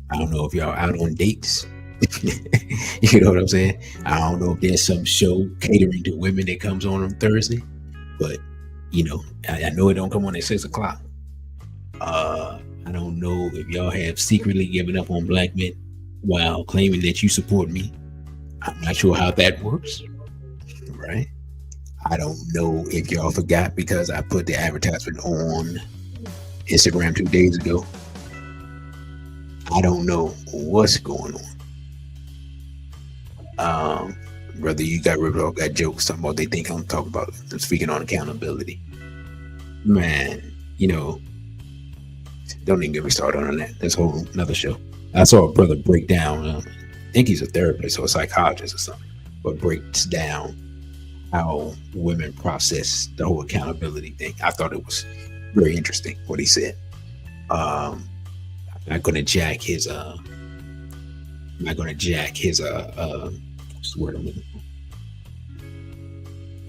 I don't know if y'all out on dates. You know what I'm saying? I don't know if there's some show catering to women that comes on Thursday, but you know, I know it don't come on at 6 o'clock. I don't know if y'all have secretly given up on black men while claiming that you support me. I'm not sure how that works, right? I don't know if y'all forgot because I put the advertisement on Instagram 2 days ago. I don't know what's going on. Brother, you got jokes talking about they think I'm talking about speaking on accountability. Man, you know, don't even get me started on that. That's a whole another show. I saw a brother break down, I think he's a therapist or a psychologist or something, but breaks down how women process the whole accountability thing. I thought it was very interesting what he said. I'm not gonna jack his what's the word I'm looking for?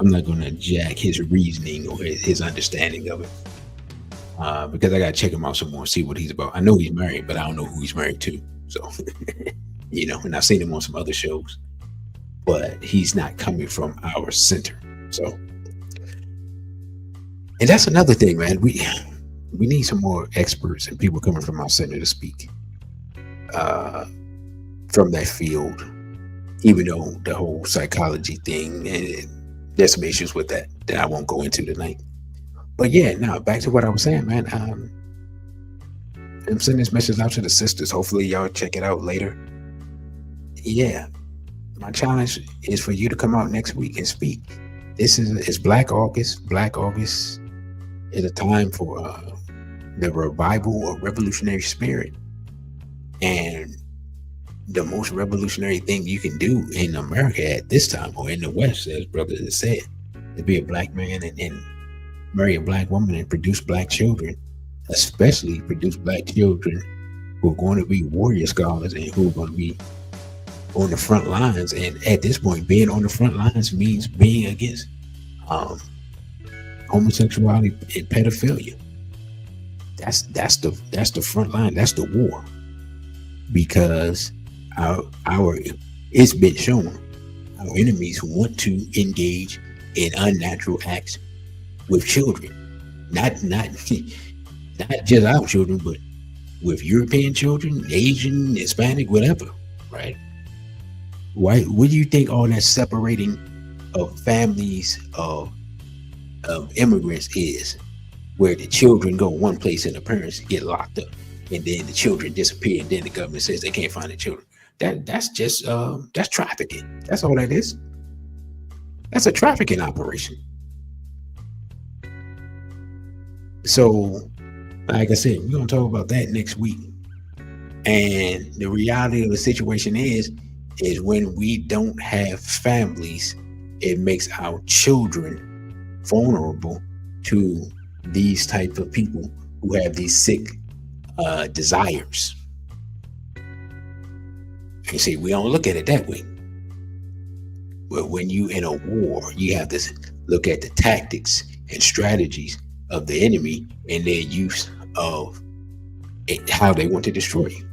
I'm not gonna jack his reasoning or his understanding of it. Because I gotta check him out some more, see what he's about. I know he's married, but I don't know who he's married to. So you know, and I've seen him on some other shows, but he's not coming from our center. So, and that's another thing, man. We need some more experts and people coming from our center to speak from that field. Even though the whole psychology thing, and there's some issues with that I won't go into tonight. But yeah, now back to what I was saying, man. I'm sending this message out to the sisters. Hopefully y'all check it out later. Yeah, my challenge is for you to come out next week and speak. It's Black August. Black August is a time for the revival of revolutionary spirit. And the most revolutionary thing you can do in America at this time, or in the West, as brother has said, to be a black man and marry a black woman and produce black children, especially produce black children who are going to be warrior scholars and who are going to be on the front lines. And at this point, being on the front lines means being against homosexuality and pedophilia. That's the front line. That's the war. Because it's been shown our enemies want to engage in unnatural acts with children, not just our children, but with European children, Asian, Hispanic, whatever, right? Why? What do you think all that separating of families of immigrants is where the children go one place and the parents get locked up, and then the children disappear, and then the government says they can't find the children. That's just that's trafficking. That's all that is. That's a trafficking operation. So, like I said, we're gonna talk about that next week. And the reality of the situation is when we don't have families, it makes our children vulnerable to these type of people who have these sick desires. You see, we don't look at it that way. But when you in a war, you have to look at the tactics and strategies of the enemy and their use of it, how they want to destroy you.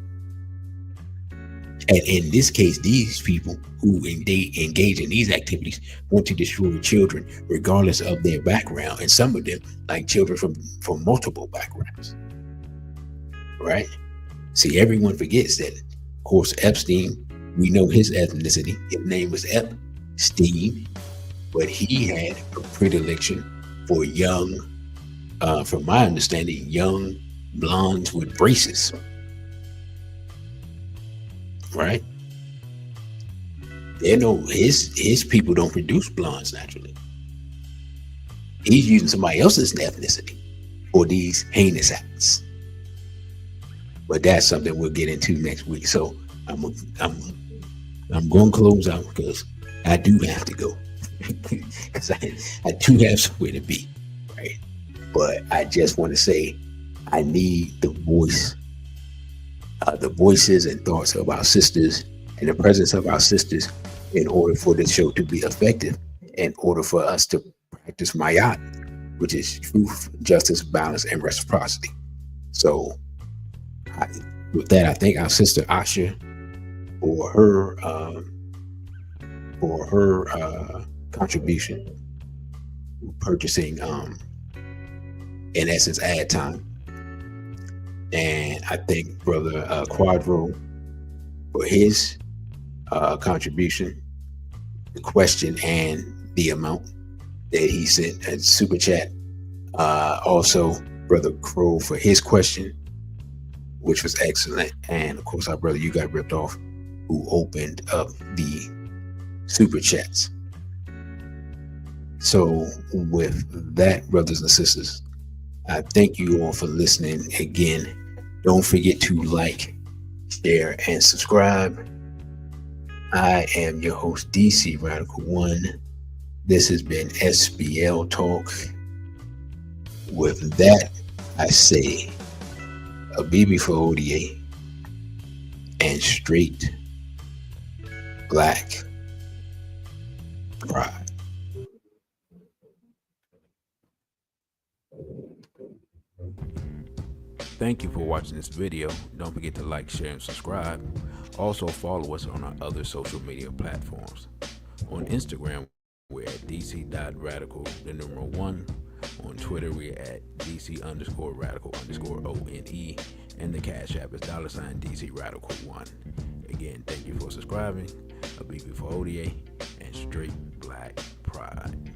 And in this case, these people who engage in these activities want to destroy children regardless of their background, and some of them like children from multiple backgrounds. Right? See, everyone forgets that, of course, Epstein, we know his ethnicity. His name was Epstein, but he had a predilection for young, from my understanding, young blondes with braces. Right? They know his people don't produce blondes naturally. He's using somebody else's ethnicity for these heinous acts. But that's something we'll get into next week. So I'm going to close out because I do have to go. Because I do have somewhere to be, right? But I just want to say I need the voices and thoughts of our sisters and the presence of our sisters in order for this show to be effective, in order for us to practice Mayat, which is truth, justice, balance, and reciprocity. So with that, I thank our sister Asha for her contribution, purchasing in essence ad time. And I thank Brother Quadro for his contribution, the question, and the amount that he sent at Super Chat. Also, Brother Crow for his question, which was excellent. And of course, our brother You Got Ripped Off, who opened up the Super Chats. So with that, brothers and sisters, I thank you all for listening. Again, don't forget to like, share, and subscribe. I am your host, DCRADICAL1. This has been SBL Talk. With that, I say a BB for ODA and straight black pride. Thank you for watching this video. Don't forget to like, share, and subscribe. Also follow us on our other social media platforms. On Instagram, we're at dc.radical1. On Twitter, we're at dc_radical_one. And the Cash App is $DCRADICAL1. Again, thank you for subscribing. A BB for ODA and straight black pride.